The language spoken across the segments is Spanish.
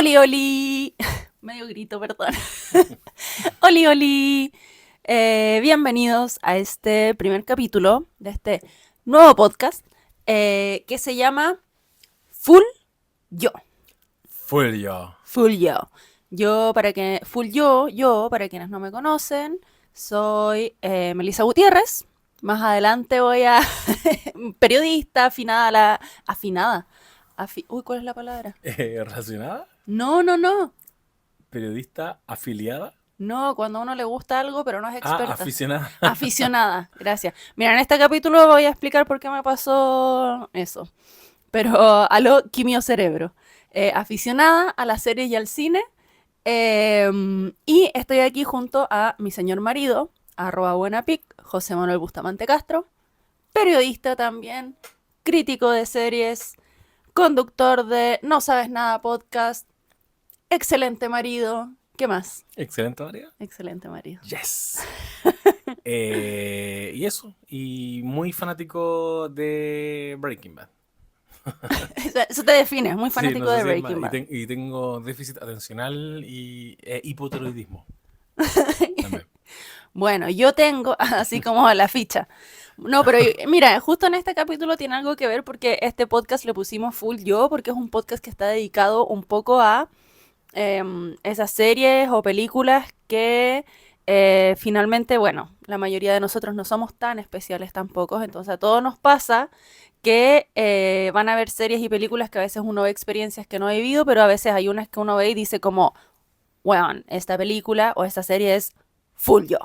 Oli, oli. Medio grito, perdón. Oli, oli. Bienvenidos a este primer capítulo de este nuevo podcast que se llama Full Yo. Full yo. Full Yo. Yo, para quienes no me conocen, soy Melissa Gutiérrez. Más adelante voy a periodista, afinada. Uy, ¿cuál es la palabra? ¿Relacionada? No. ¿Periodista afiliada? No, cuando a uno le gusta algo, pero no es experta. Aficionada. Aficionada, gracias. Mira, en este capítulo voy a explicar por qué me pasó eso. Pero a lo quimio cerebro. Aficionada a las series y al cine. Y estoy aquí junto a mi señor marido, @buenapic, José Manuel Bustamante Castro. Periodista también, crítico de series, conductor de No Sabes Nada podcast. Excelente marido. ¿Qué más? Excelente, María. Excelente marido. Yes. Y eso. Y muy fanático de Breaking Bad. Eso te define, muy fanático Sí, no sé de si es Breaking más. Bad. Y tengo déficit atencional y hipotiroidismo. También. Bueno, yo tengo, así como la ficha. No, pero mira, justo en este capítulo tiene algo que ver porque este podcast le pusimos Full Yo, porque es un podcast que está dedicado un poco a esas series o películas que finalmente, bueno, la mayoría de nosotros no somos tan especiales tampoco, entonces a todos nos pasa que van a haber series y películas que a veces uno ve experiencias que no ha vivido, pero a veces hay unas que uno ve y dice como, bueno, esta película o esta serie es Full Yo.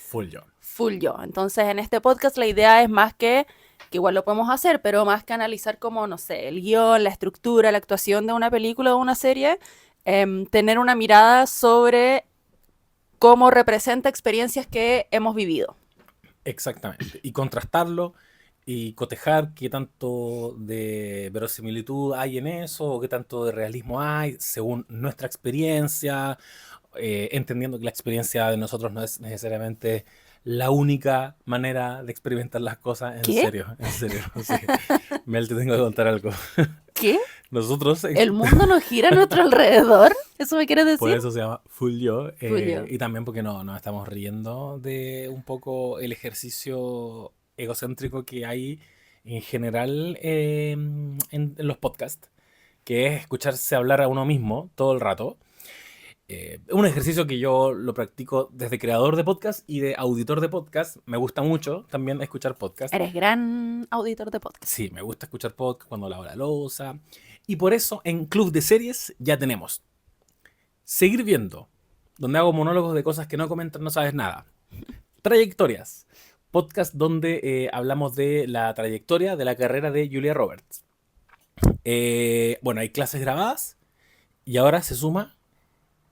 Full yo. Full Yo. Entonces en este podcast la idea es más que igual lo podemos hacer, pero más que analizar como, no sé, el guión, la estructura, la actuación de una película o una serie, tener una mirada sobre cómo representa experiencias que hemos vivido. Exactamente. Y contrastarlo y cotejar qué tanto de verosimilitud hay en eso o qué tanto de realismo hay según nuestra experiencia, entendiendo que la experiencia de nosotros no es necesariamente la única manera de experimentar las cosas. ¿Qué? En serio. Sí. Mel, te tengo que contar algo. ¿Qué? Nosotros, ¿El mundo no gira a nuestro alrededor? ¿Eso me quieres por decir? eso se llama Full Yo, Full Yo. y también porque nos estamos riendo de un poco el ejercicio egocéntrico que hay en general en los podcasts, que es escucharse hablar a uno mismo todo el rato. Un ejercicio que yo lo practico desde creador de podcast y de auditor de podcast. Me gusta mucho también escuchar podcast. Eres gran auditor de podcast. Sí, me gusta escuchar podcast cuando lavo la loza. Y por eso en Club de Series ya tenemos Seguir Viendo, donde hago monólogos de cosas que no comentan, no sabes nada. Trayectorias, podcast donde hablamos de la trayectoria de la carrera de Julia Roberts. Bueno, hay clases grabadas y ahora se suma,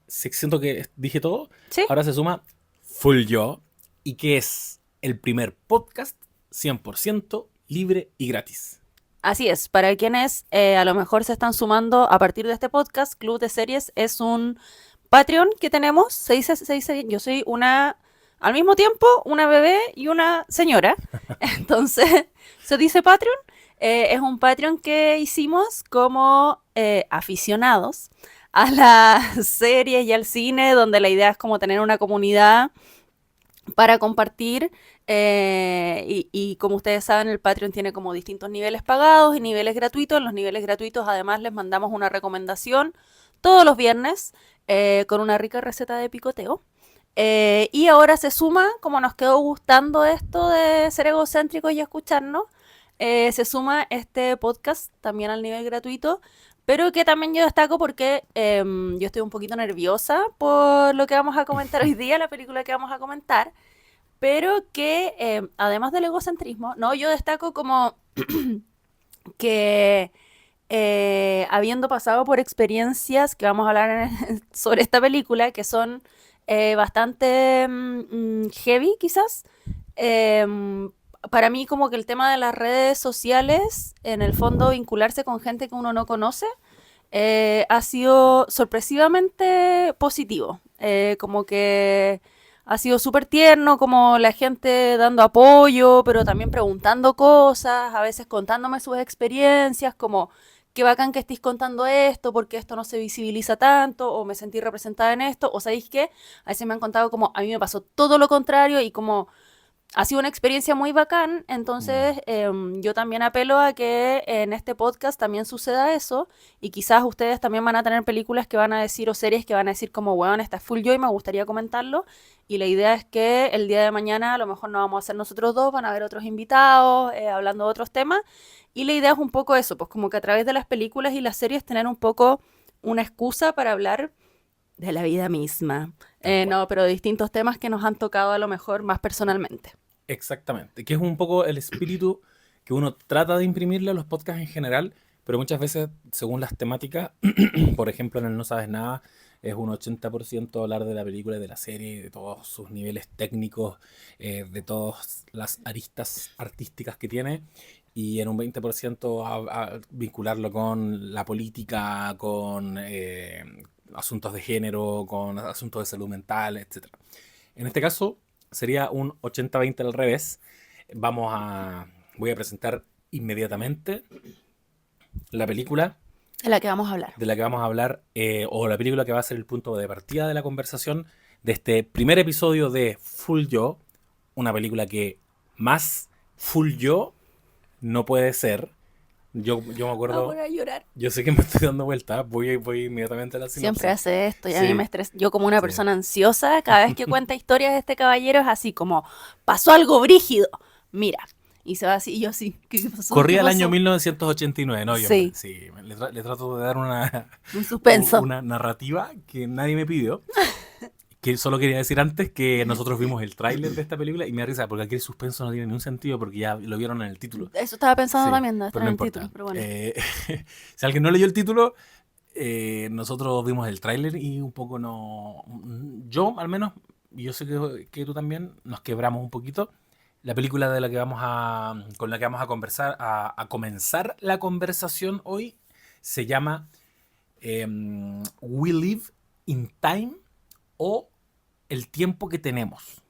siento que dije todo, Sí. ahora se suma Full Yo, y que es el primer podcast 100% libre y gratis. Así es, para quienes a lo mejor se están sumando a partir de este podcast, Club de Series es un Patreon que tenemos. Se dice, yo soy al mismo tiempo, una bebé y una señora. Entonces, se dice Patreon. Es un Patreon que hicimos como aficionados a las series y al cine, donde la idea es como tener una comunidad para compartir. Y como ustedes saben, el Patreon tiene como distintos niveles pagados y niveles gratuitos. En los niveles gratuitos además les mandamos una recomendación todos los viernes con una rica receta de picoteo. Y ahora se suma, como nos quedó gustando esto de ser egocéntricos y escucharnos, se suma este podcast también al nivel gratuito, pero que también yo destaco porque yo estoy un poquito nerviosa por lo que vamos a comentar hoy día, la película que vamos a comentar. Pero que además del egocentrismo, no, yo destaco como que habiendo pasado por experiencias que vamos a hablar sobre esta película, que son bastante heavy quizás, para mí como que el tema de las redes sociales, en el fondo vincularse con gente que uno no conoce, ha sido sorpresivamente positivo. Como que ha sido súper tierno, como la gente dando apoyo, pero también preguntando cosas, a veces contándome sus experiencias, como qué bacán que estéis contando esto, porque esto no se visibiliza tanto, o me sentí representada en esto, o sabéis qué, a veces me han contado como a mí me pasó todo lo contrario y como ha sido una experiencia muy bacán, entonces yo también apelo a que en este podcast también suceda eso y quizás ustedes también van a tener películas que van a decir o series que van a decir como, weón, esta es full yo y me gustaría comentarlo y la idea es que el día de mañana a lo mejor no vamos a ser nosotros dos, van a haber otros invitados hablando de otros temas y la idea es un poco eso, pues como que a través de las películas y las series tener un poco una excusa para hablar de la vida misma. Tal cual. No, pero de distintos temas que nos han tocado a lo mejor más personalmente. Exactamente, que es un poco el espíritu que uno trata de imprimirle a los podcasts en general, pero muchas veces, según las temáticas, por ejemplo, en el No Sabes Nada, es un 80% hablar de la película y de la serie, de todos sus niveles técnicos, de todas las aristas artísticas que tiene, y en un 20% vincularlo con la política, con asuntos de género, con asuntos de salud mental, etc. En este caso sería un 80-20 al revés. Voy a presentar inmediatamente la película De la que vamos a hablar. de la que vamos a hablar, o la película que va a ser el punto de partida de la conversación de este primer episodio de Full Yo, una película que más Full Yo no puede ser. Yo me acuerdo, Voy a llorar. yo sé que me estoy dando vuelta, voy inmediatamente a la Siempre sinopsis. hace esto y a mí Sí, me estresa. Yo como una sí. persona ansiosa, cada vez que cuenta historias de este caballero es así como, pasó algo brígido. Mira. Y se va así, y yo así, ¿qué pasó? ¿Qué Corría el año pasó? 1989, ¿no? Sí, Sí, le trato de dar una, un suspenso. una narrativa que nadie me pidió. Que solo quería decir antes que nosotros vimos el tráiler de esta película y me da risa porque aquí el suspenso no tiene ningún sentido porque ya lo vieron en el título. Eso estaba pensando Sí, también, de estar pero no en el importa. título, pero bueno. Si alguien no leyó el título, nosotros vimos el tráiler y un poco no... Yo, al menos, y yo sé que tú también, nos quebramos un poquito. La película de la que con la que vamos a conversar, a comenzar la conversación hoy, se llama We Live in Time o El tiempo que tenemos.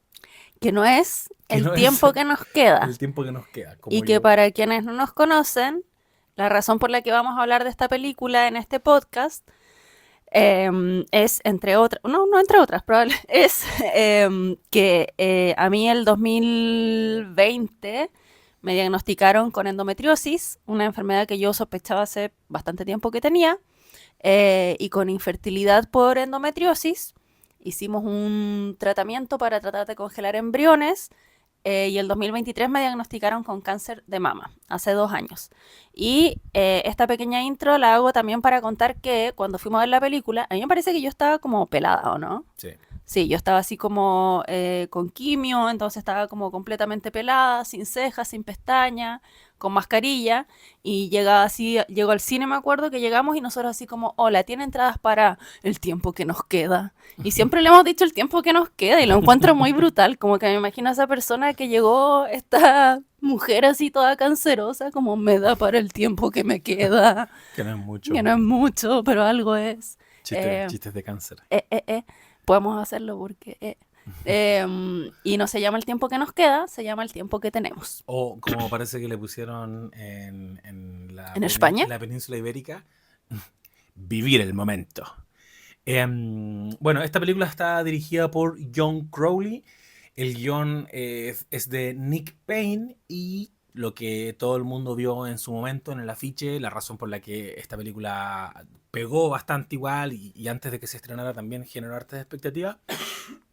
Que no es Que el no es tiempo que nos queda. el tiempo que nos queda, Y como que yo. para quienes no nos conocen, la razón por la que vamos a hablar de esta película en este podcast es entre otras, no entre otras, probable, es que a mí el 2020 me diagnosticaron con endometriosis, una enfermedad que yo sospechaba hace bastante tiempo que tenía, y con infertilidad por endometriosis. Hicimos un tratamiento para tratar de congelar embriones y el 2023 me diagnosticaron con cáncer de mama, hace 2 años. Y esta pequeña intro la hago también para contar que cuando fuimos a ver la película, a mí me parece que yo estaba como pelada, ¿o no? Sí. Sí, yo estaba así como con quimio, entonces estaba como completamente pelada, sin cejas, sin pestañas, con mascarilla. Y llegó al cine, me acuerdo que llegamos y nosotros así como, hola, ¿tiene entradas para el tiempo que nos queda? Y siempre le hemos dicho el tiempo que nos queda y lo encuentro muy brutal, como que me imagino a esa persona que llegó, esta mujer así toda cancerosa, como me da para el tiempo que me queda, Que no es mucho. que no es mucho, pero algo es. Chistes de cáncer. Podemos hacerlo porque... y no se llama el tiempo que nos queda, se llama el tiempo que tenemos. O como parece que le pusieron ¿En España? en la península ibérica, vivir el momento. Bueno, esta película está dirigida por John Crowley. El guión es de Nick Payne y lo que todo el mundo vio en su momento en el afiche, la razón por la que esta película pegó bastante igual y antes de que se estrenara también generó hartas expectativas,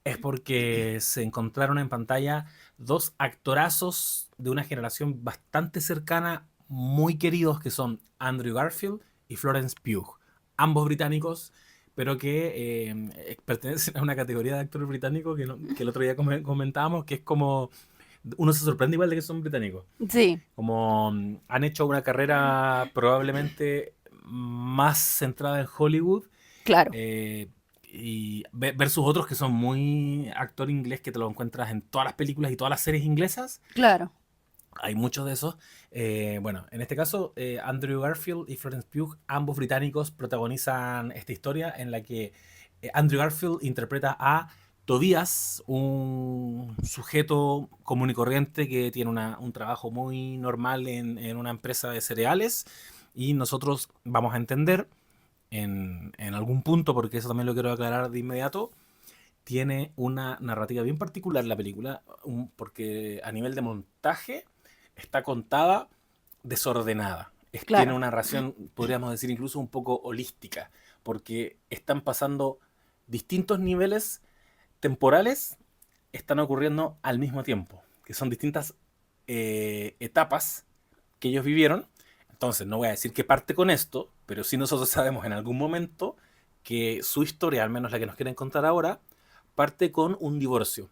es porque se encontraron en pantalla dos actorazos de una generación bastante cercana, muy queridos, que son Andrew Garfield y Florence Pugh, ambos británicos, pero que pertenecen a una categoría de actores británicos que el otro día comentábamos, que es como... Uno se sorprende igual de que son británicos. Sí, Como han hecho una carrera probablemente más centrada en Hollywood, claro, y versus otros que son muy actor inglés que te lo encuentras en todas las películas y todas las series inglesas. claro. Hay muchos de esos. Bueno, en este caso, Andrew Garfield y Florence Pugh, ambos británicos, protagonizan esta historia en la que Andrew Garfield interpreta a Tobias, un sujeto común y corriente que tiene un trabajo muy normal en una empresa de cereales y nosotros vamos a entender en algún punto, porque eso también lo quiero aclarar de inmediato, tiene una narrativa bien particular la película, porque a nivel de montaje está contada desordenada. Tiene Claro. una narración, podríamos decir, incluso un poco holística, porque están pasando distintos niveles temporales, están ocurriendo al mismo tiempo, que son distintas etapas que ellos vivieron. Entonces, no voy a decir que parte con esto, pero sí nosotros sabemos en algún momento que su historia, al menos la que nos quieren contar ahora, parte con un divorcio.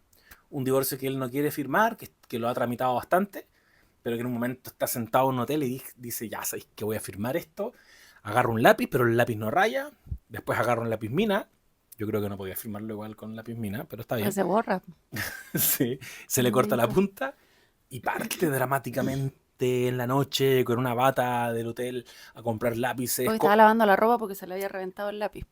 Un divorcio que él no quiere firmar, que lo ha tramitado bastante, pero que en un momento está sentado en un hotel y dice, ya sabéis que voy a firmar esto. Agarra un lápiz, pero el lápiz no raya. Después agarra un lápiz mina. Yo creo que no podía firmarlo igual con lápiz mina, pero está bien. Se borra. Sí, se le corta la punta y parte dramáticamente en la noche con una bata del hotel a comprar lápices. Hoy estaba lavando la ropa porque se le había reventado el lápiz.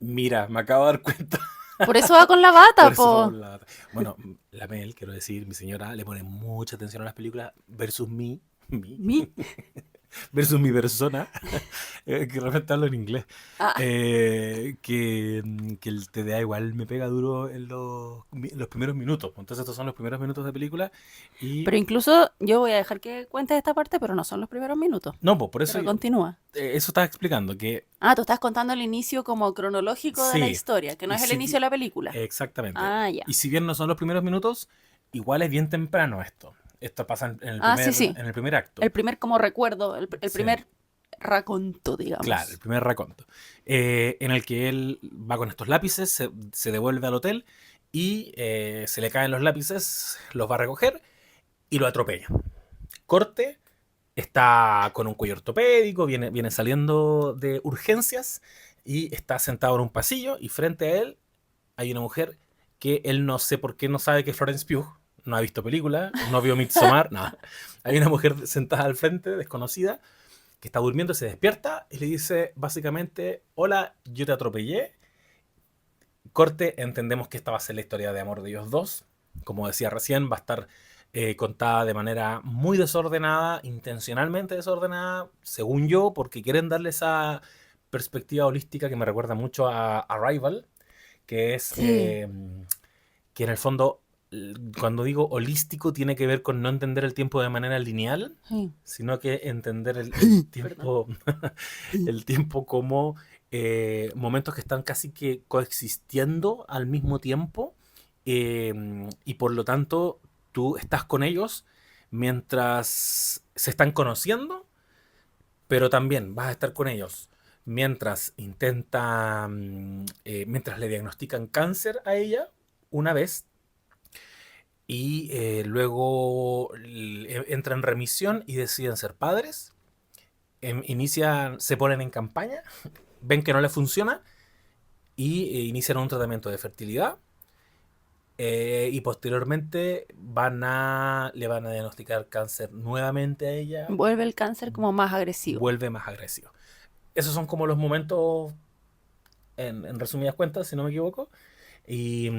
Mira, me acabo de dar cuenta. Por eso va con la bata, Por eso po. vamos la... Bueno, la Mel, quiero decir, mi señora, le pone mucha atención a las películas versus Mi. versus mi persona, que realmente hablo en inglés, Ah, que el TDA igual me pega duro en los primeros minutos. Entonces estos son los primeros minutos de película y... pero incluso yo voy a dejar que cuentes esta parte, pero no son los primeros minutos. No, pues por eso Pero continúa. eso estaba explicando, que Ah, tú estás contando el inicio como cronológico de la sí, historia, que no y es el si inicio de la película. exactamente. Ah, ya. Y si bien no son los primeros minutos, igual es bien temprano esto. Esto pasa en Ah, sí, sí. en el primer acto. El primer como recuerdo, el Sí. primer raconto, digamos. Claro, el primer raconto. En el que él va con estos lápices, se devuelve al hotel y se le caen los lápices, los va a recoger y lo atropella. Corte, está con un cuello ortopédico, viene saliendo de urgencias y está sentado en un pasillo y frente a él hay una mujer que él no sé por qué no sabe que es Florence Pugh, no ha visto película, no vio Midsommar, nada. Hay una mujer sentada al frente, desconocida, que está durmiendo, se despierta y le dice básicamente, hola, yo te atropellé. Corte, entendemos que esta va a ser la historia de amor de ellos dos. Como decía recién, va a estar contada de manera muy desordenada, intencionalmente desordenada, según yo, porque quieren darle esa perspectiva holística que me recuerda mucho a Arrival, que es Sí. que en el fondo, cuando digo holístico, tiene que ver con no entender el tiempo de manera lineal, Sí. sino que entender el tiempo, el tiempo como momentos que están casi que coexistiendo al mismo tiempo, y por lo tanto tú estás con ellos mientras se están conociendo, pero también vas a estar con ellos mientras mientras le diagnostican cáncer a ella una vez y luego entra en remisión y deciden ser padres, se ponen en campaña, ven que no le funciona y inician un tratamiento de fertilidad. Y posteriormente le van a diagnosticar cáncer nuevamente a ella, Vuelve el cáncer como más agresivo. vuelve más agresivo. Esos son como los momentos, en resumidas cuentas, si no me equivoco. Y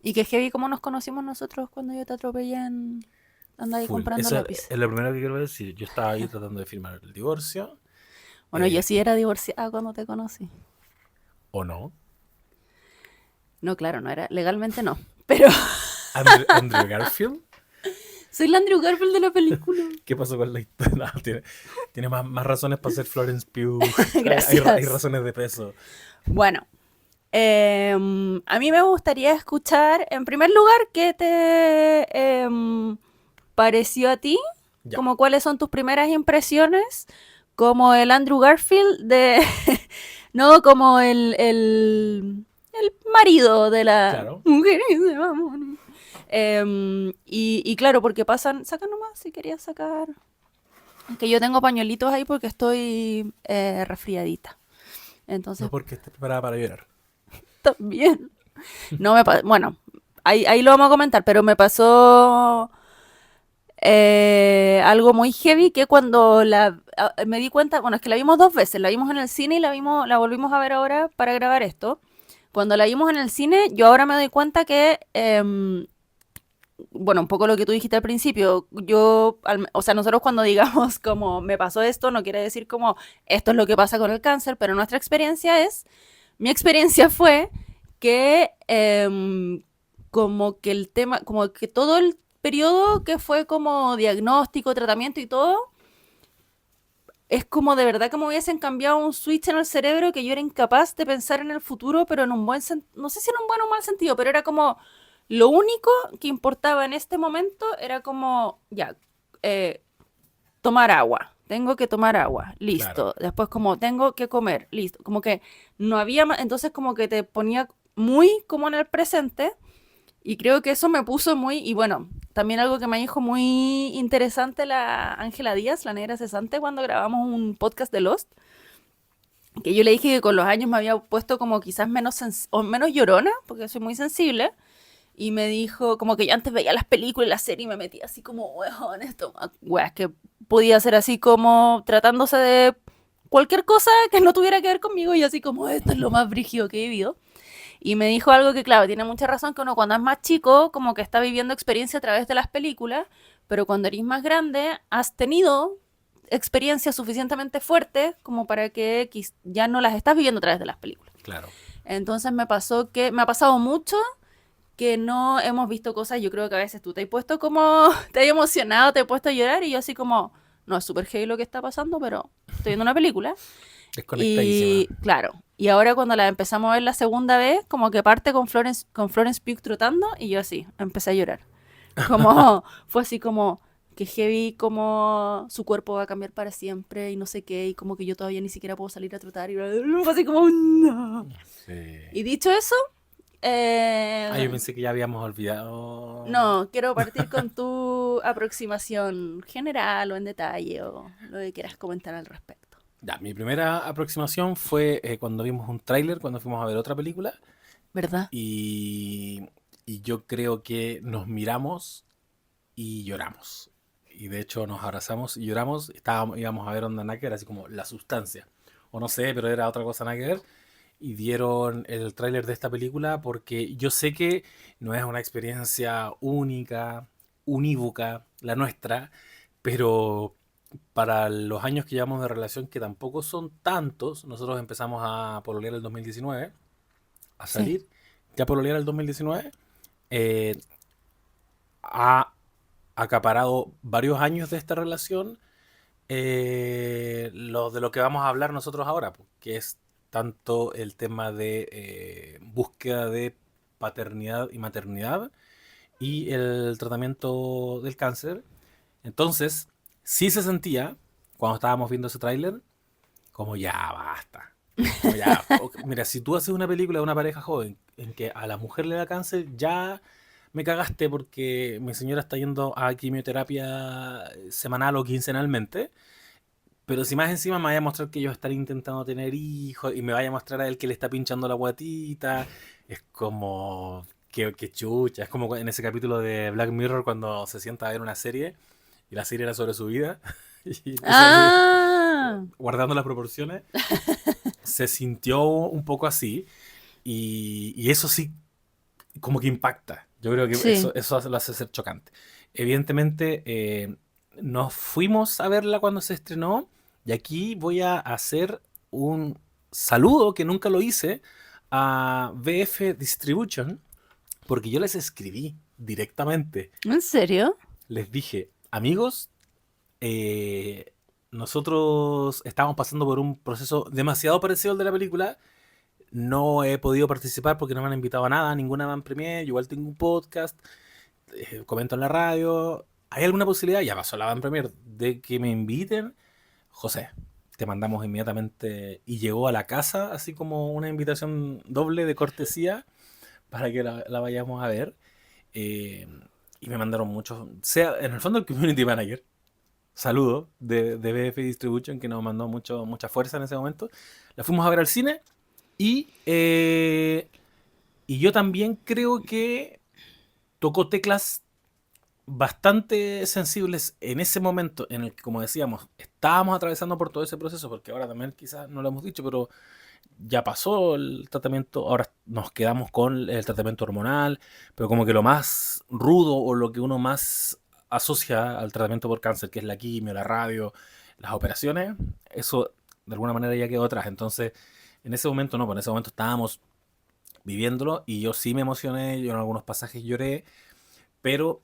Y que heavy como nos conocimos nosotros cuando yo te atropellé andaba ahí full. comprando Eso lápiz. es lo primero que quiero decir. Yo estaba ahí tratando de firmar el divorcio. Bueno, yo eh, sí era divorciada cuando te conocí. ¿O no? No, claro, no era, legalmente no. Pero Andrew Garfield. soy la Andrew Garfield de la película. ¿Qué pasó con la historia? No, tiene más razones para ser Florence Pugh. Gracias. Hay razones de peso. Bueno, a mí me gustaría escuchar, en primer lugar, qué te pareció a ti, Ya. como cuáles son tus primeras impresiones, como el Andrew Garfield de, no como el marido de la Claro. mujer que se va a morir. Y claro, porque saca nomás si querías sacar. Que yo tengo pañuelitos ahí porque estoy resfriadita. Entonces, No porque esté preparada para llorar. también. No bueno, ahí lo vamos a comentar, pero me pasó algo muy heavy que cuando me di cuenta, bueno, es que la vimos dos veces, la vimos en el cine y la volvimos a ver ahora para grabar esto. Cuando la vimos en el cine, yo ahora me doy cuenta que bueno, un poco lo que tú dijiste al principio, o sea, nosotros cuando digamos como me pasó esto, no quiere decir como esto es lo que pasa con el cáncer, pero nuestra experiencia mi experiencia fue que como que el tema, como que todo el periodo que fue como diagnóstico, tratamiento y todo, es como de verdad que me hubiesen cambiado un switch en el cerebro que yo era incapaz de pensar en el futuro, pero en un buen sentido, no sé si en un buen o mal sentido, pero era como lo único que importaba en este momento era como, ya, eh, tomar agua. Tengo que tomar agua, Claro. listo. Después como tengo que comer, listo. Como que no había más, entonces como que te ponía muy como en el presente y creo que eso me puso muy, y bueno, también algo que me dijo muy interesante la Ángela Díaz, la negra cesante, cuando grabamos un podcast de Lost, que yo le dije que con los años me había puesto como quizás o menos llorona, porque soy muy sensible, y me dijo como que yo antes veía las películas y las series y me metía así como, weón, esto, weas, que podía ser así como tratándose de cualquier cosa que no tuviera que ver conmigo y así como, esto es lo más brígido que he vivido. Y me dijo algo que, claro, tiene mucha razón, que uno cuando es más chico, como que está viviendo experiencia a través de las películas, pero cuando eres más grande, has tenido experiencias suficientemente fuertes como para que ya no las estás viviendo a través de las películas. Claro. Entonces me ha pasado mucho que no hemos visto cosas, yo creo que a veces tú te has puesto como, te has emocionado, te has puesto a llorar y yo así como, no, es súper heavy lo que está pasando, pero estoy viendo una película. Desconectadísima. Y claro, y ahora cuando la empezamos a ver la segunda vez, como que parte con Florence Pugh trotando y yo así, empecé a llorar. Como, fue así como, que heavy, como su cuerpo va a cambiar para siempre y no sé qué, y como que yo todavía ni siquiera puedo salir a trotar y fue así como, no. Sí. Y dicho eso, Ah, yo eh, pensé que ya habíamos olvidado. no, quiero partir con tu aproximación general o en detalle o lo que quieras comentar al respecto. Ya, mi primera aproximación fue cuando vimos un tráiler, cuando fuimos a ver otra película, ¿Verdad? y, y yo creo que nos miramos y lloramos. Y de hecho nos abrazamos y lloramos. Íbamos a ver Onda Nada, que era así como la sustancia. O no sé, pero era otra cosa nada que ver. Y dieron el tráiler de esta película porque yo sé que no es una experiencia única, unívoca, la nuestra, pero para los años que llevamos de relación, que tampoco son tantos, nosotros empezamos a pololear el 2019, a Sí. salir, ya pololear el 2019, eh, ha acaparado varios años de esta relación, de lo que vamos a hablar nosotros ahora, pues, que es tanto el tema de búsqueda de paternidad y maternidad y el tratamiento del cáncer. Entonces, sí se sentía, cuando estábamos viendo ese tráiler, como ya basta. Como ya, mira, si tú haces una película de una pareja joven en que a la mujer le da cáncer, ya me cagaste porque mi señora está yendo a quimioterapia semanal o quincenalmente. Pero si más encima me vaya a mostrar que ellos están intentando tener hijos y me vaya a mostrar a él que le está pinchando la guatita, es como que chucha. Es como en ese capítulo de Black Mirror cuando se sienta a ver una serie y la serie era sobre su vida y empieza a ver, Ah, guardando las proporciones. Se sintió un poco así y eso sí como que impacta. Yo creo que sí. eso lo hace ser chocante. Evidentemente, nos fuimos a verla cuando se estrenó y aquí voy a hacer un saludo que nunca lo hice a VF Distribution porque yo les escribí directamente. ¿En serio? Les dije, amigos, eh, nosotros estamos pasando por un proceso demasiado parecido al de la película. No he podido participar porque no me han invitado a nada, ninguna van premier. Yo igual tengo un podcast, comento en la radio. ¿Hay alguna posibilidad? Ya pasó la van premier de que me inviten. José, te mandamos inmediatamente y llegó a la casa, así como una invitación doble de cortesía para que la vayamos a ver. Eh, y me mandaron muchos, sea en el fondo el community manager, saludo de BF Distribution que nos mandó mucha fuerza en ese momento. La fuimos a ver al cine y yo también creo que tocó teclas bastante sensibles en ese momento en el que, como decíamos, estábamos atravesando por todo ese proceso, porque ahora también quizás no lo hemos dicho, pero ya pasó el tratamiento, ahora nos quedamos con el tratamiento hormonal, pero como que lo más rudo o lo que uno más asocia al tratamiento por cáncer, que es la quimio, la radio, las operaciones, eso de alguna manera ya quedó atrás. Entonces, en ese momento no, pues en ese momento estábamos viviéndolo y yo sí me emocioné, yo en algunos pasajes lloré, pero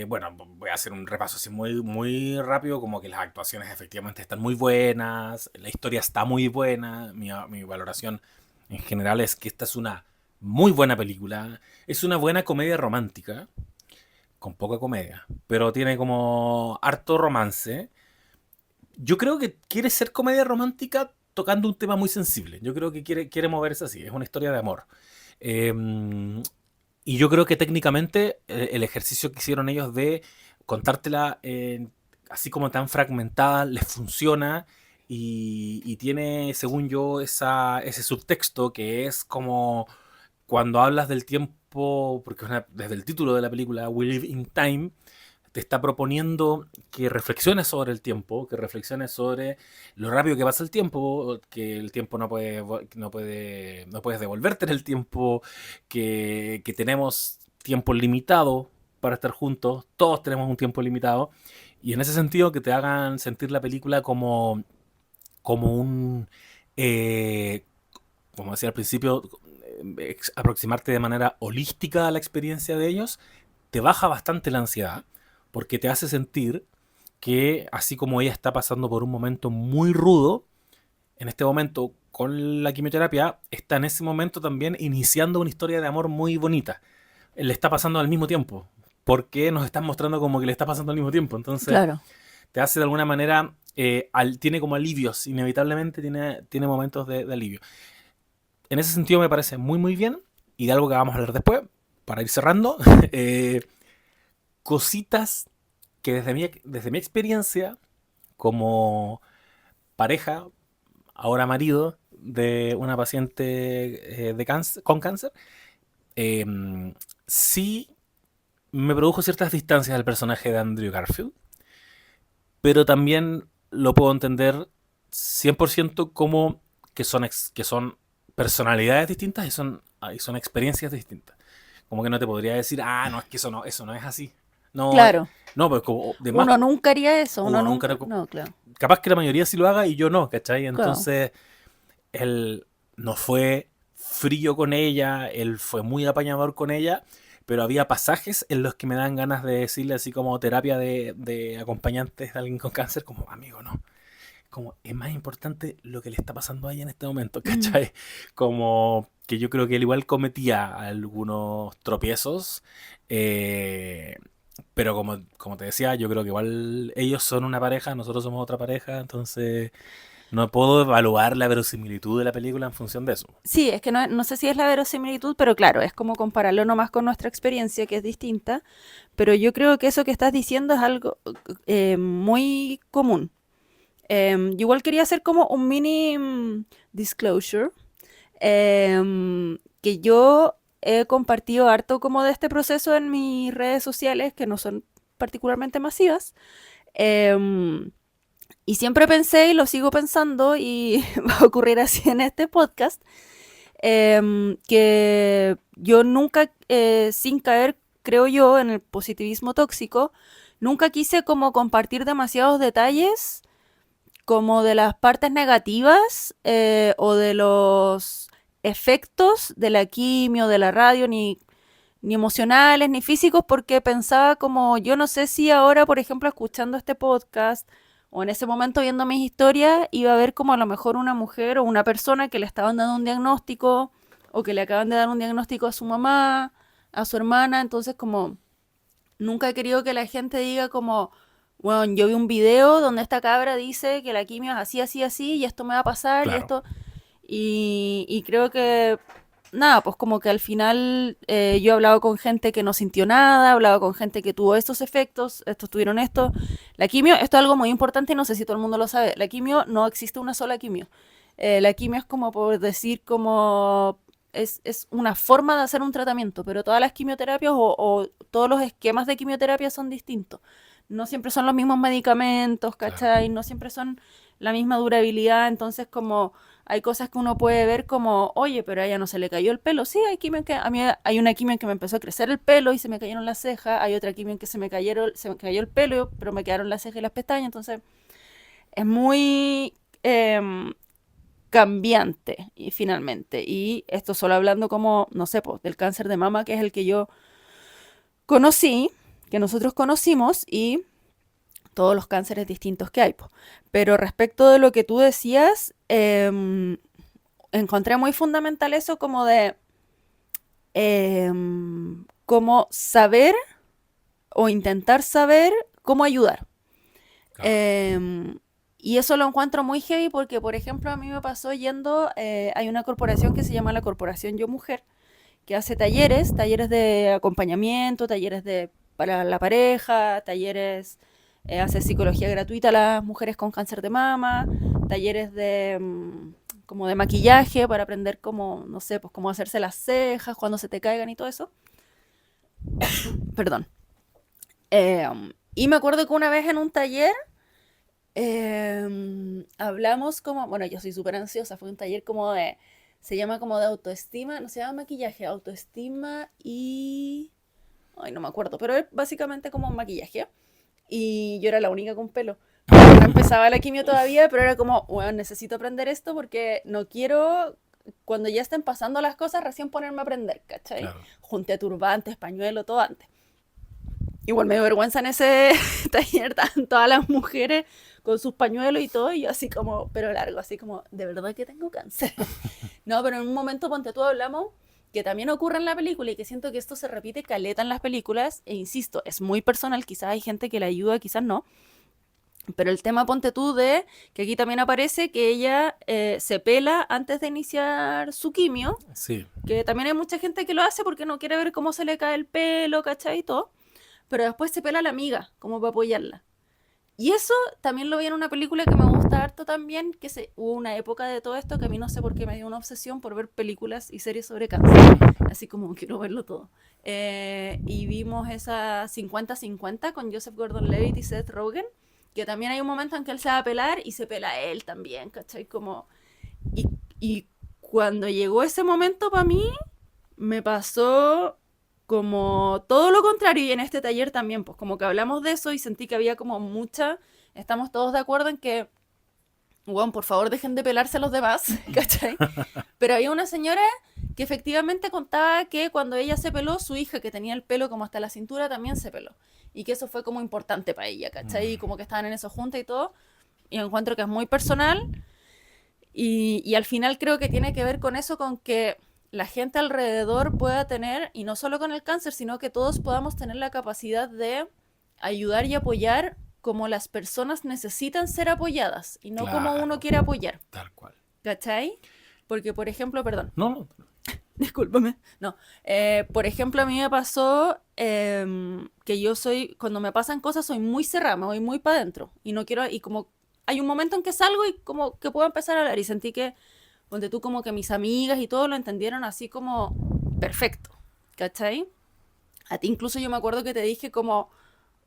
bueno, voy a hacer un repaso así muy, muy rápido, como que las actuaciones efectivamente están muy buenas, la historia está muy buena, mi valoración en general es que esta es una muy buena película, es una buena comedia romántica, con poca comedia, pero tiene como harto romance. Yo creo que quiere ser comedia romántica tocando un tema muy sensible, yo creo que quiere moverse así, es una historia de amor. Eh, y yo creo que técnicamente el ejercicio que hicieron ellos de contártela así como tan fragmentada les funciona y tiene, según yo, ese subtexto que es como cuando hablas del tiempo, porque desde el título de la película, We Live in Time, te está proponiendo que reflexiones sobre el tiempo, que reflexiones sobre lo rápido que pasa el tiempo, que el tiempo no puedes devolverte en el tiempo, que tenemos tiempo limitado para estar juntos, todos tenemos un tiempo limitado, y en ese sentido que te hagan sentir la película como un, eh, como decía al principio, aproximarte de manera holística a la experiencia de ellos, te baja bastante la ansiedad, porque te hace sentir que así como ella está pasando por un momento muy rudo, en este momento con la quimioterapia, está en ese momento también iniciando una historia de amor muy bonita. Le está pasando al mismo tiempo, porque nos están mostrando como que le está pasando al mismo tiempo. Entonces, Claro. te hace de alguna manera, tiene como alivios, inevitablemente tiene momentos de alivio. En ese sentido me parece muy muy bien, y de algo que vamos a hablar después, para ir cerrando, cositas que desde mi experiencia como pareja, ahora marido de una paciente con cáncer, eh, sí me produjo ciertas distancias del personaje de Andrew Garfield, pero también lo puedo entender 100% como que son personalidades distintas y son experiencias distintas. Como que no te podría decir, no, es que eso no es así. No, Claro. no, pues como de más, Uno nunca haría eso, uno uno nunca, nunca. No, claro. capaz que la mayoría sí lo haga y yo no, ¿cachai? Claro. Entonces, él no fue frío con ella, él fue muy apañador con ella, pero había pasajes en los que me dan ganas de decirle así como terapia de acompañantes de alguien con cáncer, como amigo, ¿no? Como es más importante lo que le está pasando a ella en este momento, Mm. ¿cachai? Como que yo creo que él igual cometía algunos tropiezos, eh, pero como te decía, yo creo que igual ellos son una pareja, nosotros somos otra pareja, entonces no puedo evaluar la verosimilitud de la película en función de eso. Sí, es que no sé si es la verosimilitud, pero claro, es como compararlo nomás con nuestra experiencia, que es distinta. Pero yo creo que eso que estás diciendo es algo muy común. Yo igual quería hacer como un mini disclosure, que yo he compartido harto como de este proceso en mis redes sociales, que no son particularmente masivas. em, y siempre pensé y lo sigo pensando y va a ocurrir así en este podcast, que yo nunca, sin caer, creo yo, en el positivismo tóxico, nunca quise como compartir demasiados detalles como de las partes negativas o de los efectos de la quimio, de la radio, ni emocionales, ni físicos, porque pensaba como, yo no sé si ahora, por ejemplo, escuchando este podcast o en ese momento viendo mis historias, iba a ver como a lo mejor una mujer o una persona que le estaban dando un diagnóstico o que le acaban de dar un diagnóstico a su mamá, a su hermana, entonces como nunca he querido que la gente diga como, bueno, yo vi un video donde esta cabra dice que la quimio es así, así, así, y esto me va a pasar, y Claro, esto, y creo que, nada, pues como que al final yo he hablado con gente que no sintió nada, he hablado con gente que tuvo estos efectos, estos tuvieron esto. La quimio, esto es algo muy importante y no sé si todo el mundo lo sabe, la quimio no existe una sola quimio. La quimio es como por decir como es una forma de hacer un tratamiento, pero todas las quimioterapias o todos los esquemas de quimioterapia son distintos. No siempre son los mismos medicamentos, claro. ¿cachai? No siempre son la misma durabilidad, entonces como hay cosas que uno puede ver como, oye, pero a ella no se le cayó el pelo. Sí, hay quimio que, a mí hay una quimio en que me empezó a crecer el pelo y se me cayeron las cejas, hay otra quimio en que se me cayó el pelo, pero me quedaron las cejas y las pestañas, entonces es muy cambiante y finalmente. Y esto solo hablando como, no sé, pues, del cáncer de mama, que es el que yo conocí, que nosotros conocimos, y todos los cánceres distintos que hay. Po. Pero respecto de lo que tú decías, encontré muy fundamental eso como de como saber o intentar saber cómo ayudar. Claro. Y eso lo encuentro muy heavy porque, por ejemplo, a mí me pasó yendo, hay una corporación que se llama la Corporación Yo Mujer, que hace talleres de acompañamiento, para la pareja, talleres, hace psicología gratuita a las mujeres con cáncer de mama, talleres de como de maquillaje para aprender cómo, no sé, pues cómo hacerse las cejas cuando se te caigan y todo eso. Perdón. Y me acuerdo que una vez en un taller hablamos como, bueno, yo soy súper ansiosa, fue un taller como de, se llama como de autoestima, no se llama maquillaje, autoestima y... Ay, no me acuerdo, pero es básicamente como un maquillaje. Y yo era la única con pelo. No empezaba la quimio todavía, pero era como, bueno, necesito aprender esto porque no quiero, cuando ya estén pasando las cosas, recién ponerme a aprender, ¿cachai? Claro. Junté turbantes, pañuelo, todo antes. Igual me dio vergüenza en ese taller, estaban todas las mujeres con sus pañuelos y todo, y yo así como, pero largo, así como, de verdad que tengo cáncer. No, pero en un momento, ponte tú, hablamos, que también ocurre en la película y que siento que esto se repite caleta en las películas, e insisto, es muy personal, quizás hay gente que le ayuda, quizás no, pero el tema, ponte tú, de que aquí también aparece que ella se pela antes de iniciar su quimio, Sí. que también hay mucha gente que lo hace porque no quiere ver cómo se le cae el pelo, ¿cachai? Y todo, pero después se pela a la amiga, como para apoyarla. Y eso también lo vi en una película que me gusta harto también, hubo una época de todo esto que a mí no sé por qué me dio una obsesión por ver películas y series sobre cáncer, así como quiero verlo todo. Y vimos esa 50-50 con Joseph Gordon-Levitt y Seth Rogen, que también hay un momento en que él se va a pelar y se pela él también, ¿cachai? Como... y cuando llegó ese momento para mí, me pasó como todo lo contrario, y en este taller también, pues como que hablamos de eso y sentí que había como estamos todos de acuerdo en que, bueno, por favor dejen de pelarse a los demás, ¿cachai? Pero había una señora que efectivamente contaba que cuando ella se peló, su hija, que tenía el pelo como hasta la cintura, también se peló. Y que eso fue como importante para ella, ¿cachai? Y como que estaban en eso juntas y todo. Y encuentro que es muy personal. Y al final creo que tiene que ver con eso, con que la gente alrededor pueda tener, y no solo con el cáncer, sino que todos podamos tener la capacidad de ayudar y apoyar como las personas necesitan ser apoyadas y no como uno Claro. quiere apoyar. Tal cual. ¿Cachai? Porque, por ejemplo, perdón, No, no. discúlpame, no. Por ejemplo, a mí me pasó que yo soy, cuando me pasan cosas, soy muy cerrada, me voy muy para adentro y no quiero, y como hay un momento en que salgo y como que puedo empezar a hablar y sentí que, donde tú como que mis amigas y todo lo entendieron así como perfecto, ¿cachai? A ti incluso yo me acuerdo que te dije como,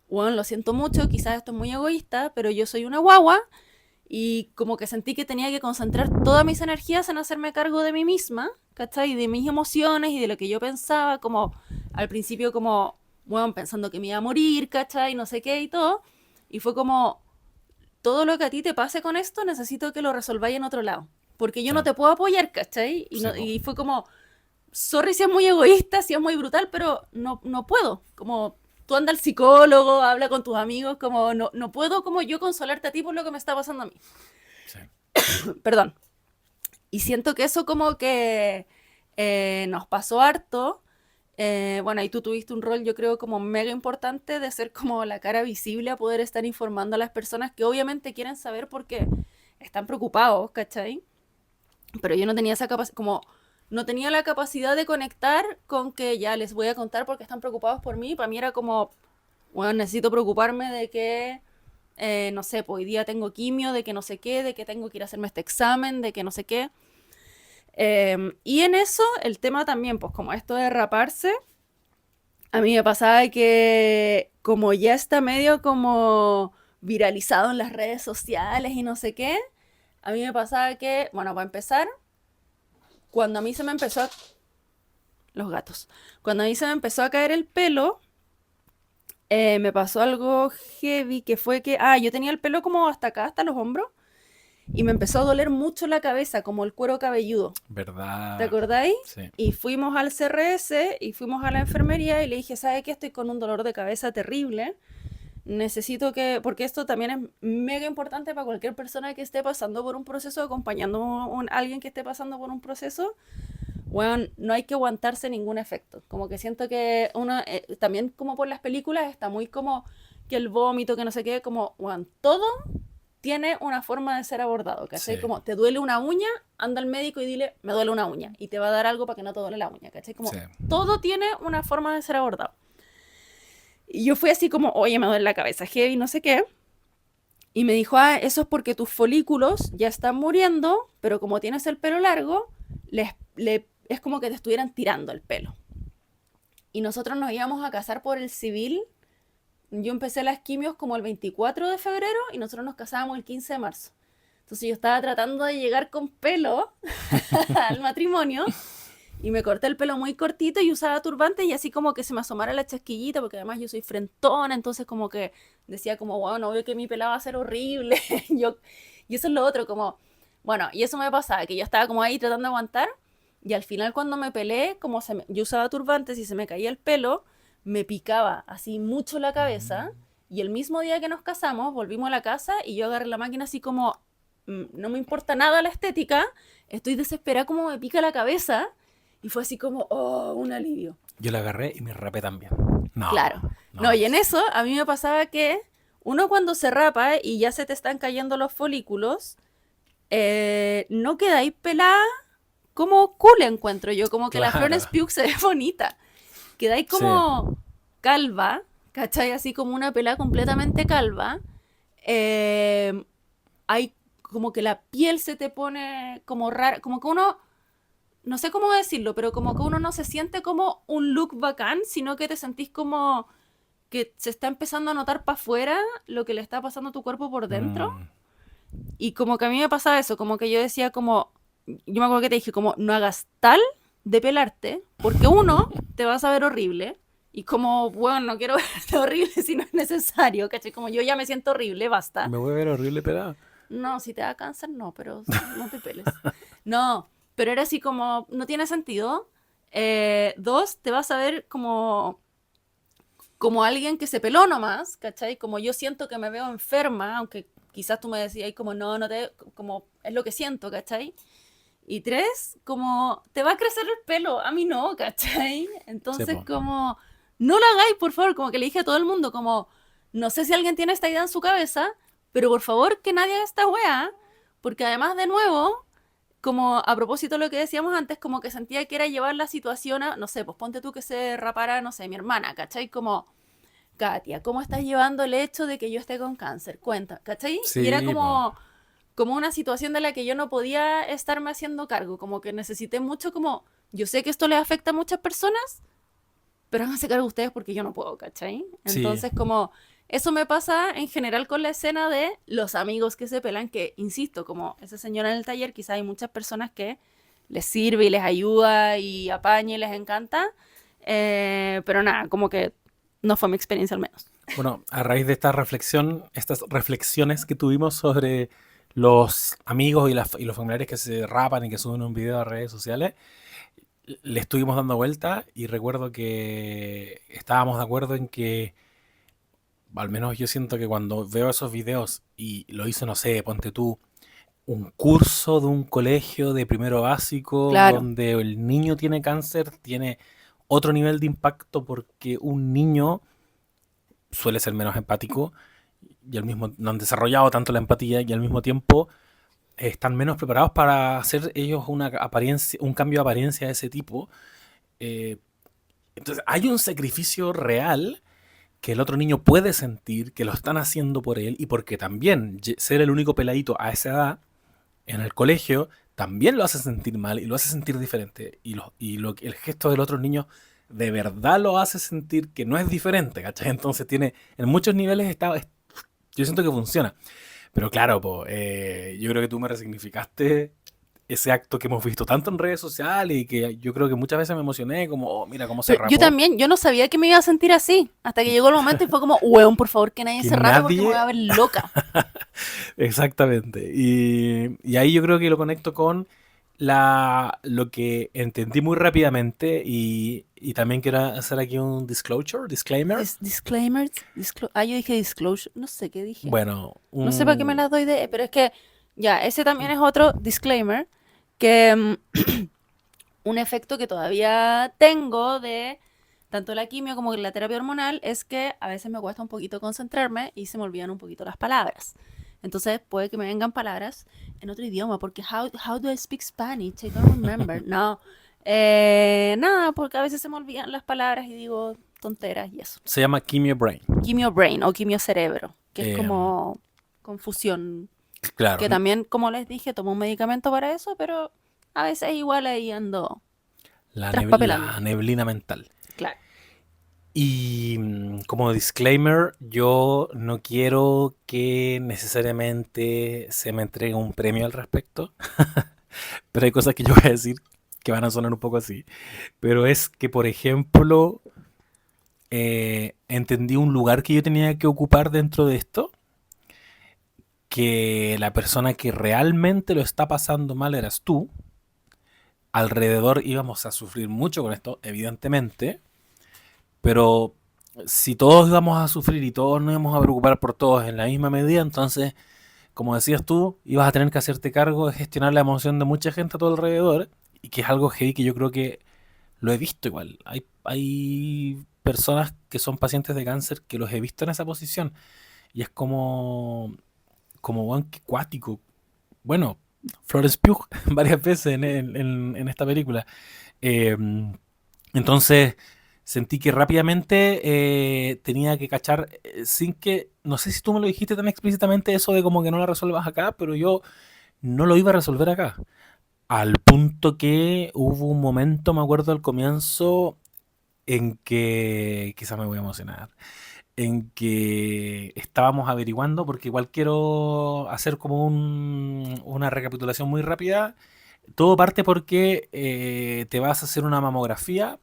bueno, lo siento mucho, quizás esto es muy egoísta, pero yo soy una guagua y como que sentí que tenía que concentrar todas mis energías en hacerme cargo de mí misma, ¿cachai? De mis emociones y de lo que yo pensaba, como al principio como, bueno, pensando que me iba a morir, ¿cachai? No sé qué y todo. Y fue como, todo lo que a ti te pase con esto, necesito que lo resolváis en otro lado. Porque yo no Sí. te puedo apoyar, ¿cachai? Sí, po. Y fue como, sorry si es muy egoísta, si es muy brutal, pero no puedo. Como tú anda al psicólogo, habla con tus amigos, como no puedo como yo consolarte a ti por lo que me está pasando a mí. Sí. Perdón. Y siento que eso como que nos pasó harto. Bueno, ahí tú tuviste un rol, yo creo, como mega importante de ser como la cara visible a poder estar informando a las personas que obviamente quieren saber porque están preocupados, ¿cachai? Pero yo no tenía esa capacidad, como no tenía la capacidad de conectar con que ya les voy a contar porque están preocupados por mí. Para mí era como, bueno, necesito preocuparme de que, no sé, pues hoy día tengo quimio, de que no sé qué, de que tengo que ir a hacerme este examen, de que no sé qué. Y en eso, el tema también, pues como esto de raparse, a mí me pasaba que como ya está medio como viralizado en las redes sociales y no sé qué, A mí me pasaba que, bueno, para empezar, cuando a mí se me empezó a... Los gatos. Cuando a mí se me empezó a caer el pelo, me pasó algo heavy, que fue que, yo tenía el pelo como hasta acá, hasta los hombros, y me empezó a doler mucho la cabeza, como el cuero cabelludo. ¿Te ¿Verdad? acordáis? Sí. Y fuimos al CRS y fuimos a la enfermería y le dije, ¿sabe qué? Estoy con un dolor de cabeza terrible. Necesito que, porque esto también es mega importante para cualquier persona que esté pasando por un proceso, acompañando a alguien que esté pasando por un proceso. Bueno, no hay que aguantarse ningún efecto. Como que siento que uno, también como por las películas, está muy como que el vómito, que no sé qué, como, bueno, todo tiene una forma de ser abordado, ¿cachai? Sí. Como, te duele una uña, anda al médico y dile, me duele una uña, y te va a dar algo para que no te duele la uña, ¿cachai? Como, Sí. todo tiene una forma de ser abordado. Y yo fui así como, oye, me duele la cabeza, heavy, no sé qué. Y me dijo, eso es porque tus folículos ya están muriendo, pero como tienes el pelo largo, es como que te estuvieran tirando el pelo. Y nosotros nos íbamos a casar por el civil. Yo empecé las quimios como el 24 de febrero y nosotros nos casábamos el 15 de marzo. Entonces yo estaba tratando de llegar con pelo al matrimonio y me corté el pelo muy cortito y usaba turbante y así como que se me asomara la chasquillita, porque además yo soy frentona, entonces como que decía como, wow, no veo que mi pelado va a ser horrible. Y eso es lo otro, como, bueno, y eso me pasaba, que yo estaba como ahí tratando de aguantar y al final cuando me pelé, como yo usaba turbantes y se me caía el pelo, me picaba así mucho la cabeza y el mismo día que nos casamos volvimos a la casa y yo agarré la máquina así como, no me importa nada la estética, estoy desesperada como me pica la cabeza. Y fue así como, oh, un alivio. Yo la agarré y me rapé también. No, Claro. No, no. y en eso a mí me pasaba que uno cuando se rapa y ya se te están cayendo los folículos, no quedáis pelada como cool, encuentro yo. Como que la Florence Claro. Pugh se ve bonita. Quedáis Sí. como calva, ¿cachai? Así como una pelada completamente calva. Hay como que la piel se te pone como rara, como que uno, no sé cómo decirlo, pero como que uno no se siente como un look bacán, sino que te sentís como que se está empezando a notar para afuera lo que le está pasando a tu cuerpo por dentro. Mm, Y como que a mí me pasaba eso, como que yo decía como, yo me acuerdo que te dije como, no hagas tal de pelarte, porque uno, te vas a ver horrible. Y como, bueno, no quiero verte horrible si no es necesario, ¿cachai? Como yo ya me siento horrible, basta. me voy a ver horrible pelada. No, si te da cáncer, no, pero no te peles. No, pero era así como, no tiene sentido. Dos, te vas a ver como alguien que se peló nomás, ¿cachai? Como yo siento que me veo enferma, aunque quizás tú me decías como, no, no te, como es lo que siento, ¿cachai? Y tres, como te va a crecer el pelo, a mí no, ¿cachai? Sí, Entonces po. como, no lo hagáis, por favor, como que le dije a todo el mundo, como, no sé si alguien tiene esta idea en su cabeza, pero por favor que nadie haga esta wea, porque además de nuevo, como a propósito de lo que decíamos antes, como que sentía que era llevar la situación a, no sé, pues ponte tú que se rapara, no sé, mi hermana, ¿cachai? Como, Katia, ¿cómo estás llevando el hecho de que yo esté con cáncer? Cuenta, ¿cachai? Y era Sí, po. como una situación de la que yo no podía estarme haciendo cargo, como que necesité mucho como, yo sé que esto les afecta a muchas personas, pero háganse cargo ustedes porque yo no puedo, ¿cachai? Sí. Entonces como, eso me pasa en general con la escena de los amigos que se pelan, que, insisto, como esa señora en el taller, quizá hay muchas personas que les sirve y les ayuda y apaña y les encanta, pero nada, como que no fue mi experiencia al menos. Bueno, a raíz de esta reflexión, estas reflexiones que tuvimos sobre los amigos y los familiares que se rapan y que suben un video a redes sociales, le estuvimos dando vuelta y recuerdo que estábamos de acuerdo en que, al menos yo siento que cuando veo esos videos y lo hizo, no sé, ponte tú, un curso de un colegio de primero básico Claro, donde el niño tiene cáncer, tiene otro nivel de impacto porque un niño suele ser menos empático y al mismo no han desarrollado tanto la empatía y al mismo tiempo están menos preparados para hacer ellos una apariencia, un cambio de apariencia de ese tipo. Eh, entonces hay un sacrificio real que el otro niño puede sentir, que lo están haciendo por él y porque también ser el único peladito a esa edad en el colegio también lo hace sentir mal y lo hace sentir diferente. El gesto del otro niño de verdad lo hace sentir que no es diferente, ¿cachai? Entonces tiene, en muchos niveles yo siento que funciona. Pero claro, po, yo creo que tú me resignificaste ese acto que hemos visto tanto en redes sociales y que yo creo que muchas veces me emocioné, como, oh, mira cómo se Pero yo rapó. también, yo no sabía que me iba a sentir así, hasta que llegó el momento y fue como, weón, por favor, que nadie Que se rape porque me voy nadie, a ver loca. exactamente. Y ahí yo creo que lo conecto con lo que entendí muy rápidamente y también quiero hacer aquí un disclaimer. Yo dije disclosure, no sé qué dije. Bueno, No sé para qué me las doy de, pero es que, ya, ese también es otro disclaimer, que un efecto que todavía tengo de tanto la quimio como la terapia hormonal es que a veces me cuesta un poquito concentrarme y se me olvidan un poquito las palabras. Entonces puede que me vengan palabras en otro idioma, porque how do I speak Spanish? I don't remember. No. Nada, porque a veces se me olvidan las palabras y digo tonteras y eso. se llama Quimio Brain. Quimio brain o quimio cerebro, que es Eh, como confusión. claro, Que también, como les dije, tomo un medicamento para eso, pero a veces igual ahí ando traspapelando. la neblina mental. Claro. Y como disclaimer, yo no quiero que necesariamente se me entregue un premio al respecto, pero hay cosas que yo voy a decir que van a sonar un poco así. Pero es que, por ejemplo, entendí un lugar que yo tenía que ocupar dentro de esto, que la persona que realmente lo está pasando mal eras tú. Alrededor íbamos a sufrir mucho con esto, evidentemente, pero si todos íbamos a sufrir y todos nos íbamos a preocupar por todos en la misma medida, entonces, como decías tú, ibas a tener que hacerte cargo de gestionar la emoción de mucha gente a tu alrededor, y que es algo heavy que yo creo que lo he visto igual. Hay personas que son pacientes de cáncer que los he visto en esa posición, y es como weón, qué cuático. Bueno, Florence Pugh varias veces en esta película. Eh, entonces sentí que rápidamente tenía que cachar, sin que, no sé si tú me lo dijiste tan explícitamente eso de como que no la resuelvas acá, pero yo no lo iba a resolver acá. Al punto que hubo un momento, me acuerdo al comienzo, en que, quizá me voy a emocionar, en que estábamos averiguando, porque igual quiero hacer como una recapitulación muy rápida. Todo parte porque te vas a hacer una mamografía.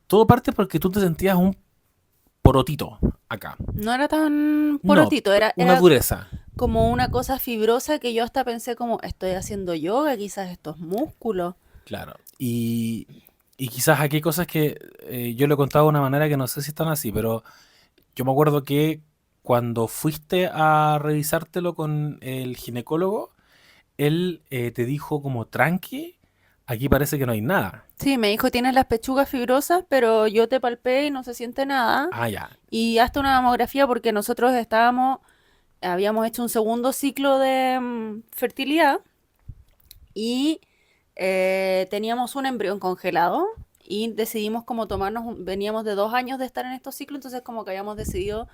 Todo parte porque tú te sentías un porotito acá. No era tan No, porotito, era, una era dureza. como una cosa fibrosa que yo hasta pensé como, estoy haciendo yoga, quizás estos músculos. Claro. Y quizás aquí hay cosas que yo lo he contado de una manera que no sé si están así, pero yo me acuerdo que cuando fuiste a revisártelo con el ginecólogo, él te dijo como tranqui, aquí parece que no hay nada. Sí, me dijo, tienes las pechugas fibrosas, pero yo te palpé y no se siente nada. Ah, ya. Y hazte una mamografía porque nosotros habíamos hecho un segundo ciclo de fertilidad y teníamos un embrión congelado y decidimos como veníamos de 2 años de estar en estos ciclos, entonces como que habíamos decidido,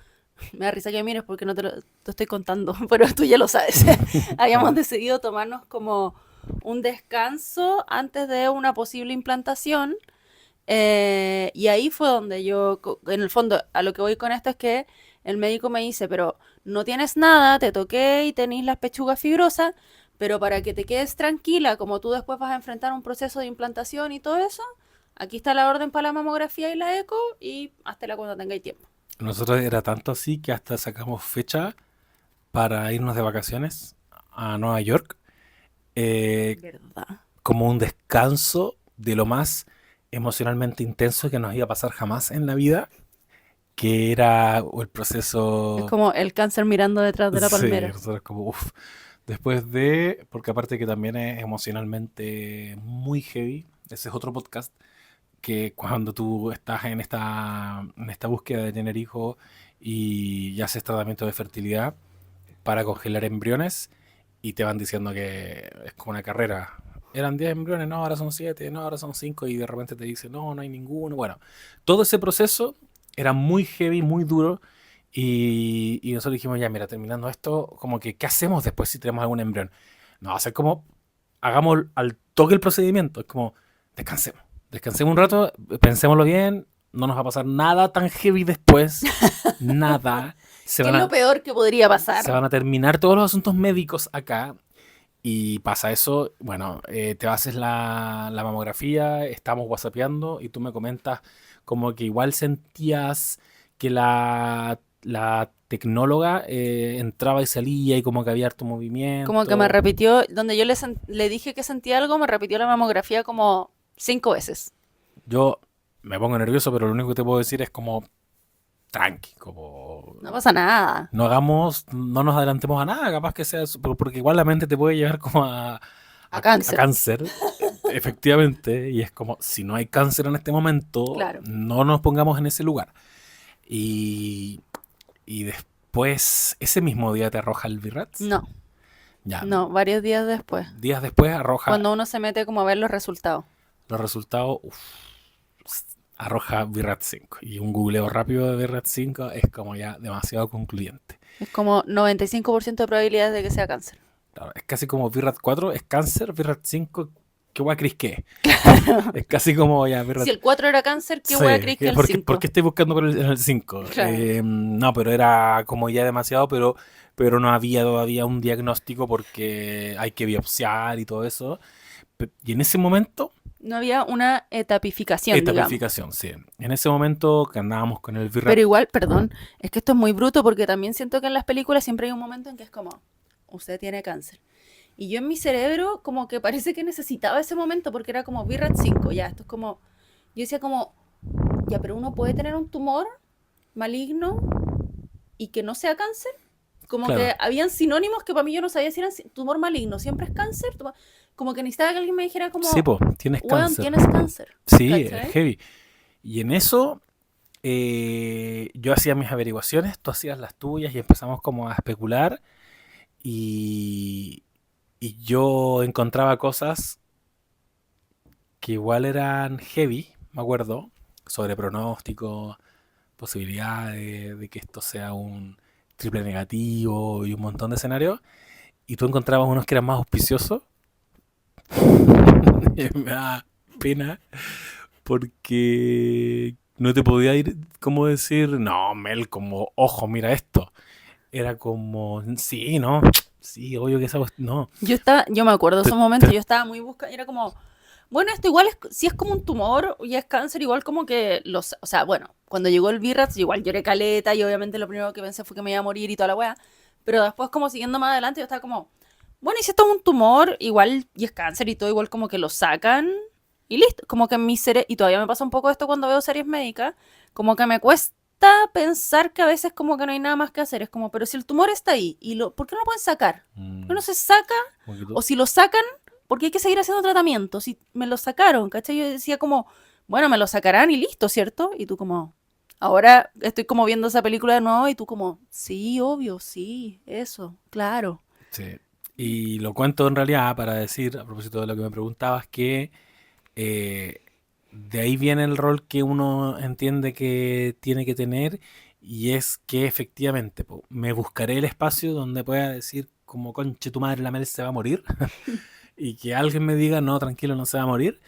me da risa que mires porque no te estoy contando, pero tú ya lo sabes, habíamos decidido tomarnos como un descanso antes de una posible implantación. Y ahí fue donde en el fondo, a lo que voy con esto es que el médico me dice, pero no tienes nada, te toqué y tenés las pechugas fibrosas, pero para que te quedes tranquila, como tú después vas a enfrentar un proceso de implantación y todo eso, aquí está la orden para la mamografía y la eco y háztela cuando tengáis tiempo. Nosotros era tanto así que hasta sacamos fecha para irnos de vacaciones a Nueva York, eh, ¿Verdad? como un descanso de lo más emocionalmente intenso que nos iba a pasar jamás en la vida, que era el Es proceso. como el cáncer mirando detrás de la Sí, palmera. nosotros como, uff, después de, porque aparte que también es emocionalmente muy heavy, ese es otro podcast, que cuando tú estás en esta búsqueda de tener hijos y haces tratamiento de fertilidad para congelar embriones y te van diciendo que es como una carrera. Eran 10 embriones, no, ahora son 7, no, ahora son 5 y de repente te dicen, no, no hay ninguno. Bueno, todo ese proceso era muy heavy, muy duro y nosotros dijimos, ya, mira, terminando esto, como que, ¿qué hacemos después si tenemos algún embrión? No, hacer como, hagamos al toque el procedimiento, es como, descansemos, descansemos un rato, pensémoslo bien, no nos va a pasar nada tan heavy después, nada. Se ¿Qué van es lo a, peor que podría pasar? se van a terminar todos los asuntos médicos acá. Y pasa eso, bueno, te haces la mamografía, estamos whatsappeando y tú me comentas como que igual sentías que la tecnóloga entraba y salía y como que había harto Como que me movimiento. repitió, donde yo le dije que sentía algo, me repitió la mamografía como 5 veces. Yo me pongo nervioso, pero lo único que te puedo decir es como tranqui, como No pasa nada. no nos adelantemos a nada, capaz que sea, porque igual la mente te puede llevar como A a cáncer. cáncer, efectivamente, y es como, si no hay cáncer en este momento, Claro. no nos pongamos en ese lugar. Y, y después, ese mismo día te arroja el VIRATS, No, ya, no, varios días después. días después arroja Cuando uno se mete como a ver los resultados. los resultados, arroja VIRAT 5. Y un googleo rápido de VIRAT 5 es como ya demasiado concluyente. Es como 95% de probabilidades de que sea cáncer. Claro, es casi como VIRAT 4 es cáncer, VIRAT 5, ¿qué guay crees que es? Es casi como ya Si VIRAT. el 4 era cáncer, ¿qué Sí, hueá crees que el por 5? qué estoy buscando por en el 5? Claro. No, pero era como ya demasiado, pero no había todavía un diagnóstico porque hay que biopsiar y todo eso. Y en ese momento, No había una etapificación, digamos. etapificación, sí. En ese momento que andábamos con el Pero VIRAT, igual, perdón, es que esto es muy bruto porque también siento que en las películas siempre hay un momento en que es como, usted tiene cáncer. Y yo en mi cerebro como que parece que necesitaba ese momento porque era como VIRAT 5, ya, esto es como, yo decía como, ya, pero uno puede tener un tumor maligno y que no sea cáncer. Como claro, que habían sinónimos que para mí yo no sabía si eran tumor maligno, siempre es cáncer. Como que necesitaba que alguien me dijera sí, como, pues, tienes weón, cáncer. tienes cáncer. Sí, es ¿Cachai? heavy. Y en eso yo hacía mis averiguaciones, tú hacías las tuyas y empezamos como a especular y, y yo encontraba cosas que igual eran heavy, me acuerdo, sobre pronóstico, posibilidad de que esto sea un triple negativo y un montón de escenarios, y tú encontrabas unos que eran más auspiciosos. Y me da pena porque no te podía ir como decir, no, Mel, como, ojo, mira esto. Era como, sí, no, sí, obvio que esa no. Yo me acuerdo de Te- esos momentos, te- yo estaba muy buscando, era como, bueno, esto igual es, si es como un tumor y es cáncer, igual como que o sea, bueno, cuando llegó el VIRATS, igual lloré caleta y obviamente lo primero que pensé fue que me iba a morir y toda la wea, pero después como siguiendo más adelante yo estaba como, bueno, y si esto es un tumor, igual, y es cáncer y todo, igual como que lo sacan y listo, como que en mi cerebro, y todavía me pasa un poco esto cuando veo series médicas, como que me cuesta pensar que a veces como que no hay nada más que hacer, es como, pero si el tumor está ahí, ¿por qué no lo pueden sacar? ¿Por qué no se saca? como que O si lo sacan, ¿por qué hay que seguir haciendo tratamiento? Si me lo sacaron, ¿cachai? Yo decía como, bueno, me lo sacarán y listo, ¿cierto? Y tú como, ahora estoy como viendo esa película de nuevo y tú como, sí, obvio, sí, eso, claro. sí. Y lo cuento en realidad para decir, a propósito de lo que me preguntabas, que eh, de ahí viene el rol que uno entiende que tiene que tener y es que efectivamente me buscaré el espacio donde pueda decir como conche tu madre la Mel se va a morir y que alguien me diga no, tranquilo, no se va a morir,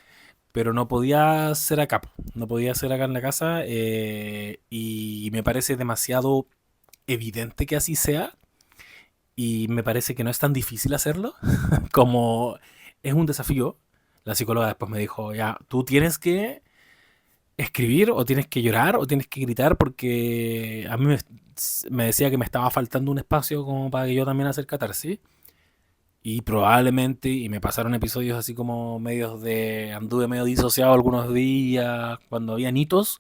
pero no podía ser acá, no podía ser acá en la casa y me parece demasiado evidente que así sea y me parece que no es tan difícil hacerlo como es un desafío. La psicóloga después me dijo, ya, tú tienes que escribir o tienes que llorar o tienes que gritar porque a mí me decía que me estaba faltando un espacio como para que yo también hacer catarsis. Y probablemente, y me pasaron episodios así como medios de, anduve medio disociado algunos días, cuando había hitos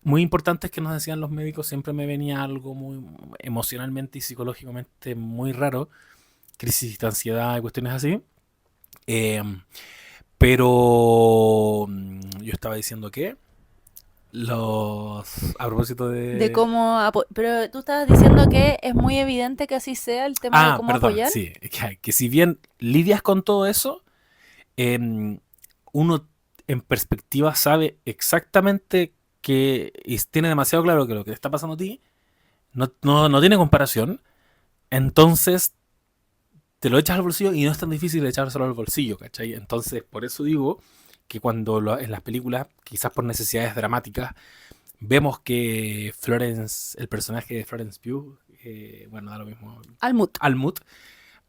muy importantes que nos decían los médicos, siempre me venía algo muy emocionalmente y psicológicamente muy raro, crisis de ansiedad y cuestiones así. Eh, pero yo estaba diciendo que a propósito De de... cómo, pero tú estabas diciendo que es muy evidente que así sea el tema de Ah, cómo perdón, apoyar. sí, que si bien lidias con todo eso, em, uno en perspectiva sabe exactamente que y tiene demasiado claro que lo que te está pasando a ti no tiene comparación, entonces te lo echas al bolsillo y no es tan difícil echárselo al bolsillo, ¿cachai? Entonces, por eso digo que cuando en las películas, quizás por necesidades dramáticas, Vemos que Florence, el personaje de Florence Pugh, bueno, da lo mismo, Almut. Almut,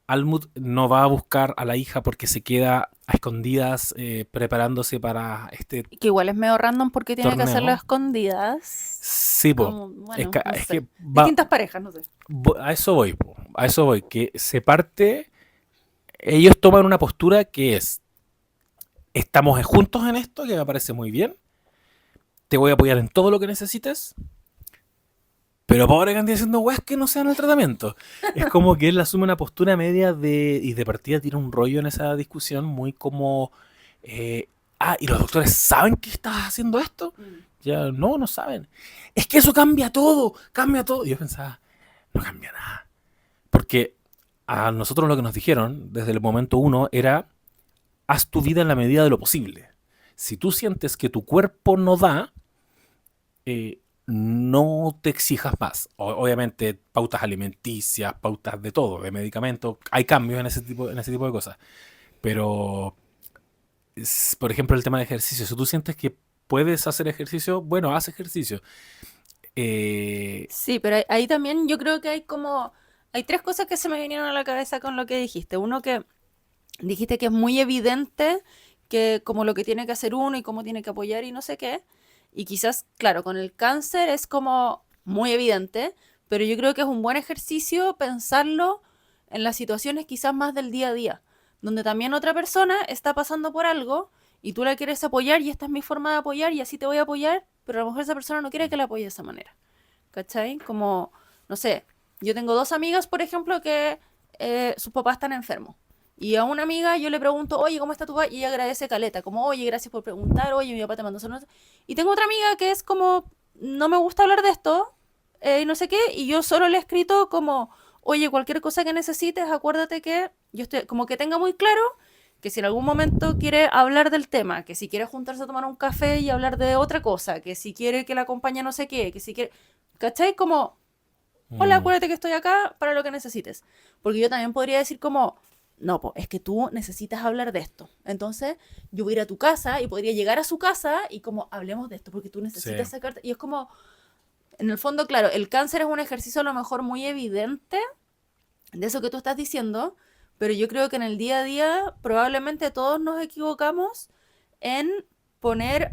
Almut no va a buscar a la hija porque se queda a escondidas preparándose para este Que igual es medio random porque tiene que hacerlo a torneo. escondidas. Sí, po. Como, Es bueno, que, no es sé. que Distintas parejas, no sé. a eso voy, po. A eso voy, que se parte, ellos toman una postura que es, estamos juntos en esto, que me parece muy bien, te voy a apoyar en todo lo que necesites, pero pobre que ande haciendo weas que no sean el tratamiento. Es como que él asume una postura media de, y de partida tira un rollo en esa discusión muy como, ¿y los doctores saben que estás haciendo esto? Ya, no, no saben. Es que eso cambia todo, cambia todo. Y yo pensaba, no cambia nada. Porque a nosotros lo que nos dijeron desde el momento uno era, haz tu vida en la medida de lo posible. Si tú sientes que tu cuerpo no da, no te exijas más. Obviamente, pautas alimenticias, pautas de todo, de medicamentos, hay cambios en ese tipo de cosas. Pero, por ejemplo, el tema de ejercicio, si tú sientes que puedes hacer ejercicio, bueno, haz ejercicio. Eh, Sí, pero ahí también yo creo que hay como... Hay tres cosas que se me vinieron a la cabeza con lo que dijiste. Uno, que dijiste que es muy evidente que como lo que tiene que hacer uno y cómo tiene que apoyar y no sé qué. Y quizás, claro, con el cáncer es como muy evidente, pero yo creo que es un buen ejercicio pensarlo en las situaciones quizás más del día a día, donde también otra persona está pasando por algo y tú la quieres apoyar y esta es mi forma de apoyar y así te voy a apoyar, pero a lo mejor esa persona no quiere que la apoye de esa manera. ¿Cachai? Como, no sé, yo tengo dos amigas, por ejemplo, que sus papás están enfermos. Y a una amiga yo le pregunto, oye, ¿cómo está tu papá? Y ella agradece caleta, como, oye, gracias por preguntar, oye, mi papá te mandó saludos. Y tengo otra amiga que es como, no me gusta hablar de esto, y no sé qué, y yo solo le he escrito como, oye, cualquier cosa que necesites, acuérdate que yo estoy, como que tenga muy claro que si en algún momento quiere hablar del tema, que si quiere juntarse a tomar un café y hablar de otra cosa, que si quiere que la acompañe no sé qué, que si quiere, ¿cachai? Como, hola, mm, acuérdate que estoy acá para lo que necesites. Porque yo también podría decir como, no, pues es que tú necesitas hablar de esto. Entonces, yo voy a ir a tu casa y podría llegar a su casa y como, hablemos de esto, porque tú sí, necesitas sacarte. Y es como, en el fondo, claro, el cáncer es un ejercicio a lo mejor muy evidente de eso que tú estás diciendo, pero yo creo que en el día a día probablemente todos nos equivocamos en poner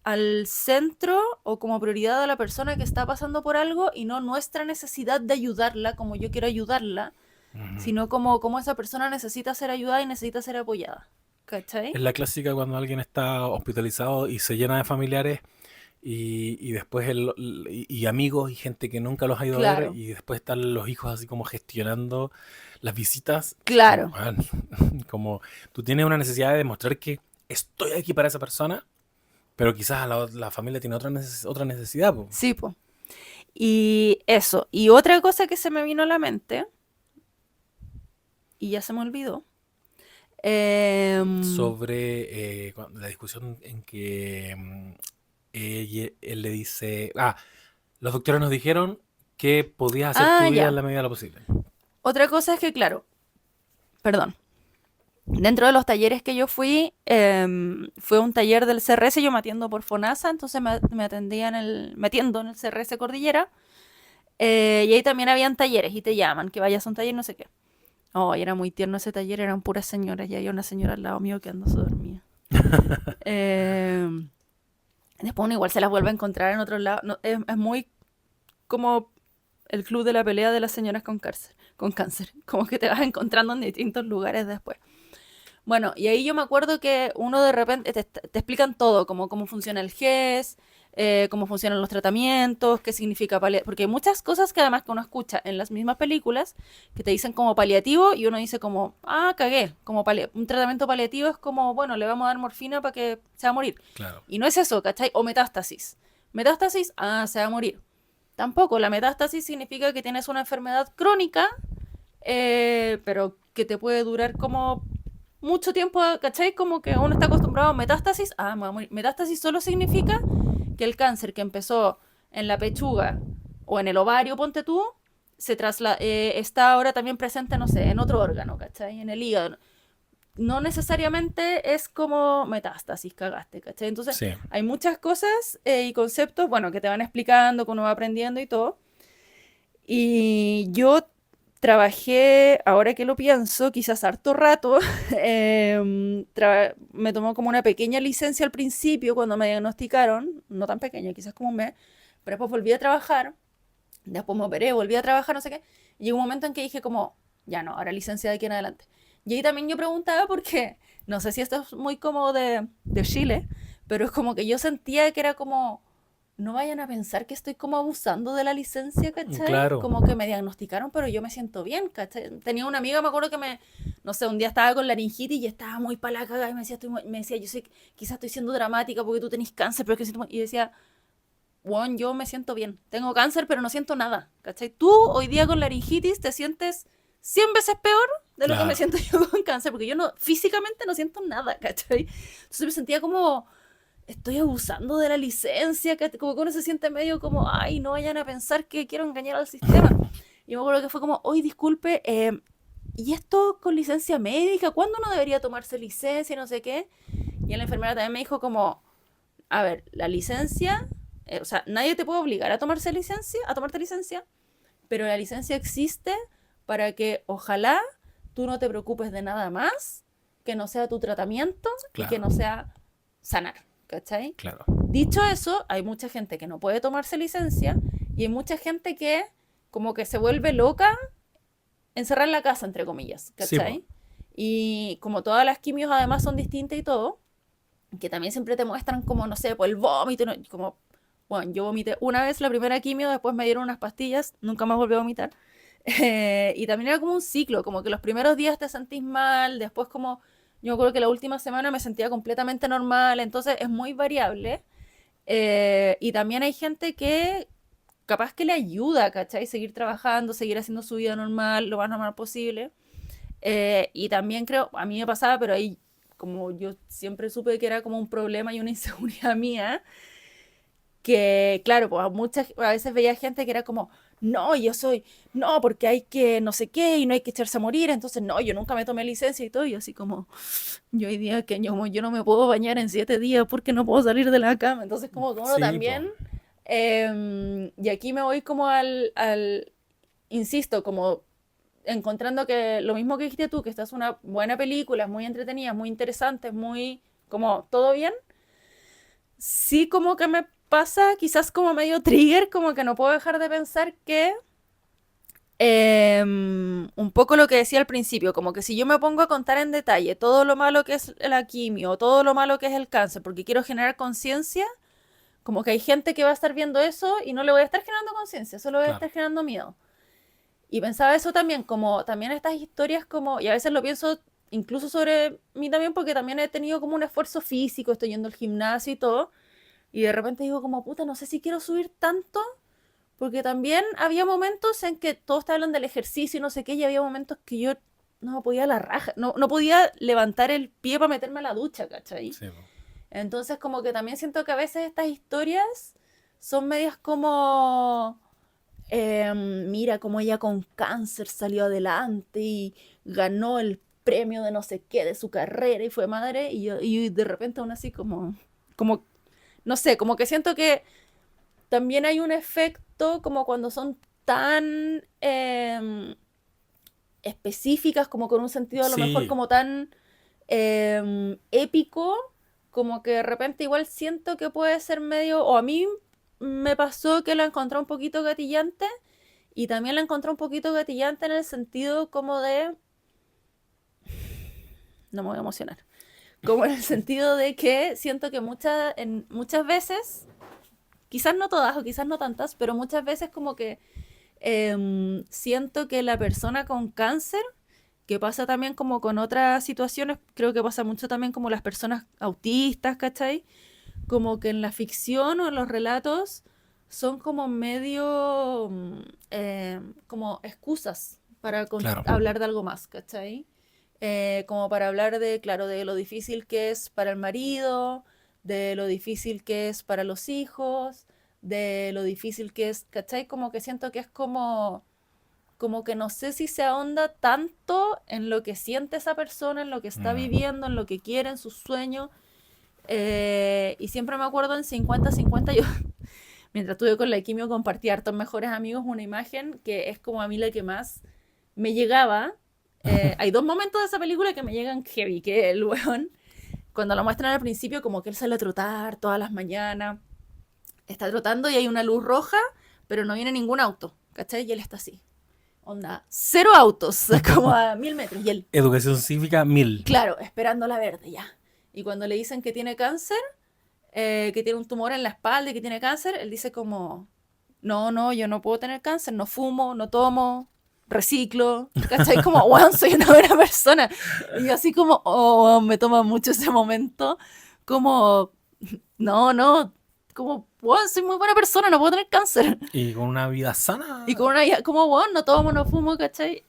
al centro o como prioridad a la persona que está pasando por algo y no nuestra necesidad de ayudarla como yo quiero ayudarla, ujú. sino como esa persona necesita ser ayudada y necesita ser apoyada. ¿Cachai? Es la clásica cuando alguien está hospitalizado y se llena de familiares y después y amigos y gente que nunca los ha ido a ver Claro, y después están los hijos así como gestionando las visitas. Es como, claro. "Man", como tú tienes una necesidad de demostrar que estoy aquí para esa persona, pero quizás la familia tiene otra necesidad. Po. Sí, pues. Y eso. Y otra cosa que se me vino a la mente, y ya se me olvidó. em, Sobre la discusión en que él le dice, los doctores nos dijeron que podías hacer tu vida en ya. la medida de lo posible. Otra cosa es que, claro, perdón. Dentro de los talleres que yo fui, fue un taller del CRS, yo me atiendo por FONASA, entonces me atendía me atiendo en el CRS Cordillera, y ahí también habían talleres y te llaman, que vayas a un taller, no sé qué. Oh, y era muy tierno ese taller, eran puras señoras, y había una señora al lado mío que andó se dormía. Eh, Después uno igual se las vuelve a encontrar en otros lados. No, es muy como el club de la pelea de las señoras con cáncer, con cáncer. Como que te vas encontrando en distintos lugares después. Bueno, y ahí yo me acuerdo que uno de repente te explican todo, como cómo funciona el GES, cómo funcionan los tratamientos, qué significa paliativo, porque hay muchas cosas que además que uno escucha en las mismas películas que te dicen como paliativo y uno dice como, cagué, como un tratamiento paliativo es como, bueno, le vamos a dar morfina para que se va a morir. Claro. Y no es eso, ¿cachai? O metástasis. Metástasis, se va a morir. Tampoco, la metástasis significa que tienes una enfermedad crónica, pero que te puede durar como mucho tiempo, ¿cachai? Como que uno está acostumbrado a metástasis. Metástasis solo significa que el cáncer que empezó en la pechuga o en el ovario, ponte tú, está ahora también presente, no sé, en otro órgano, ¿cachai? En el hígado. no necesariamente es como metástasis, cagaste, ¿cachai? Entonces, Sí, hay muchas cosas y conceptos, bueno, que te van explicando, que uno va aprendiendo y todo. Y yo trabajé, ahora que lo pienso, quizás harto rato, me tomó como una pequeña licencia al principio cuando me diagnosticaron, no tan pequeña, quizás como un mes, pero después volví a trabajar, después me operé, volví a trabajar, no sé qué, y llegó un momento en que dije como, ya no, ahora licencia de aquí en adelante. Y ahí también yo preguntaba porque, no sé si esto es muy como de Chile, pero es como que yo sentía que era como, no vayan a pensar que estoy como abusando de la licencia, ¿cachai? claro, Como que me diagnosticaron, pero yo me siento bien, ¿cachai? Tenía una amiga, me acuerdo que no sé, un día estaba con laringitis y estaba muy para la cagada y me decía, yo sé, quizás estoy siendo dramática porque tú tenés cáncer, pero es que siento... Y decía, bueno, yo me siento bien, tengo cáncer, pero no siento nada, ¿cachai? Tú hoy día con laringitis te sientes 100 veces peor de lo que me claro. siento yo con cáncer, porque yo no, físicamente no siento nada, ¿cachai? Entonces me sentía como estoy abusando de la licencia, que como que uno se siente medio como, ay, no vayan a pensar que quiero engañar al sistema. Y me acuerdo que fue como, hoy disculpe, ¿y esto con licencia médica? ¿Cuándo uno debería tomarse licencia y no sé qué? Y la enfermera también me dijo como, a ver, la licencia, o sea, nadie te puede obligar a tomarse licencia, a tomarte licencia, pero la licencia existe para que ojalá tú no te preocupes de nada más que no sea tu tratamiento y que Claro, no sea sanar, ¿cachai? claro. Dicho eso, hay mucha gente que no puede tomarse licencia y hay mucha gente que como que se vuelve loca encerrar en la casa, entre comillas, Sí, po. ¿cachai? Y como todas las quimios además son distintas y todo, que también siempre te muestran como, no sé, por el vómito, ¿no? Como, bueno, yo vomité una vez la primera quimio, después me dieron unas pastillas, nunca más volví a vomitar. Y también era como un ciclo, como que los primeros días te sentís mal, después como, yo me acuerdo que la última semana me sentía completamente normal, entonces es muy variable. Y también hay gente que capaz que le ayuda, ¿cachai? Seguir trabajando, seguir haciendo su vida normal, lo más normal posible. Y también creo, a mí me pasaba, pero ahí como yo siempre supe que era como un problema y una inseguridad mía, que claro, pues a veces veía gente que era como, no, yo soy, no, porque hay que no sé qué y no hay que echarse a morir, entonces no, yo nunca me tomé licencia y todo, y así como, yo hoy día que yo no me puedo bañar en 7 días porque no puedo salir de la cama, entonces como que uno Sí, po. también, y aquí me voy como insisto, como encontrando que lo mismo que dijiste tú, que esta es una buena película, es muy entretenida, es muy interesante, es muy, como, todo bien, sí como que me pasa quizás como medio trigger, como que no puedo dejar de pensar que un poco lo que decía al principio, como que si yo me pongo a contar en detalle todo lo malo que es la quimio, todo lo malo que es el cáncer, porque quiero generar conciencia, como que hay gente que va a estar viendo eso y no le voy a estar generando conciencia, solo voy a Claro. estar generando miedo. Y pensaba eso también, como también estas historias como, y a veces lo pienso incluso sobre mí también, porque también he tenido como un esfuerzo físico, estoy yendo al gimnasio y todo, y de repente digo como, puta, no sé si quiero subir tanto, porque también había momentos en que todos te hablan del ejercicio y no sé qué, y había momentos que yo no podía la raja, no podía levantar el pie para meterme a la ducha, ¿cachai? Sí, po. Entonces como que también siento que a veces estas historias son medias como, mira cómo ella con cáncer salió adelante y ganó el premio de no sé qué de su carrera y fue madre, y de repente aún así como, no sé, como que siento que también hay un efecto como cuando son tan específicas, como con un sentido a lo mejor Sí, como tan épico, como que de repente igual siento que puede ser medio, o a mí me pasó que lo encontré un poquito gatillante y también lo encontré un poquito gatillante en el sentido como de, no me voy a emocionar, como en el sentido de que siento que muchas veces, quizás no todas o quizás no tantas, pero muchas veces como que siento que la persona con cáncer, que pasa también como con otras situaciones, creo que pasa mucho también como las personas autistas, ¿cachai? Como que en la ficción o en los relatos son como medio como excusas para claro. hablar de algo más, ¿cachai? Como para hablar de, claro, de lo difícil que es para el marido, de lo difícil que es para los hijos, de lo difícil que es, ¿cachai? Como que siento que es como como que no sé si se ahonda tanto en lo que siente esa persona, en lo que está viviendo, en lo que quiere, en sus sueños. Y siempre me acuerdo en 50-50, yo mientras estuve con la quimio compartí a hartos mejores amigos una imagen que es como a mí la que más me llegaba. Hay dos momentos de esa película que me llegan heavy, que el weón, cuando lo muestran al principio, como que él sale a trotar todas las mañanas, está trotando y hay una luz roja, pero no viene ningún auto, ¿cachai? Y él está así, onda, cero autos, como a 1000 metros, y él, Educación cívica 1000. claro, esperando la verde ya. Y cuando le dicen que tiene cáncer, que tiene un tumor en la espalda y que tiene cáncer, él dice como, no, yo no puedo tener cáncer, no fumo, no tomo, reciclo, ¿cachai? Como, weón, soy una buena persona. Y yo así como, oh, me toma mucho ese momento, como, no, como, weón, soy muy buena persona, no puedo tener cáncer. Y con una vida sana. Y con una, como, weón, no tomo, no fumo, ¿cachai?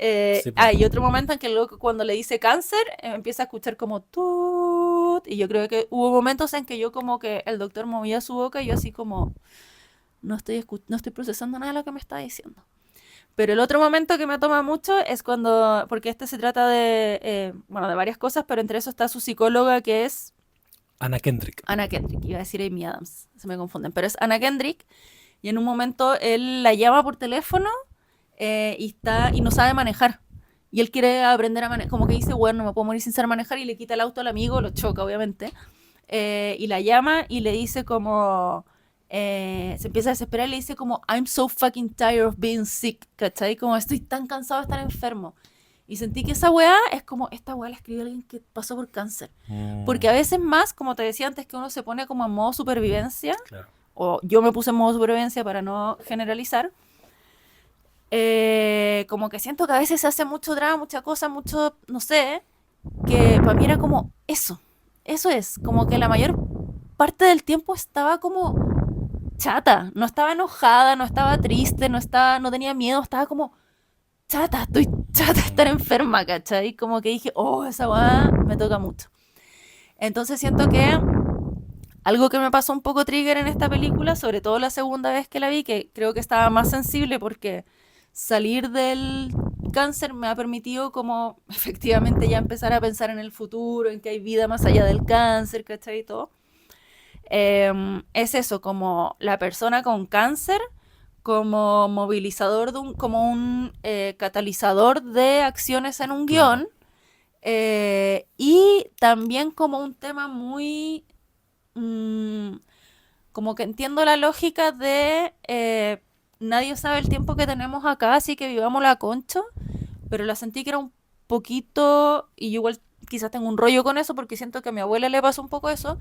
Sí, pues. Y otro momento en que luego cuando le dice cáncer, empieza a escuchar como, tut, y yo creo que hubo momentos en que yo como que el doctor movía su boca y yo así como, no estoy procesando nada de lo que me está diciendo. Pero el otro momento que me toma mucho es cuando, porque este se trata de, bueno, de varias cosas, pero entre eso está su psicóloga que es Anna Kendrick. Anna Kendrick, iba a decir Amy Adams, se me confunden, pero es Anna Kendrick, y en un momento él la llama por teléfono y no sabe manejar. Y él quiere aprender a manejar, como que dice, bueno, no me puedo morir sin saber manejar, y le quita el auto al amigo, lo choca, obviamente, y la llama y le dice como, se empieza a desesperar y le dice como, I'm so fucking tired of being sick, ¿cachai? Como estoy tan cansado de estar enfermo. Y sentí que esa weá es como, esta weá la escribió alguien que pasó por cáncer. Porque a veces más, como te decía antes, que uno se pone como en modo supervivencia, Claro. o yo me puse en modo supervivencia para no generalizar, como que siento que a veces se hace mucho drama, mucha cosa, mucho, no sé, que para mí era como eso es, como que la mayor parte del tiempo estaba como chata, no estaba enojada, no estaba triste, no tenía miedo, estaba como chata, estoy chata de estar enferma, ¿cachai? Como que dije, oh, esa weá me toca mucho. Entonces siento que algo que me pasó un poco trigger en esta película, sobre todo la segunda vez que la vi, que creo que estaba más sensible porque salir del cáncer me ha permitido como efectivamente ya empezar a pensar en el futuro, en que hay vida más allá del cáncer, ¿cachai? Y todo. Es eso, como la persona con cáncer, como movilizador, como un catalizador de acciones en un guión, y también como un tema muy como que entiendo la lógica de nadie sabe el tiempo que tenemos acá, así que vivamos la concha, pero la sentí que era un poquito, y yo igual quizás tengo un rollo con eso porque siento que a mi abuela le pasó un poco eso,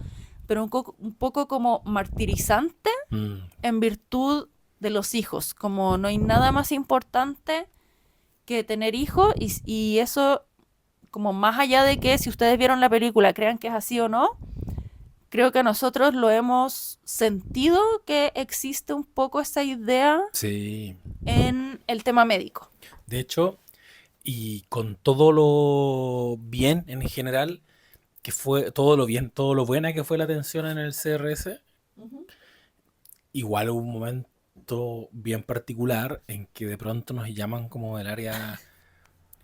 pero un poco como martirizante en virtud de los hijos, como no hay nada más importante que tener hijos y eso como más allá de que si ustedes vieron la película crean que es así o no, creo que nosotros lo hemos sentido que existe un poco esa idea Sí. en el tema médico. De hecho, y con todo lo bien en general, que fue todo lo bien, todo lo buena que fue la atención en el CRS, igual hubo un momento bien particular en que de pronto nos llaman como del área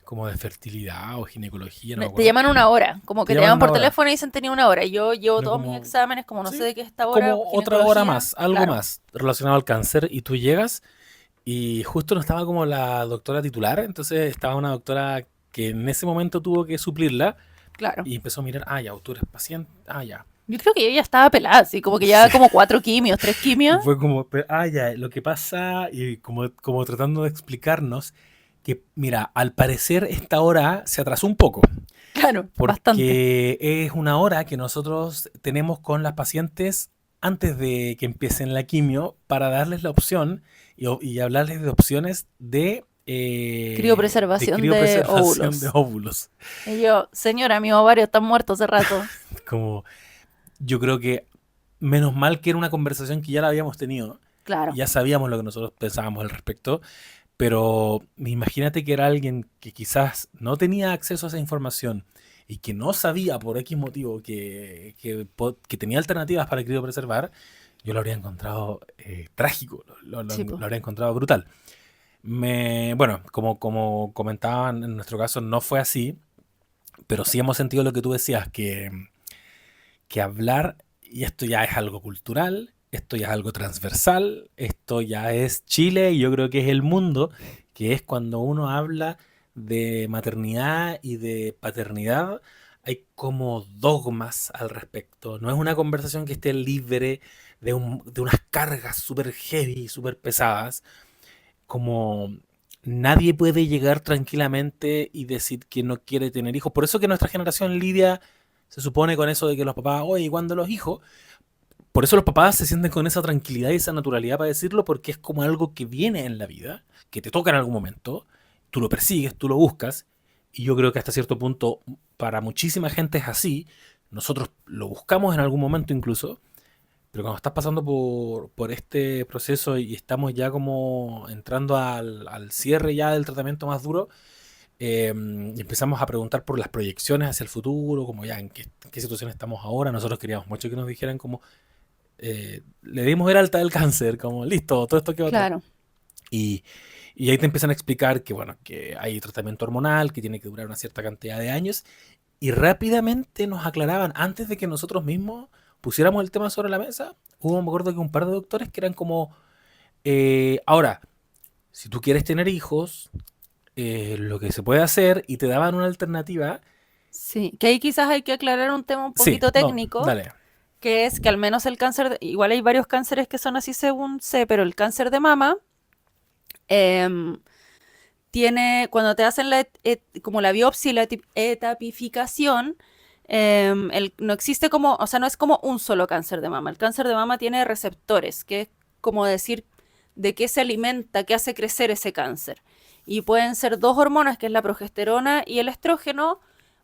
como de fertilidad o ginecología, no me Te acuerdo. llaman una hora, como que Te te llaman llaman una por hora. teléfono y dicen tenía una hora. Yo llevo Era todos mis como, exámenes, como no sé sí, de qué es esta hora, como otra hora ginecología, más, algo claro. más relacionado al cáncer, y tú llegas y justo no estaba como la doctora titular, entonces estaba una doctora que en ese momento tuvo que suplirla Claro. y empezó a mirar, ah, ya, tú eres paciente, ah, ya. Yo creo que yo ya estaba pelada, así como que Sí. ya como 4 quimios, 3 quimios. Fue como, ah, ya, lo que pasa, y como tratando de explicarnos que, mira, al parecer esta hora se atrasó un poco, Claro, bastante. porque es una hora que nosotros tenemos con las pacientes antes de que empiecen la quimio para darles la opción y hablarles de opciones de Criopreservación de criopreservación de óvulos. óvulos. Y yo, señora, mis ovarios están muertos hace rato. Como yo creo que menos mal que era una conversación que ya la habíamos tenido y Claro. ya sabíamos lo que nosotros pensábamos al respecto, pero imagínate que era alguien que quizás no tenía acceso a esa información y que no sabía por X motivo que tenía alternativas para criopreservar, yo lo habría encontrado trágico, Sí, lo po. habría encontrado brutal. Bueno, como comentaban, en nuestro caso no fue así, pero sí hemos sentido lo que tú decías, que hablar, y esto ya es algo cultural, esto ya es algo transversal, esto ya es Chile y yo creo que es el mundo, que es cuando uno habla de maternidad y de paternidad, hay como dogmas al respecto. No es una conversación que esté libre de unas cargas súper heavy, súper pesadas, como nadie puede llegar tranquilamente y decir que no quiere tener hijos. Por eso que nuestra generación lidia, se supone, con eso de que los papás, oye, ¿y cuándo los hijos? Por eso los papás se sienten con esa tranquilidad y esa naturalidad para decirlo, porque es como algo que viene en la vida, que te toca en algún momento, tú lo persigues, tú lo buscas, y yo creo que hasta cierto punto para muchísima gente es así, nosotros lo buscamos en algún momento incluso, pero cuando estás pasando por este proceso y estamos ya como entrando al cierre ya del tratamiento más duro, y empezamos a preguntar por las proyecciones hacia el futuro, como ya en qué situación estamos ahora. Nosotros queríamos mucho que nos dijeran como le dimos el alta del cáncer, como listo, todo esto quedó atrás. Claro. Y, y ahí te empiezan a explicar que, bueno, que hay tratamiento hormonal, que tiene que durar una cierta cantidad de años, y rápidamente nos aclaraban, antes de que nosotros mismos pusiéramos el tema sobre la mesa, hubo, me acuerdo que un par de doctores que eran como, ahora, si tú quieres tener hijos, lo que se puede hacer, y te daban una alternativa. Sí, que ahí quizás hay que aclarar un tema un Sí, poquito no, técnico, dale. que es que al menos el cáncer, igual hay varios cánceres que son así según sé, pero el cáncer de mama em, tiene, cuando te hacen como la biopsia y la etapificación, no existe como, o sea, no es como un solo cáncer de mama. El cáncer de mama tiene receptores, que es como decir de qué se alimenta, qué hace crecer ese cáncer. Y pueden ser dos hormonas, que es la progesterona y el estrógeno,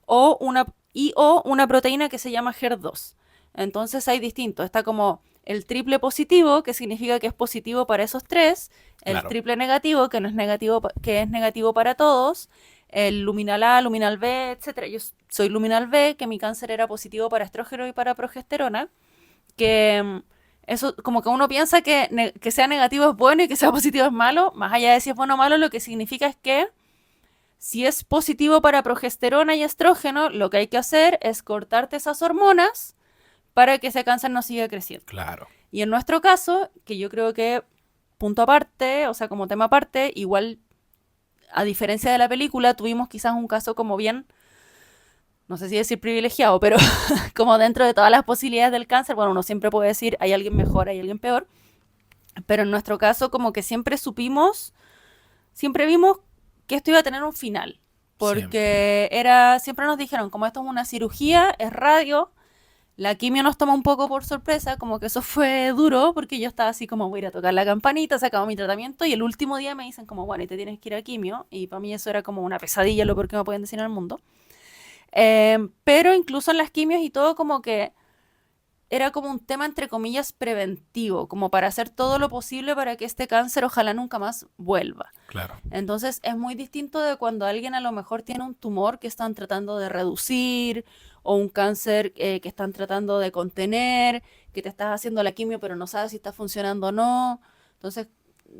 o una proteína que se llama HER2. Entonces hay distintos. Está como el triple positivo, que significa que es positivo para esos tres, el Claro, triple negativo, que no es negativo, que es negativo para todos, el luminal A, luminal B, etcétera. Yo soy luminal B, que mi cáncer era positivo para estrógeno y para progesterona, que eso como que uno piensa que sea negativo es bueno y que sea positivo es malo, más allá de si es bueno o malo, lo que significa es que si es positivo para progesterona y estrógeno, lo que hay que hacer es cortarte esas hormonas para que ese cáncer no siga creciendo. claro. Y en nuestro caso, que yo creo que punto aparte, o sea, como tema aparte, igual a diferencia de la película, tuvimos quizás un caso como bien, no sé si decir privilegiado, pero como dentro de todas las posibilidades del cáncer, bueno, uno siempre puede decir hay alguien mejor, hay alguien peor, pero en nuestro caso como que siempre supimos, siempre vimos que esto iba a tener un final, Sí, porque siempre nos dijeron, como esto es una cirugía, es radio. La quimio nos toma un poco por sorpresa, como que eso fue duro, porque yo estaba así como voy a ir a tocar la campanita, se acabó mi tratamiento, y el último día me dicen como, bueno, y te tienes que ir a quimio, y para mí eso era como una pesadilla, lo peor que me pueden decir en el mundo. Pero incluso en las quimios y todo, como que era como un tema, entre comillas, preventivo, como para hacer todo lo posible para que este cáncer ojalá nunca más vuelva. claro. Entonces es muy distinto de cuando alguien a lo mejor tiene un tumor que están tratando de reducir o un cáncer que están tratando de contener, que te estás haciendo la quimio pero no sabes si está funcionando o no. Entonces,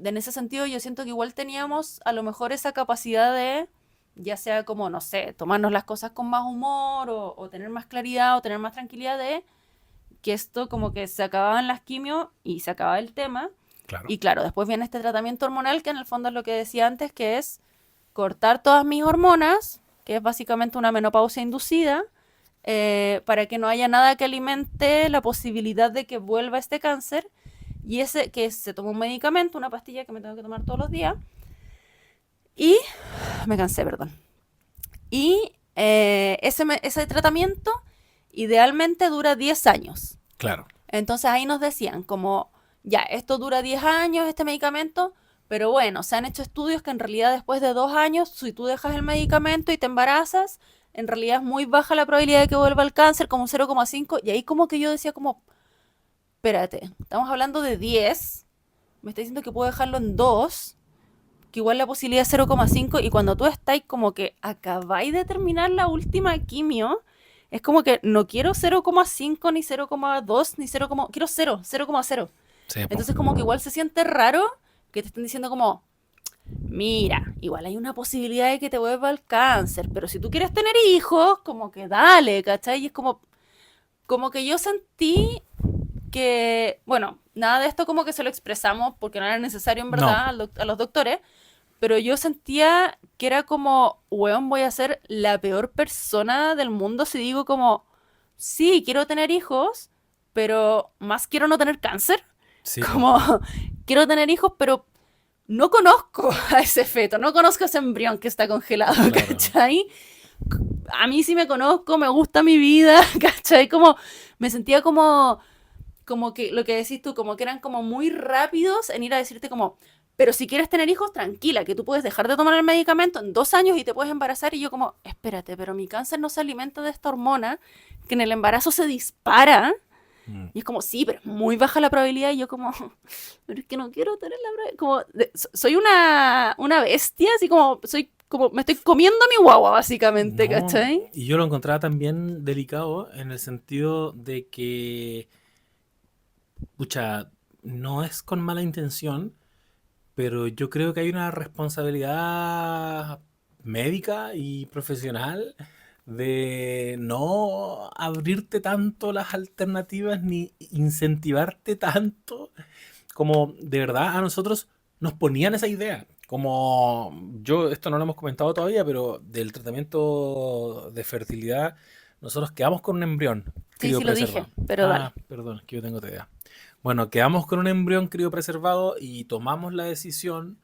en ese sentido yo siento que igual teníamos a lo mejor esa capacidad de, ya sea como, no sé, tomarnos las cosas con más humor o tener más claridad o tener más tranquilidad de que esto como que se acababan las quimios y se acababa el tema. Claro, Y claro, después viene este tratamiento hormonal que en el fondo es lo que decía antes, que es cortar todas mis hormonas, que es básicamente una menopausia inducida, para que no haya nada que alimente la posibilidad de que vuelva este cáncer. Y ese que se toma un medicamento, una pastilla que me tengo que tomar todos los días. Y me cansé, perdón. Y ese tratamiento idealmente dura 10 años. claro. Entonces ahí nos decían como, ya, esto dura 10 años, este medicamento, pero bueno, se han hecho estudios que en realidad después de 2 años, si tú dejas el medicamento y te embarazas, en realidad es muy baja la probabilidad de que vuelva el cáncer, como 0,5, y ahí como que yo decía como, espérate, estamos hablando de 10, me está diciendo que puedo dejarlo en 2, que igual la posibilidad es 0,5, y cuando tú estás como que acabáis de terminar la última quimio, es como que no quiero 0,5 ni 0,2 ni 0, quiero 0, 0,0. Sí, po. Entonces como que igual se siente raro que te estén diciendo como, mira, igual hay una posibilidad de que te vuelva el cáncer, pero si tú quieres tener hijos, como que dale, ¿cachai? Y es como que yo sentí que, bueno, nada de esto como que se lo expresamos porque no era necesario en No, verdad a los doctores, pero yo sentía que era como, weón, voy a ser la peor persona del mundo si digo como, sí, quiero tener hijos, pero más quiero no tener cáncer. sí, po, Como, quiero tener hijos, pero no conozco a ese feto, no conozco a ese embrión que está congelado, claro. ¿cachai? A mí sí me conozco, me gusta mi vida, ¿cachai? Como, me sentía como que lo que decís tú, como que eran como muy rápidos en ir a decirte como, pero si quieres tener hijos, tranquila, que tú puedes dejar de tomar el medicamento en 2 años y te puedes embarazar. Y yo como, espérate, pero mi cáncer no se alimenta de esta hormona que en el embarazo se dispara. Mm. Y es como, sí, pero es muy baja la probabilidad. Y yo como, pero es que no quiero tener la probabilidad. Como, soy una bestia, así como, soy como, me estoy comiendo a mi guagua, básicamente, No, ¿cachai? y yo lo encontraba también delicado en el sentido de que, pucha, no es con mala intención, pero yo creo que hay una responsabilidad médica y profesional de no abrirte tanto las alternativas ni incentivarte tanto como de verdad a nosotros nos ponían esa idea. Como yo, esto no lo hemos comentado todavía, pero del tratamiento de fertilidad, nosotros quedamos con un embrión Sí, sí lo criopreservado. dije, pero Ah, dale. perdón, es que yo tengo TDA. Bueno, quedamos con un embrión criopreservado y tomamos la decisión,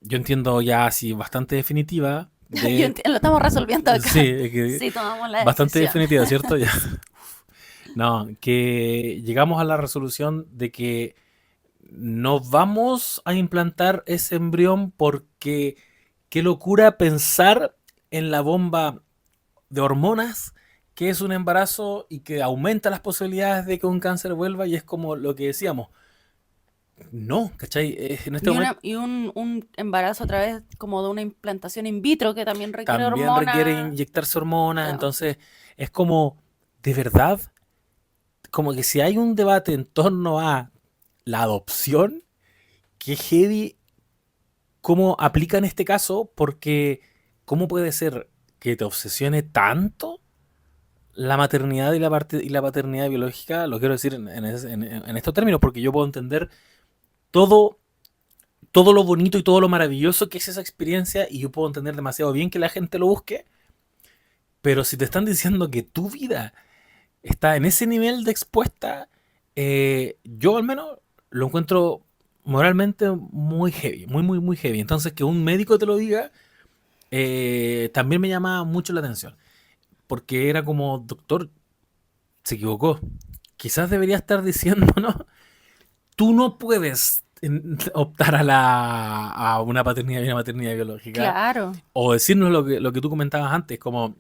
yo entiendo ya así bastante definitiva, Yo de, entiendo, lo estamos resolviendo sí, acá. es que Sí, tomamos la bastante decisión. definitiva, ¿cierto? Ya. No, que llegamos a la resolución de que no vamos a implantar ese embrión porque qué locura pensar en la bomba de hormonas que es un embarazo y que aumenta las posibilidades de que un cáncer vuelva y es como lo que decíamos. No, ¿cachai? En este Y, momento un embarazo a través como de una implantación in vitro que también requiere también requiere hormonas. inyectarse hormonas, Claro. entonces es como, de verdad, como que si hay un debate en torno a la adopción, que heavy cómo aplica en este caso, porque ¿cómo puede ser que te obsesione tanto la maternidad y y la paternidad biológica? Lo quiero decir en estos términos, porque yo puedo entender todo, todo lo bonito y todo lo maravilloso que es esa experiencia y yo puedo entender demasiado bien que la gente lo busque, pero si te están diciendo que tu vida está en ese nivel de expuesta, yo al menos lo encuentro moralmente muy heavy, muy, muy, muy heavy. Entonces, que un médico te lo diga, también me llama mucho la atención, porque era como, doctor, se equivocó. Quizás debería estar diciendo, ¿no? Tú no puedes optar a una paternidad y una maternidad biológica, Claro, o decirnos lo que tú comentabas antes, como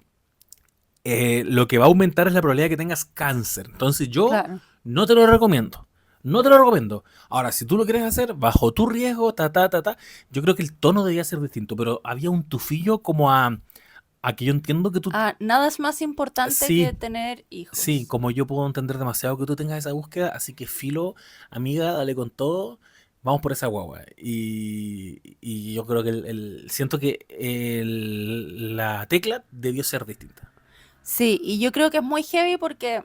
lo que va a aumentar es la probabilidad de que tengas cáncer. Entonces yo claro. no te lo recomiendo. No te lo recomiendo. Ahora, si tú lo quieres hacer bajo tu riesgo, yo creo que el tono debía ser distinto, pero había un tufillo como a que yo entiendo que tú, Ah, nada es más importante sí, que tener sí, hijos. como yo puedo entender demasiado que tú tengas esa búsqueda, así que filo, amiga, dale con todo, vamos por esa guagua. Y yo creo que siento que la tecla debió ser distinta. Sí, y yo creo que es muy heavy porque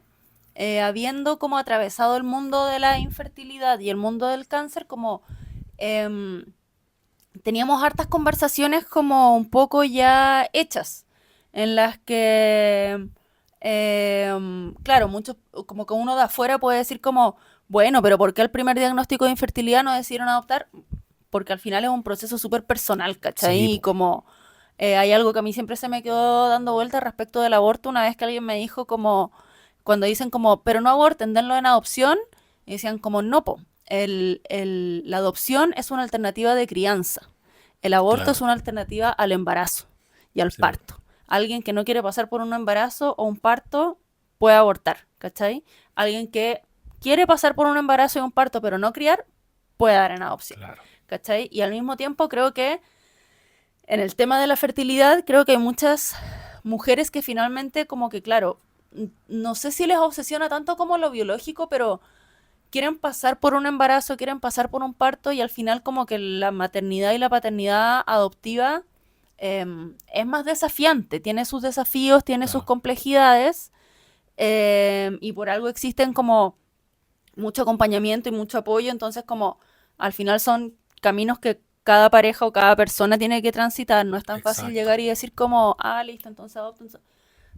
habiendo como atravesado el mundo de la infertilidad y el mundo del cáncer, como em, teníamos hartas conversaciones como un poco ya hechas, en las que, claro, muchos, como que uno de afuera puede decir como, bueno, pero ¿por qué el primer diagnóstico de infertilidad no decidieron adoptar? Porque al final es un proceso súper personal, Sí, ¿cachai? Y po, como hay algo que a mí siempre se me quedó dando vuelta respecto del aborto, una vez que alguien me dijo como, cuando dicen como, pero no aborten, denlo en adopción, y decían como, no, po, la adopción es una alternativa de crianza. El aborto es claro. una alternativa al embarazo y al Sí, po, parto. Alguien que no quiere pasar por un embarazo o un parto puede abortar, ¿cachai? Alguien que quiere pasar por un embarazo y un parto pero no criar, puede dar en adopción, claro. ¿cachai? Y al mismo tiempo creo que en el tema de la fertilidad, creo que hay muchas mujeres que finalmente como que, claro, no sé si les obsesiona tanto como lo biológico, pero quieren pasar por un embarazo, quieren pasar por un parto y al final como que la maternidad y la paternidad adoptiva es más desafiante, tiene sus desafíos, tiene sus Claro, complejidades y por algo existen como mucho acompañamiento y mucho apoyo, entonces como al final son caminos que cada pareja o cada persona tiene que transitar, no es tan fácil exacto. llegar y decir como, ah, listo, entonces adopto.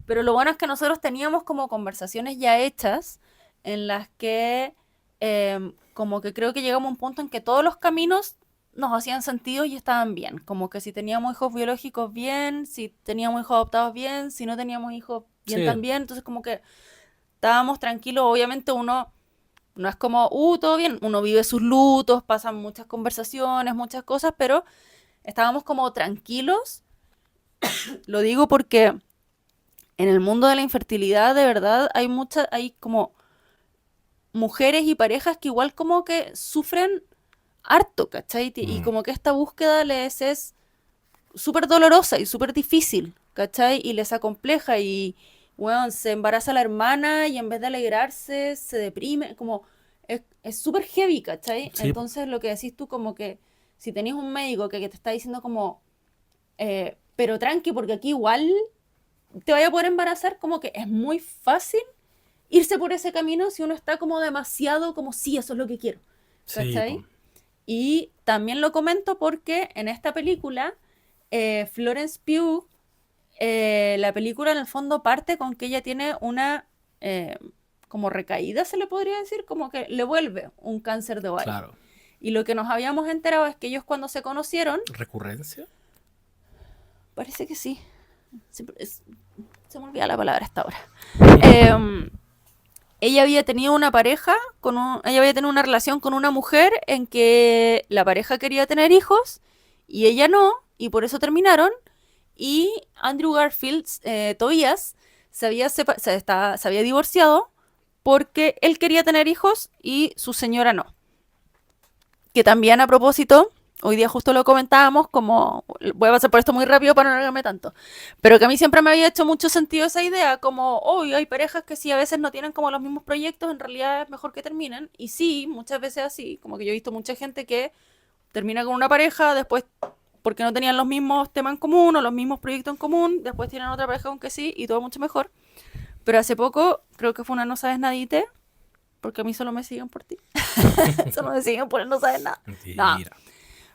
Pero lo bueno es que nosotros teníamos como conversaciones ya hechas en las que como que creo que llegamos a un punto en que todos los caminos nos hacían sentido y estaban bien. Como que si teníamos hijos biológicos bien, si teníamos hijos adoptados bien, si no teníamos hijos bien Sí, también. Entonces como que estábamos tranquilos. Obviamente uno no es como, todo bien, uno vive sus lutos, pasan muchas conversaciones, muchas cosas, pero estábamos como tranquilos. Lo digo porque en el mundo de la infertilidad, de verdad, hay como mujeres y parejas que igual como que sufren harto, ¿cachai? Y mm, como que esta búsqueda les es súper dolorosa y súper difícil, ¿cachai? Y les acompleja y, bueno, se embaraza la hermana y en vez de alegrarse, se deprime, como es súper heavy, ¿cachai? sí, Entonces lo que decís tú como que si tenés un médico que te está diciendo como, pero tranqui, porque aquí igual te vaya a poder embarazar, como que es muy fácil irse por ese camino si uno está como demasiado como sí, eso es lo que quiero, sí, po, ¿cachai? Y también lo comento porque en esta película, Florence Pugh, la película en el fondo parte con que ella tiene una como recaída, se le podría decir, como que le vuelve un cáncer de ovario. claro. Y lo que nos habíamos enterado es que ellos cuando se conocieron, ¿Recurrencia? parece que sí, se me olvida la palabra hasta ahora. Eh, ella había tenido una pareja, ella había tenido una relación con una mujer en que la pareja quería tener hijos y ella no, y por eso terminaron. Y Andrew Garfield, Tobias, se había divorciado porque él quería tener hijos y su señora no. Que también a propósito, hoy día justo lo comentábamos, como voy a pasar por esto muy rápido para no alargarme tanto, pero que a mí siempre me había hecho mucho sentido esa idea, como, hoy hay parejas que sí a veces no tienen como los mismos proyectos, en realidad es mejor que terminen, y sí, muchas veces así, como que yo he visto mucha gente que termina con una pareja, después porque no tenían los mismos temas en común o los mismos proyectos en común, después tienen otra pareja aunque sí, y todo mucho mejor. Pero hace poco, creo que fue una No Sabes Nadite, porque a mí solo me siguen por ti. Solo me siguen por el No Sabes Nada. No, Mentira.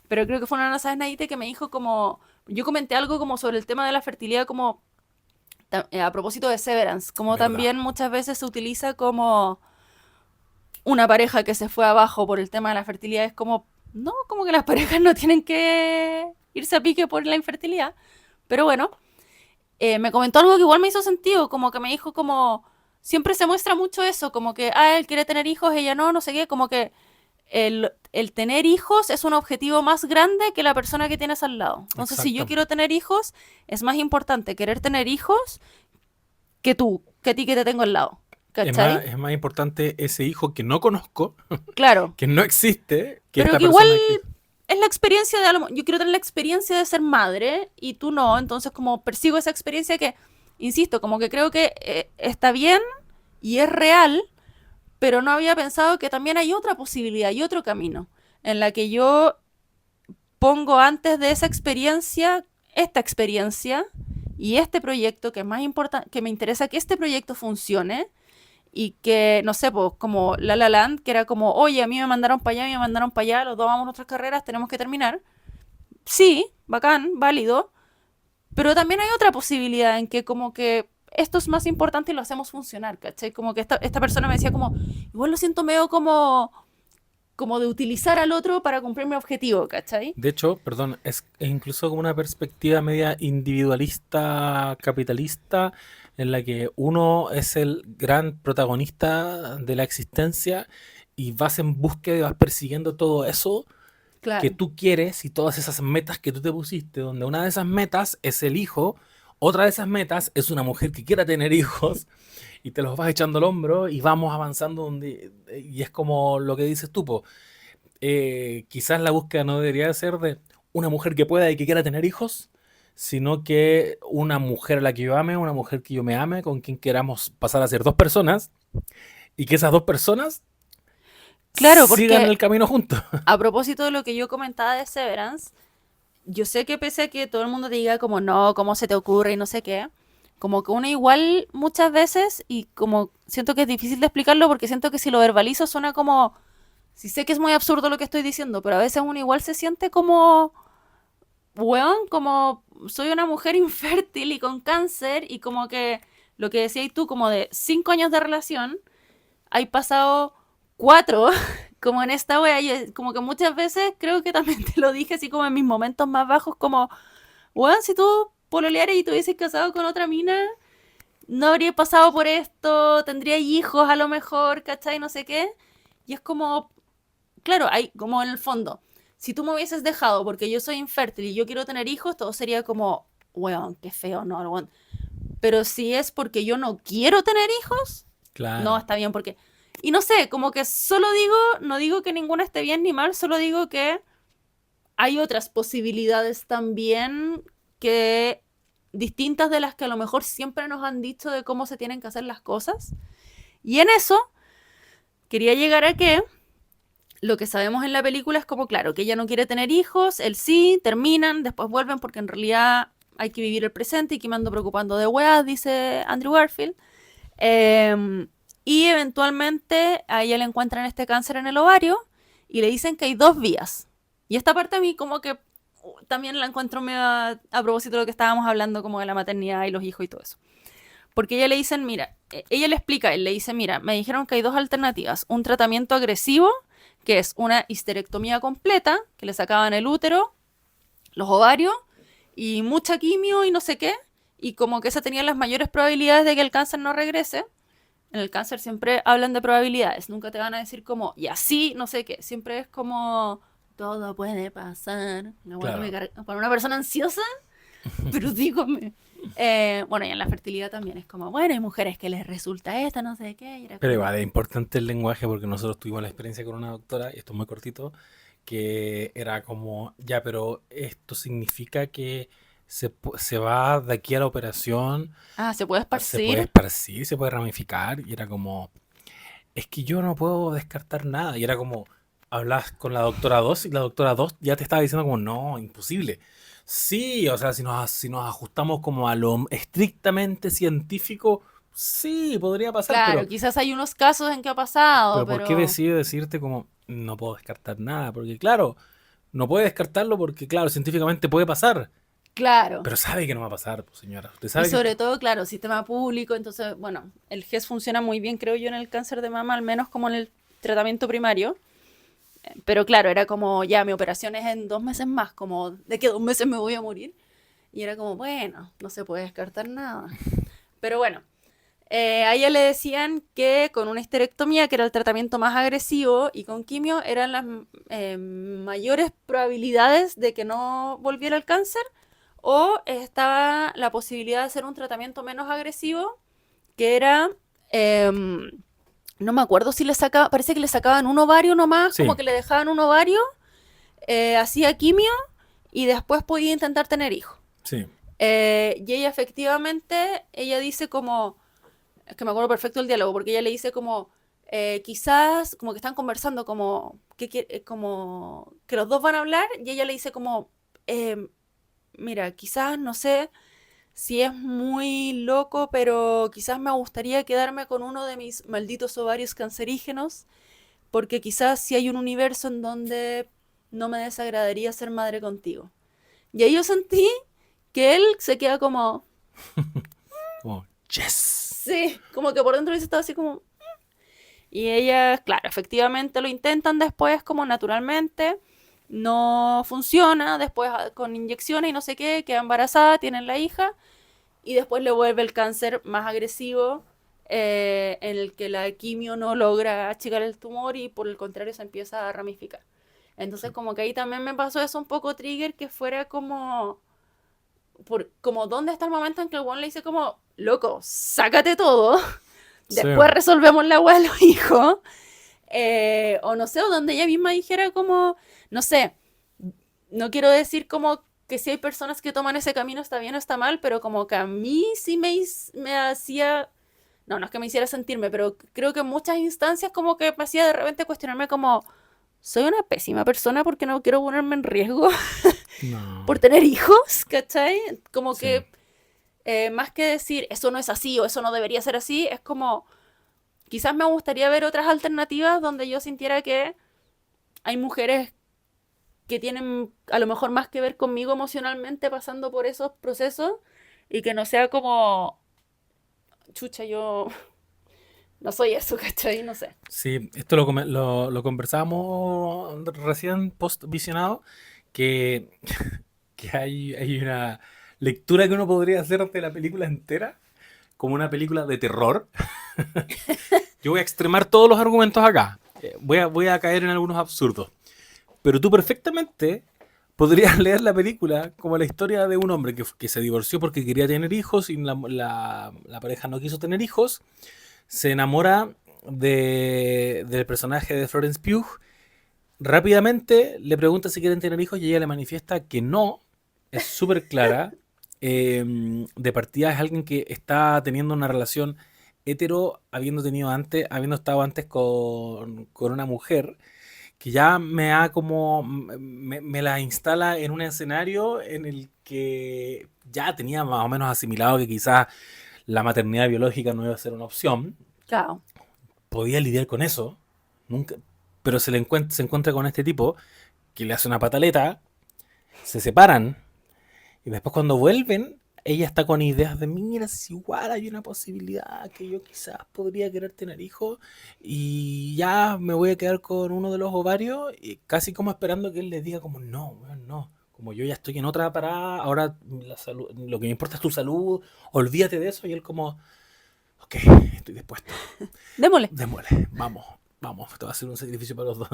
pero creo que fue una No Sabes Nadite que me dijo como, yo comenté algo como sobre el tema de la fertilidad como a propósito de Severance, como ¿Verdad? también muchas veces se utiliza como una pareja que se fue abajo por el tema de la fertilidad, es como, no, como que las parejas no tienen que irse a pique por la infertilidad, pero bueno, me comentó algo que igual me hizo sentido, como que me dijo como, siempre se muestra mucho eso, como que, él quiere tener hijos, ella no, no sé qué, como que el tener hijos es un objetivo más grande que la persona que tienes al lado. Entonces, si yo Exacto. quiero tener hijos, es más importante querer tener hijos que tú, que a ti que te tengo al lado. ¿Cachai? Es más importante ese hijo que no conozco, Claro. que no existe, que Pero esta que igual persona que... es la experiencia de... Yo quiero tener la experiencia de ser madre y tú no. Entonces, como persigo esa experiencia que, insisto, como que creo que está bien y es real, pero no había pensado que también hay otra posibilidad y otro camino en la que yo pongo antes de esa experiencia esta experiencia y este proyecto que es más importante, que me interesa que este proyecto funcione y que, no sé, pues como La La Land, que era como, oye, a mí me mandaron para allá, a mí me mandaron para allá, los dos vamos a nuestras carreras, tenemos que terminar. Sí, bacán, válido, pero también hay otra posibilidad en que como que esto es más importante y lo hacemos funcionar, ¿cachai? Como que esta persona me decía como, igual lo siento medio como de utilizar al otro para cumplir mi objetivo, ¿cachai? De hecho, perdón, es incluso como una perspectiva media individualista, capitalista, en la que uno es el gran protagonista de la existencia y vas en búsqueda y vas persiguiendo todo eso que Claro. tú quieres y todas esas metas que tú te pusiste, donde una de esas metas es el hijo, otra de esas metas es una mujer que quiera tener hijos y te los vas echando al hombro y vamos avanzando donde, y es como lo que dices tú, po, quizás la búsqueda no debería ser de una mujer que pueda y que quiera tener hijos, sino que una mujer a la que yo ame, una mujer que yo me ame, con quien queramos pasar a ser dos personas y que esas dos personas Claro, sigan porque el camino juntos. a propósito de lo que yo comentaba de Severance, yo sé que pese a que todo el mundo te diga como no, cómo se te ocurre y no sé qué, como que uno igual muchas veces, y como siento que es difícil de explicarlo porque siento que si lo verbalizo suena como, si sé que es muy absurdo lo que estoy diciendo, pero a veces uno igual se siente como, weón, como soy una mujer infértil y con cáncer y como que lo que decías tú, como de 5 años de relación, hay pasado 4 como en esta wea, y como que muchas veces creo que también te lo dije así como en mis momentos más bajos, como, weón, si tú pololearas y te hubieses casado con otra mina, no habría pasado por esto, tendría hijos a lo mejor, ¿cachai? No sé qué. Y es como, claro, hay como en el fondo, si tú me hubieses dejado porque yo soy infértil y yo quiero tener hijos, todo sería como, weón, qué feo, no, weón. Pero si es porque yo no quiero tener hijos, no, Claro, está bien, porque... Y no sé, como que solo digo, no digo que ninguna esté bien ni mal, solo digo que hay otras posibilidades también que distintas de las que a lo mejor siempre nos han dicho de cómo se tienen que hacer las cosas. Y en eso quería llegar a que lo que sabemos en la película es como, claro, que ella no quiere tener hijos, él sí, terminan, después vuelven porque en realidad hay que vivir el presente y que me ando preocupando de weas, dice Andrew Garfield. Y eventualmente a ella le encuentran este cáncer en el ovario y le dicen que hay 2 vías. Y esta parte a mí como que también la encuentro medio a propósito de lo que estábamos hablando como de la maternidad y los hijos y todo eso. Porque ella le dicen, mira, ella le explica, él le dice, mira, me dijeron que hay 2 alternativas. Un tratamiento agresivo, que es una histerectomía completa, que le sacaban el útero, los ovarios y mucha quimio y no sé qué. Y como que esa tenía las mayores probabilidades de que el cáncer no regrese. En el cáncer siempre hablan de probabilidades, nunca te van a decir como, y así, no sé qué, siempre es como, todo puede pasar. No, bueno, claro. para una persona ansiosa, pero dígame. Bueno, y en la fertilidad también es como, bueno, hay mujeres que les resulta esta, no sé qué, y era Pero como, igual es importante el lenguaje porque nosotros tuvimos la experiencia con una doctora, y esto es muy cortito, que era como, ya, pero esto significa que se va de aquí a la operación, ah, se puede se puede esparcir. esparcir, se puede ramificar, y era como, es que yo no puedo descartar nada, y era como, hablas con la doctora 2 y la doctora 2 ya te estaba diciendo como, no, imposible. Sí, o sea, si nos ajustamos como a lo estrictamente científico, sí, podría pasar, Claro, quizás hay unos casos en que ha pasado, pero ¿por qué pero decide decirte como no puedo descartar nada? Porque claro, no puede descartarlo porque claro, científicamente puede pasar, claro. pero sabe que no va a pasar, pues, señora. Usted Y sabe que... sobre todo, claro, sistema público, entonces, bueno, el GES funciona muy bien, creo yo, en el cáncer de mama, al menos como en el tratamiento primario. Pero claro, era como, ya, mi operación es en 2 meses más, como, ¿de que 2 meses me voy a morir? Y era como, bueno, no se puede descartar nada. Pero bueno, a ella le decían que con una histerectomía, que era el tratamiento más agresivo, y con quimio eran las mayores probabilidades de que no volviera el cáncer, o estaba la posibilidad de hacer un tratamiento menos agresivo, que era... no me acuerdo si le sacaban, parece que le sacaban un ovario nomás, como Sí, que le dejaban un ovario, hacía quimio y después podía intentar tener hijos. sí, Y ella efectivamente, ella dice como, es que me acuerdo perfecto el diálogo, porque ella le dice como, quizás, como que están conversando, como que los dos van a hablar, y ella le dice como, mira, quizás, no sé si es muy loco, pero quizás me gustaría quedarme con uno de mis malditos ovarios cancerígenos, porque quizás si hay un universo en donde no me desagradaría ser madre contigo. Y ahí yo sentí que él se queda como, como yes. sí, como que por dentro dice estaba así como... Y ella, claro, efectivamente lo intentan después como naturalmente, no funciona, después con inyecciones y no sé qué, queda embarazada, tienen la hija, y después le vuelve el cáncer más agresivo, en el que la quimio no logra achicar el tumor y por el contrario se empieza a ramificar. Entonces Sí, como que ahí también me pasó eso un poco trigger, que fuera como, como dónde está el momento en que el one le dice como, loco, sácate todo, sí, después resolvemos la weá de los hijos, o no sé, o donde ella misma dijera como, no sé, no quiero decir como que si hay personas que toman ese camino está bien o está mal, pero como que a mí sí me hacía no, no es que me hiciera sentirme, pero creo que en muchas instancias como que me hacía de repente cuestionarme como, soy una pésima persona porque no quiero ponerme en riesgo por No, tener hijos, ¿cachai? Como sí. que más que decir eso no es así o eso no debería ser así, es como, quizás me gustaría ver otras alternativas donde yo sintiera que hay mujeres que tienen a lo mejor más que ver conmigo emocionalmente pasando por esos procesos y que no sea como, chucha, yo no soy eso, ¿cachai? No sé. Sí, esto lo conversábamos recién post visionado, que, que hay una lectura que uno podría hacer de la película entera como una película de terror. Yo voy a extremar todos los argumentos acá. Voy a caer en algunos absurdos. Pero tú perfectamente podrías leer la película como la historia de un hombre que se divorció porque quería tener hijos y la pareja no quiso tener hijos. Se enamora del personaje de Florence Pugh. Rápidamente le pregunta si quieren tener hijos y ella le manifiesta que no. Es súper clara. De partida es alguien que está teniendo una relación hetero, habiendo estado antes con una mujer que ya me la instala en un escenario en el que ya tenía más o menos asimilado que quizás la maternidad biológica no iba a ser una opción. Claro. Podía lidiar con eso, nunca, pero se encuentra con este tipo que le hace una pataleta, se separan y después cuando vuelven, ella está con ideas de, mira, si igual hay una posibilidad que yo quizás podría querer tener hijos y ya me voy a quedar con uno de los ovarios y casi como esperando que él le diga como, no, weón, no. Como yo ya estoy en otra parada, ahora lo que me importa es tu salud, olvídate de eso. Y él como, ok, estoy dispuesto, Démosle. démosle, vamos, esto va a ser un sacrificio para los dos.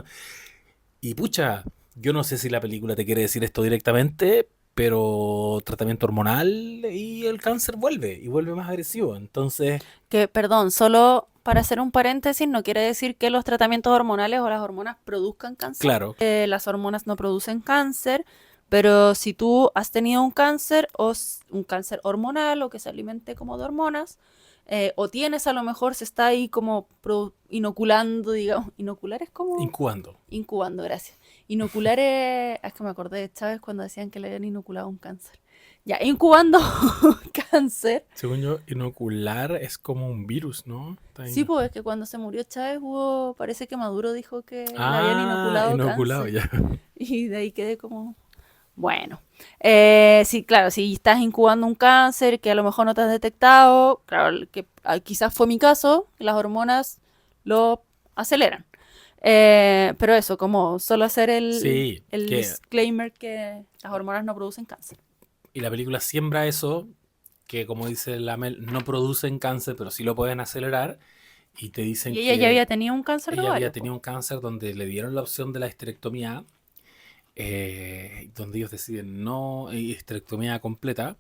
Y pucha, yo no sé si la película te quiere decir esto directamente, pero tratamiento hormonal y el cáncer vuelve y vuelve más agresivo. Entonces, Que, perdón, solo para hacer un paréntesis, no quiere decir que los tratamientos hormonales o las hormonas produzcan cáncer. claro, Las hormonas no producen cáncer, pero si tú has tenido un cáncer o un cáncer hormonal o que se alimente como de hormonas, o tienes a lo mejor, se está ahí como inoculando, digamos, inocular es como incubando. incubando, gracias. Inocular es que me acordé de Chávez cuando decían que le habían inoculado un cáncer. Ya, incubando cáncer. Según yo, inocular es como un virus, ¿no? Sí, pues es que cuando se murió Chávez hubo, parece que Maduro dijo que le habían Ah, inoculado inoculado cáncer. ya. Y de ahí quedé como, bueno. Sí, claro, si estás incubando un cáncer que a lo mejor no te has detectado, claro, que quizás fue mi caso, las hormonas lo aceleran. Pero eso, como solo hacer Sí, el que disclaimer que las hormonas no producen cáncer. y la película siembra eso, que como dice Lamel, no producen cáncer, pero sí lo pueden acelerar. Y te dicen Y ella ya que había tenido un cáncer de ella había ovario, po. tenido un cáncer donde le dieron la opción de la histerectomía, donde ellos deciden no, histerectomía completa,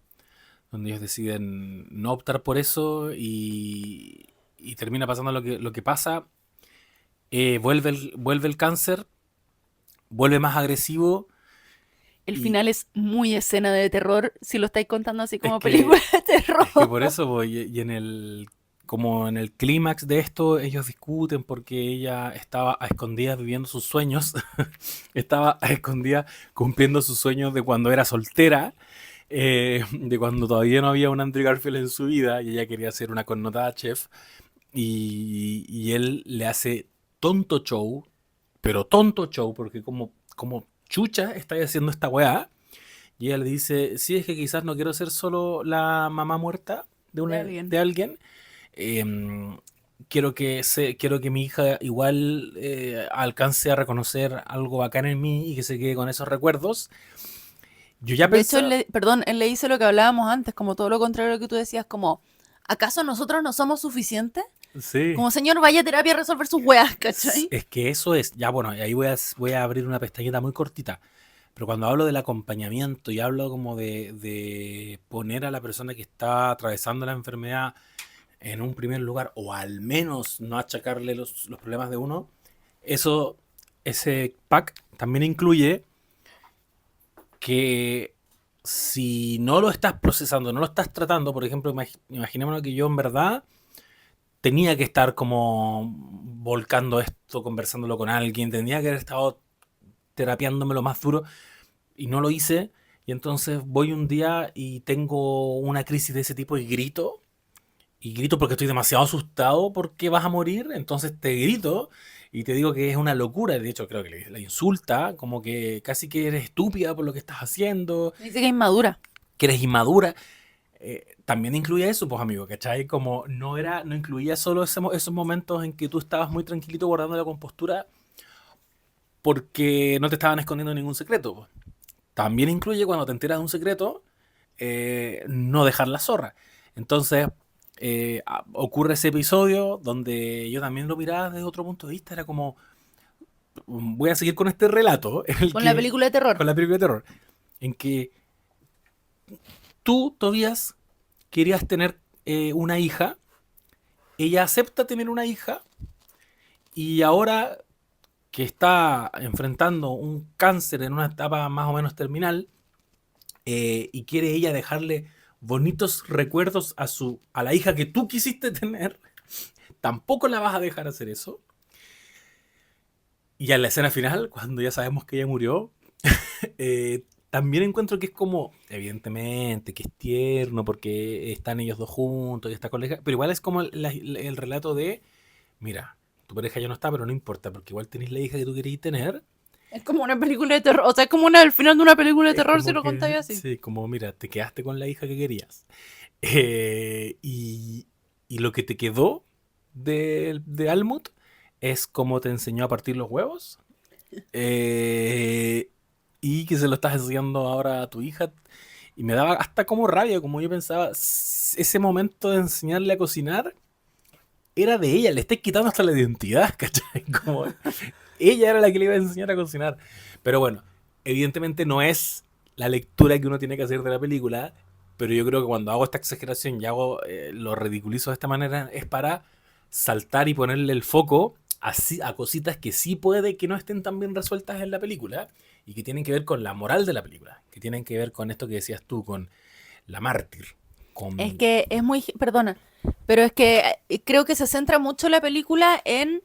donde ellos deciden no optar por eso y termina pasando lo que pasa. Vuelve el cáncer, vuelve más agresivo El y final es muy escena de terror, si lo estáis contando así es como película que, de terror. es que por eso voy, y en como en el clímax de esto, ellos discuten porque ella estaba a escondidas viviendo sus sueños, estaba a escondidas cumpliendo sus sueños de cuando era soltera, de cuando todavía no había un Andrew Garfield en su vida y ella quería ser una connotada chef y él le hace tonto show, pero tonto show porque como chucha está haciendo esta weá y ella le dice, sí, es que quizás no quiero ser solo la mamá muerta De alguien. de alguien, quiero que mi hija igual alcance a reconocer algo bacán en mí y que se quede con esos recuerdos. Yo ya De hecho, pensaba, perdón, él le dice lo que hablábamos antes, como todo lo contrario a lo que tú decías, como, ¿acaso nosotros no somos suficientes? sí, Como, señor, vaya a terapia a resolver sus weas, ¿cachai? es que eso es, ya bueno, y ahí voy a abrir una pestañita muy cortita, pero cuando hablo del acompañamiento y hablo como de poner a la persona que está atravesando la enfermedad en un primer lugar, o al menos no achacarle los problemas de uno, eso, ese pack también incluye que si no lo estás procesando, no lo estás tratando, por ejemplo, imaginémonos que yo en verdad tenía que estar como volcando esto, conversándolo con alguien, tenía que haber estado terapiándome lo más duro y no lo hice. Y entonces voy un día y tengo una crisis de ese tipo y grito porque estoy demasiado asustado porque vas a morir, entonces te grito y te digo que es una locura. De hecho, creo que la insulta, como que casi que eres estúpida por lo que estás haciendo, Dice que es inmadura. que eres inmadura. También incluía eso, pues amigo, ¿cachai? Como no incluía solo esos momentos en que tú estabas muy tranquilito guardando la compostura porque no te estaban escondiendo ningún secreto, pues. También incluye cuando te enteras de un secreto, no dejar la zorra. Entonces, ocurre ese episodio donde yo también lo miraba desde otro punto de vista. Era como, voy a seguir con este relato, en el Con la que, película de terror. con la película de terror, en que tú, Tobías, querías tener una hija, ella acepta tener una hija y ahora que está enfrentando un cáncer en una etapa más o menos terminal, y quiere ella dejarle bonitos recuerdos a la hija que tú quisiste tener, tampoco la vas a dejar hacer eso. Y en la escena final, cuando ya sabemos que ella murió, también encuentro que es como, evidentemente, que es tierno porque están ellos dos juntos y está con la hija, pero igual es como el relato de, mira, tu pareja ya no está, pero no importa, porque igual tenés la hija que tú querías tener. Es como una película de terror. O sea, es como el final de una película de Es terror si como lo contáis que, así. sí, como mira, te quedaste con la hija que querías. Y, y lo que te quedó de Almut es cómo te enseñó a partir los huevos, eh, y que se lo estás enseñando ahora a tu hija. Y me daba hasta como rabia, como yo pensaba, ese momento de enseñarle a cocinar era de ella, le estáis quitando hasta la identidad, ¿cachai? Como ella era la que le iba a enseñar a cocinar. Pero bueno, evidentemente no es la lectura que uno tiene que hacer de la película, pero yo creo que cuando hago esta exageración y hago lo ridiculizo de esta manera es para saltar y ponerle el foco a cositas que sí puede que no estén tan bien resueltas en la película y que tienen que ver con la moral de la película, que tienen que ver con esto que decías tú, con la mártir, Es con... que es muy... Perdona. Pero es que creo que se centra mucho la película en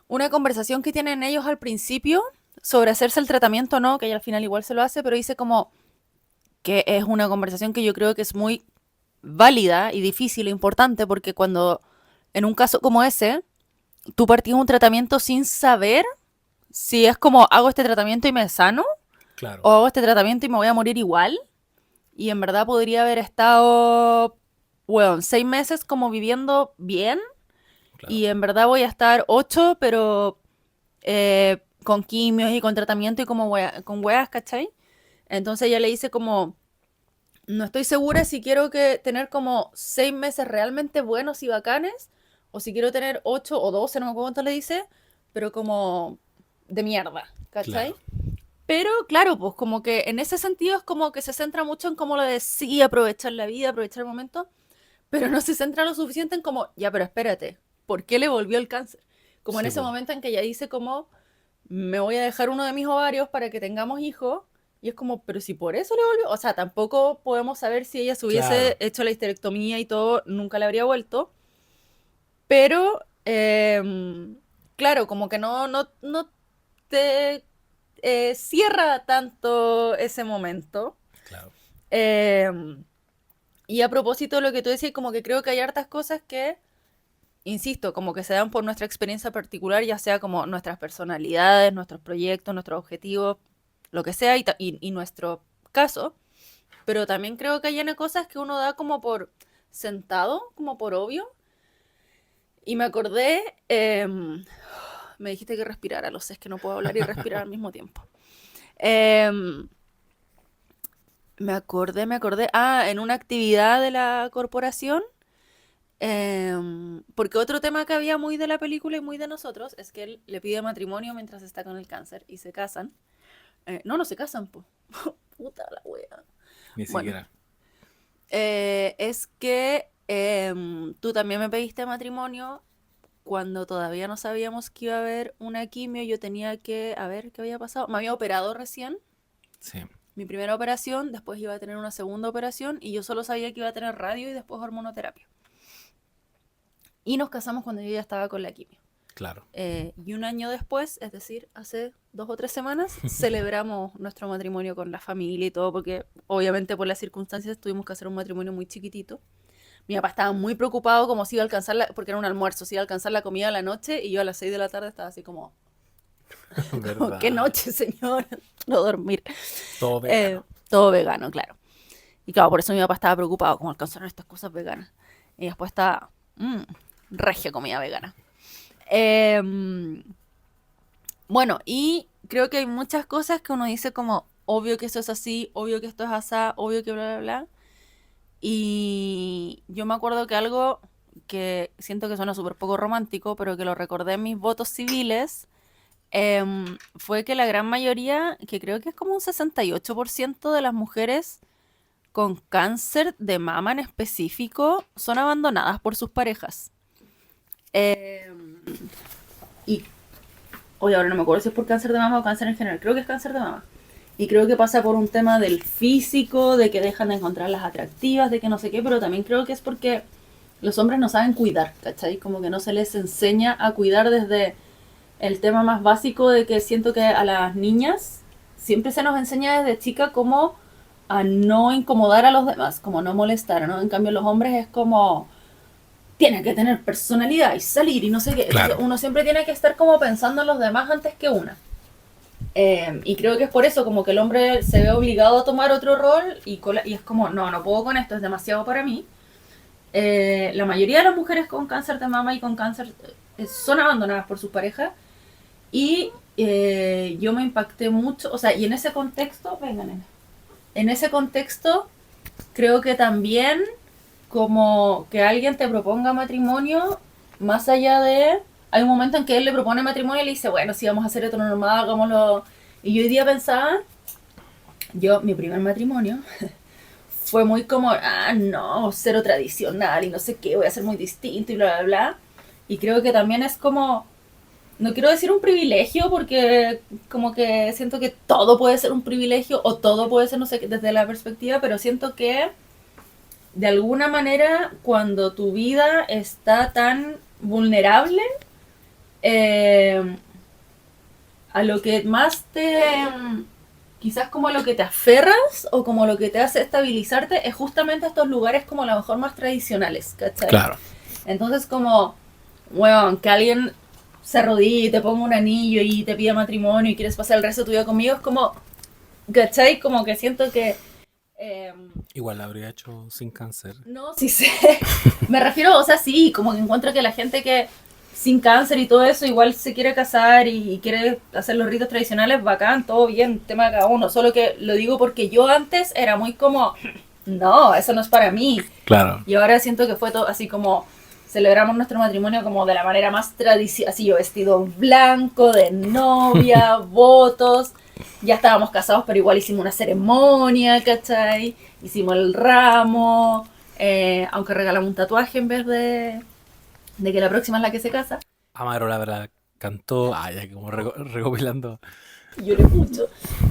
una conversación que tienen ellos al principio sobre hacerse el tratamiento o no, que ella al final igual se lo hace, pero dice como que es una conversación que yo creo que es muy válida y difícil e importante porque cuando en un caso como ese, tú partís un tratamiento sin saber si es como hago este tratamiento y me sano Claro, o hago este tratamiento y me voy a morir igual. Y en verdad podría haber estado, bueno, 6 meses como viviendo bien claro, y en verdad voy a estar 8, pero con quimios y con tratamiento y como con weas, ¿cachai? Entonces ella le dice como, no estoy segura si quiero tener como 6 meses realmente buenos y bacanes o si quiero tener 8 o 12, no me acuerdo cuánto le dice, pero como de mierda, claro, ¿cachai? Pero claro, pues como que en ese sentido es como que se centra mucho en como lo de sí, aprovechar la vida, aprovechar el momento, pero no se centra lo suficiente en como, ya, pero espérate, ¿por qué le volvió el cáncer? Como en sí, ese po, momento en que ella dice como, me voy a dejar uno de mis ovarios para que tengamos hijos, y es como, pero si por eso le volvió, o sea, tampoco podemos saber si ella se hubiese claro, hecho la histerectomía y todo, nunca le habría vuelto, pero, claro, como que no te cierra tanto ese momento. claro, Eh, y a propósito de lo que tú decías, como que creo que hay hartas cosas que, insisto, como que se dan por nuestra experiencia particular, ya sea como nuestras personalidades, nuestros proyectos, nuestros objetivos, lo que sea, y nuestro caso. Pero también creo que hay cosas que uno da como por sentado, como por obvio. Y me acordé, me dijiste que respirara, lo sé, es que no puedo hablar y respirar al mismo tiempo. Em, me acordé, en una actividad de la corporación, porque otro tema que había muy de la película y muy de nosotros es que él le pide matrimonio mientras está con el cáncer y se casan. No se casan, po. Puta la wea. ni Bueno, siquiera. es que tú también me pediste matrimonio cuando todavía no sabíamos que iba a haber una quimio. Yo tenía que, a ver qué había pasado. Me había operado recién, Sí, mi primera operación, después iba a tener una segunda operación y yo solo sabía que iba a tener radio y después hormonoterapia. Y nos casamos cuando yo ya estaba con la quimio. Claro. Y un año después, es decir, hace 2 o 3 semanas, celebramos nuestro matrimonio con la familia y todo, porque obviamente por las circunstancias tuvimos que hacer un matrimonio muy chiquitito. Mi papá estaba muy preocupado como si iba a alcanzar porque era un almuerzo, si iba a alcanzar la comida a la noche, y yo a las 6 de la tarde estaba así como, ¿qué noche, señor? No dormir. Todo vegano. Todo vegano, claro. Y claro, por eso mi papá estaba preocupado, cómo alcanzaron estas cosas veganas. Y después estaba, regia comida vegana. Bueno, y creo que hay muchas cosas que uno dice como, obvio que esto es así, obvio que esto es asá, obvio que bla, bla, bla. Y yo me acuerdo que algo que siento que suena súper poco romántico, pero que lo recordé en mis votos civiles, fue que la gran mayoría, que creo que es como un 68% de las mujeres con cáncer de mama en específico, son abandonadas por sus parejas. Y hoy ahora no me acuerdo si es por cáncer de mama o cáncer en general, creo que es cáncer de mama. Y creo que pasa por un tema del físico, de que dejan de encontrarlas atractivas, de que no sé qué, pero también creo que es porque los hombres no saben cuidar, ¿cachai? Como que no se les enseña a cuidar desde el tema más básico de que siento que a las niñas siempre se nos enseña desde chica como a no incomodar a los demás, como no molestar, ¿no? En cambio los hombres es como tiene que tener personalidad y salir y no sé qué. Claro. Entonces uno siempre tiene que estar como pensando en los demás antes que una. Y creo que es por eso como que el hombre se ve obligado a tomar otro rol y es como, no puedo con esto, es demasiado para mí. La mayoría de las mujeres con cáncer de mama y con cáncer son abandonadas por sus parejas. Y yo me impacté mucho, o sea, y en ese contexto, venga, nena, en ese contexto creo que también como que alguien te proponga matrimonio, más allá de... Hay un momento en que él le propone matrimonio y le dice, bueno, si vamos a hacer esto normal, hagámoslo. Y yo hoy día pensaba, mi primer matrimonio, fue muy como, no, cero tradicional y no sé qué, voy a ser muy distinto y bla, bla, bla. Y creo que también es como, no quiero decir un privilegio porque como que siento que todo puede ser un privilegio o todo puede ser, no sé, desde la perspectiva, pero siento que de alguna manera cuando tu vida está tan vulnerable, a lo que más quizás como a lo que te aferras o como lo que te hace estabilizarte es justamente estos lugares como a lo mejor más tradicionales, ¿cachai? Claro. Entonces como, bueno, que alguien se arrodille y te ponga un anillo y te pida matrimonio y quieres pasar el resto de tu vida conmigo, es como, ¿cachai? Como que siento que... Igual la habría hecho sin cáncer. No, sí sé. Me refiero, o sea, sí, como que encuentro que la gente que sin cáncer y todo eso igual se quiere casar y quiere hacer los ritos tradicionales, bacán, todo bien, tema de cada uno. Solo que lo digo porque yo antes era muy como, no, eso no es para mí. Claro. Y ahora siento que fue todo así como, celebramos nuestro matrimonio como de la manera más tradicional, así yo vestido blanco, de novia, votos. Ya estábamos casados, pero igual hicimos una ceremonia, ¿cachai? Hicimos el ramo, aunque regalamos un tatuaje en vez de que la próxima es la que se casa. Amaro la verdad cantó, ya como recopilando. Lloré mucho,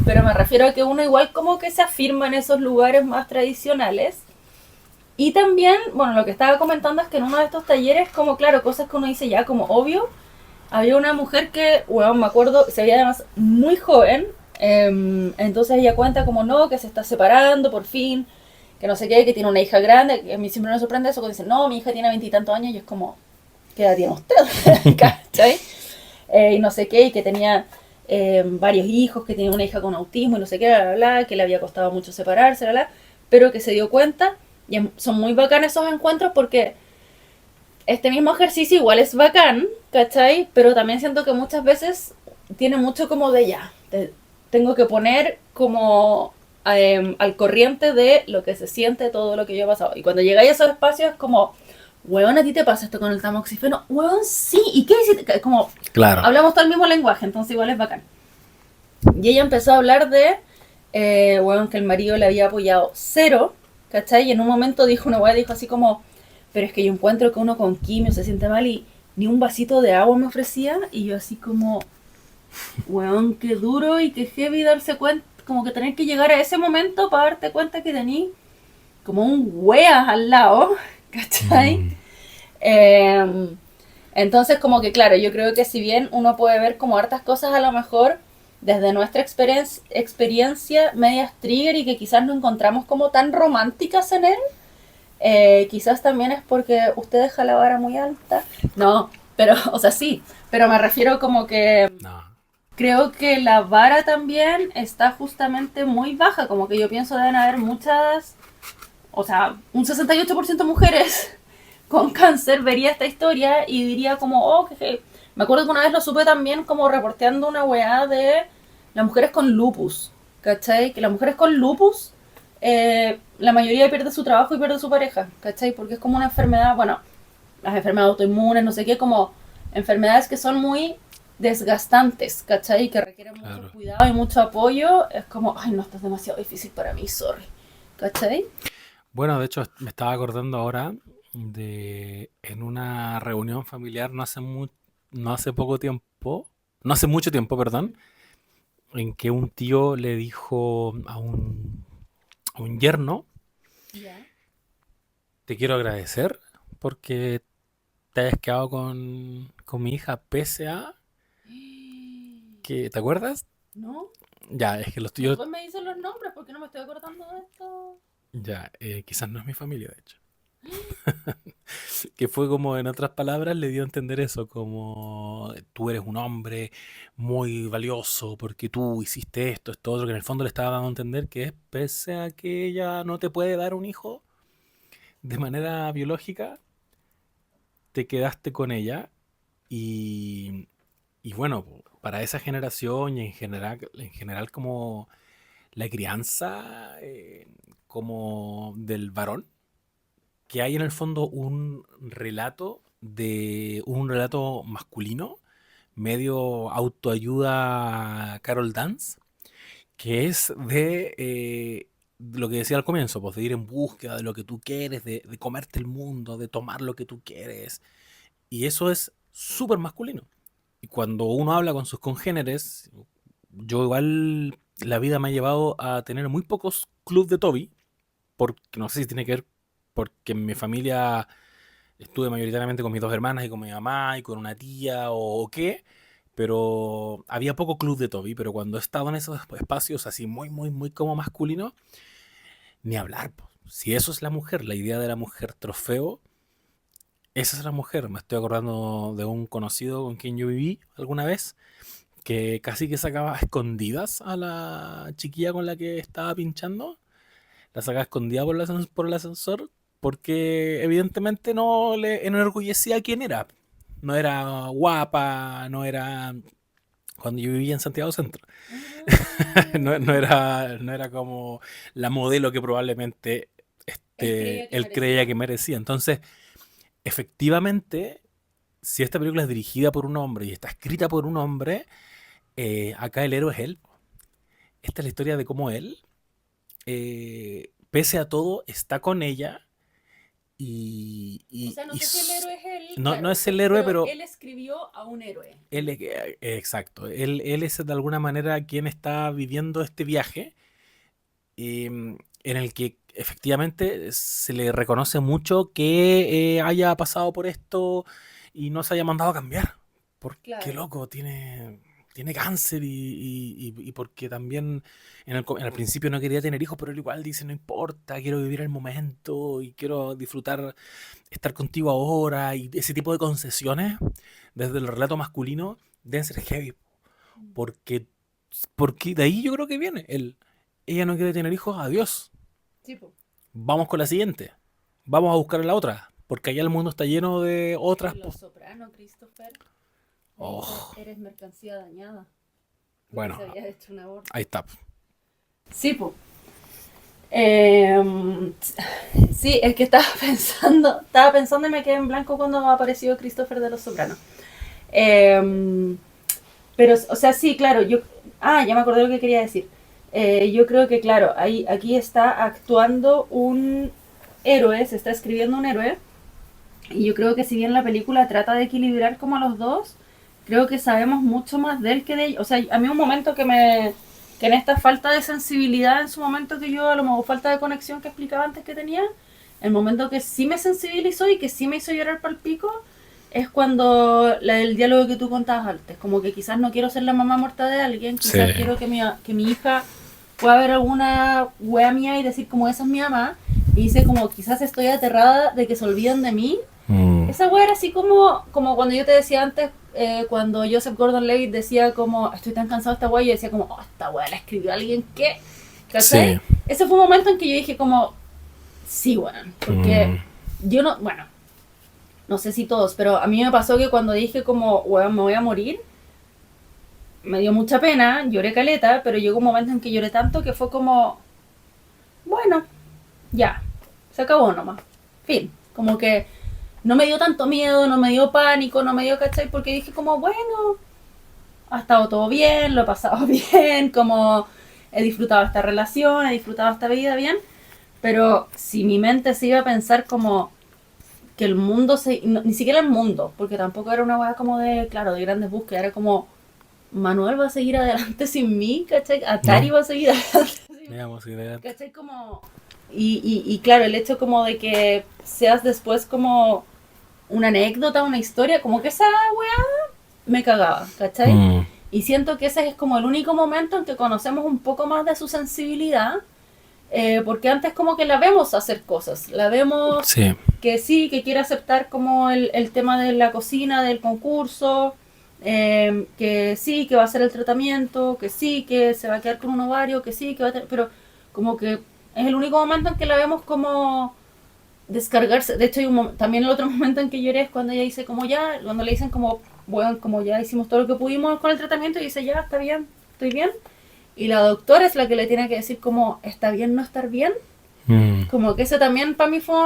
pero me refiero a que uno igual como que se afirma en esos lugares más tradicionales. Y también, bueno, lo que estaba comentando es que en uno de estos talleres, como claro, cosas que uno dice ya como obvio, había una mujer que, bueno, me acuerdo, se veía además muy joven, entonces ella cuenta como no, que se está separando por fin, que no sé qué, que tiene una hija grande, que a mí siempre me sorprende eso, que dicen, no, mi hija tiene 20 y tantos años, y es como, ¿qué edad tiene usted? ¿Cachai? Y no sé qué, y que tenía varios hijos, que tenía una hija con autismo y no sé qué, bla, bla, bla, que le había costado mucho separarse, bla, bla, pero que se dio cuenta, y son muy bacanes esos encuentros porque este mismo ejercicio igual es bacán, ¿cachai? Pero también siento que muchas veces tiene mucho como de ya, tengo que poner como al corriente de lo que se siente, todo lo que yo he pasado. Y cuando llegáis a esos espacios es como, weón, ¿a ti te pasa esto con el tamoxifeno? Weón, sí, ¿y qué hiciste? Como, claro, hablamos todo el mismo lenguaje, entonces igual es bacán. Y ella empezó a hablar de, weón, que el marido le había apoyado cero, ¿cachai? Y en un momento dijo una weá, dijo así como, pero es que yo encuentro que uno con quimio se siente mal y ni un vasito de agua me ofrecía. Y yo así como, weón, qué duro y qué heavy darse cuenta, como que tener que llegar a ese momento para darte cuenta que tení como un weas al lado, ¿cachai? Eh, entonces, como que claro, yo creo que si bien uno puede ver como hartas cosas a lo mejor desde nuestra experiencia medias trigger y que quizás no encontramos como tan románticas en él, quizás también es porque usted deja la vara muy alta. No, pero, o sea, sí, pero me refiero como que No, creo que la vara también está justamente muy baja, como que yo pienso deben haber muchas, o sea, un 68% mujeres con cáncer vería esta historia y diría como, oh, que... Me acuerdo que una vez lo supe también como reporteando una weá de las mujeres con lupus, ¿cachai? Que las mujeres con lupus, la mayoría pierde su trabajo y pierde su pareja, ¿cachai? Porque es como una enfermedad, bueno, las enfermedades autoinmunes, no sé qué, como enfermedades que son muy desgastantes, ¿cachai? Que requieren mucho claro. cuidado y mucho apoyo, es como, ay, no, esto es demasiado difícil para mí, sorry, ¿cachai? Bueno, de hecho, me estaba acordando ahora de en una reunión familiar no hace poco tiempo, no hace mucho tiempo, perdón, en que un tío le dijo a un yerno, Ya. te quiero agradecer porque te hayas quedado con mi hija pese a que, ¿te acuerdas? ¿No? Ya, es que los tíos, Después me dicen los nombres porque no me estoy acordando de esto. ya, quizás no es mi familia, de hecho. Que fue como, en otras palabras, le dio a entender eso, como tú eres un hombre muy valioso porque tú hiciste esto, otro, que en el fondo le estaba dando a entender que es, pese a que ella no te puede dar un hijo de manera biológica, te quedaste con ella y, y bueno, para esa generación y en general como la crianza como del varón, que hay en el fondo un relato masculino, medio autoayuda Carol Dance, que es de lo que decía al comienzo, pues de ir en búsqueda de lo que tú quieres, de comerte el mundo, de tomar lo que tú quieres. Y eso es súper masculino. Y cuando uno habla con sus congéneres, yo igual la vida me ha llevado a tener muy pocos clubs de Toby, porque no sé si tiene que ver porque en mi familia estuve mayoritariamente con mis dos hermanas y con mi mamá y con una tía o qué, pero había poco club de Toby, pero cuando he estado en esos espacios así muy como masculinos, ni hablar, po. Si eso es la mujer, la idea de la mujer trofeo, esa es la mujer. Me estoy acordando de un conocido con quien yo viví alguna vez, que casi que sacaba a escondidas a la chiquilla con la que estaba pinchando, la sacaba escondida por el ascensor porque evidentemente no le enorgullecía quién era. No era guapa, no era cuando yo vivía en Santiago Centro. No era como la modelo que probablemente Él creía que él creía que merecía. merecía. Entonces, efectivamente, si esta película es dirigida por un hombre y está escrita por un hombre, acá el héroe es él. Esta es la historia de cómo él, pese a todo, está con ella O sea, no y sé si el héroe es él, no claro, es el héroe, pero pero él escribió a un héroe. exacto, él es de alguna manera quien está viviendo este viaje en el que efectivamente se le reconoce mucho que haya pasado por esto y no se haya mandado a cambiar. Porque Claro. loco, tiene cáncer y porque también en el principio no quería tener hijos, pero él igual dice, no importa, quiero vivir el momento y quiero disfrutar, estar contigo ahora y ese tipo de concesiones desde el relato masculino deben ser heavy. Porque, porque de ahí yo creo que viene. Ella no quiere tener hijos, adiós. Tipo, Vamos con la siguiente. Vamos a buscar a la otra. Porque allá el mundo está lleno de otras. en Los Soprano, Christopher le dice, Oh, eres mercancía dañada, porque bueno, se había hecho un aborto. ahí está. Sí, pues. Sí, es que estaba pensando y me quedé en blanco cuando apareció Christopher de Los Sopranos. Eh, pero, o sea, sí, claro, ya me acordé lo que quería decir. Yo creo que, claro, aquí está actuando un héroe, se está escribiendo un héroe, y yo creo que si bien la película trata de equilibrar como a los dos, creo que sabemos mucho más de él que de ella. O sea, a mí un momento que en esta falta de sensibilidad en su momento que yo, a lo mejor falta de conexión que explicaba antes que tenía, el momento que sí me sensibilizó y que sí me hizo llorar pal pico es cuando el diálogo que tú contabas antes, como que quizás no quiero ser la mamá muerta de alguien, quizás Sí. quiero que mi hija pueda ver alguna wea mía y decir como esa es mi mamá, y dice como quizás estoy aterrada de que se olviden de mí. Esa wea era así como cuando yo te decía antes, cuando Joseph Gordon-Levitt decía como estoy tan cansado de esta wea, y yo decía como, oh, esta wea la escribió alguien que, ¿cachai? Sí. Ese fue un momento en que yo dije como, sí, weón, porque yo no, bueno, no sé si todos, pero a mí me pasó que cuando dije como, weón, me voy a morir, me dio mucha pena, lloré caleta, pero llegó un momento en que lloré tanto que fue como, bueno, ya, se acabó nomás. Fin, como que no me dio tanto miedo, no me dio pánico, no me dio, ¿cachai? Porque dije como, bueno, ha estado todo bien, lo he pasado bien, como he disfrutado esta relación, he disfrutado esta vida bien, pero si mi mente se iba a pensar como que el mundo ni siquiera el mundo, porque tampoco era una weá como de, claro, de grandes búsquedas, era como, Manuel va a seguir adelante sin mí, ¿cachai? Atari No. va a seguir adelante sin mí, Veamos, idea. ¿cachai? Como, y claro, el hecho como de que seas después como una anécdota, una historia, como que esa weá me cagaba, ¿cachai? Y siento que ese es como el único momento en que conocemos un poco más de su sensibilidad, porque antes como que la vemos hacer cosas, la vemos Sí. que sí, que quiere aceptar como el tema de la cocina, del concurso, que sí, que va a hacer el tratamiento, que sí, que se va a quedar con un ovario, que sí, que va a tener, pero como que es el único momento en que la vemos como descargarse. De hecho, hay también el otro momento en que lloré es cuando ella dice como ya, cuando le dicen como, bueno, como ya hicimos todo lo que pudimos con el tratamiento, y dice ya, está bien, estoy bien. Y la doctora es la que le tiene que decir como, ¿está bien no estar bien? Como que ese también para mí fue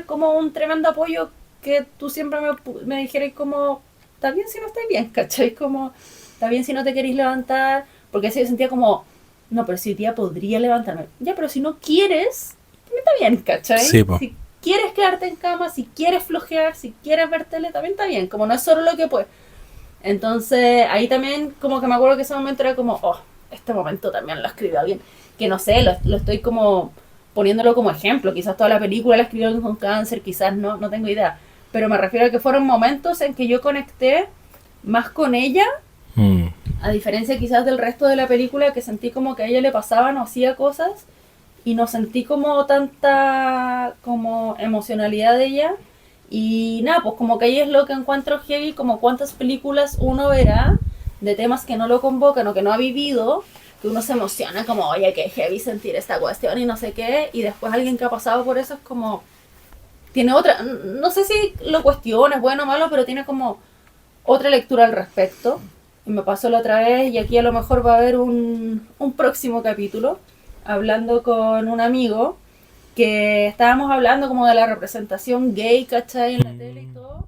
como un tremendo apoyo, que tú siempre me dijeras como, está bien si no estás bien, ¿cachai? Como, está bien si no te queréis levantar, porque así yo sentía como, no, pero si tía podría levantarme. Ya, pero si no quieres, también está bien, ¿cachai? Sí, po. Si quieres quedarte en cama, si quieres flojear, si quieres ver tele, también está bien, como no es solo lo que puedes. Entonces ahí también como que me acuerdo que ese momento era como, oh, este momento también lo escribió alguien, que no sé, lo estoy como poniéndolo como ejemplo, quizás toda la película la escribió alguien con cáncer, quizás no, no tengo idea, pero me refiero a que fueron momentos en que yo conecté más con ella, a diferencia quizás del resto de la película, que sentí como que a ella le pasaban o hacía cosas y no sentí como tanta como emocionalidad de ella. Y nada, pues como que ahí es lo que encuentro heavy, como cuántas películas uno verá de temas que no lo convocan o que no ha vivido, que uno se emociona como, oye, qué heavy sentir esta cuestión y no sé qué, y después alguien que ha pasado por eso es como, tiene otra, no sé si lo cuestiona, es bueno o malo, pero tiene como otra lectura al respecto. Y me pasó la otra vez, y aquí a lo mejor va a haber un próximo capítulo, hablando con un amigo, que estábamos hablando como de la representación gay, ¿cachai? En la tele y todo.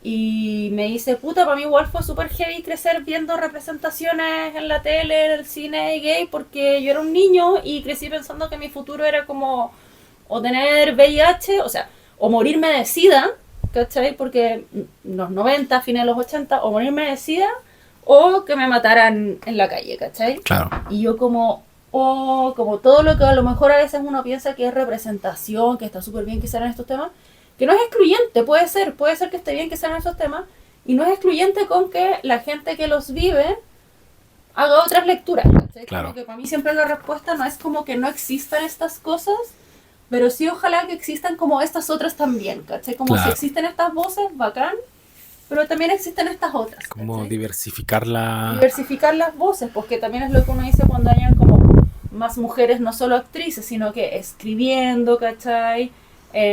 Y me dice, puta, para mí igual fue súper heavy crecer viendo representaciones en la tele, en el cine gay, porque yo era un niño y crecí pensando que mi futuro era como o tener VIH, o sea, o morirme de SIDA, ¿cachai? Porque en los 90, fines de los 80, o morirme de SIDA o que me mataran en la calle, ¿cachai? Claro. Y yo como, oh, como todo lo que a lo mejor a veces uno piensa que es representación, que está súper bien que sean estos temas, que no es excluyente, puede ser que esté bien que sean esos temas, y no es excluyente con que la gente que los vive haga otras lecturas, ¿cachai? Claro. Como que para mí siempre la respuesta no es como que no existan estas cosas, pero sí ojalá que existan como estas otras también, ¿cachai? Como Claro. si existen estas voces, bacán, pero también existen estas otras. Como ¿cachai? diversificar la... Diversificar las voces, porque también es lo que uno dice cuando hayan como más mujeres, no solo actrices, sino que escribiendo, ¿cachai?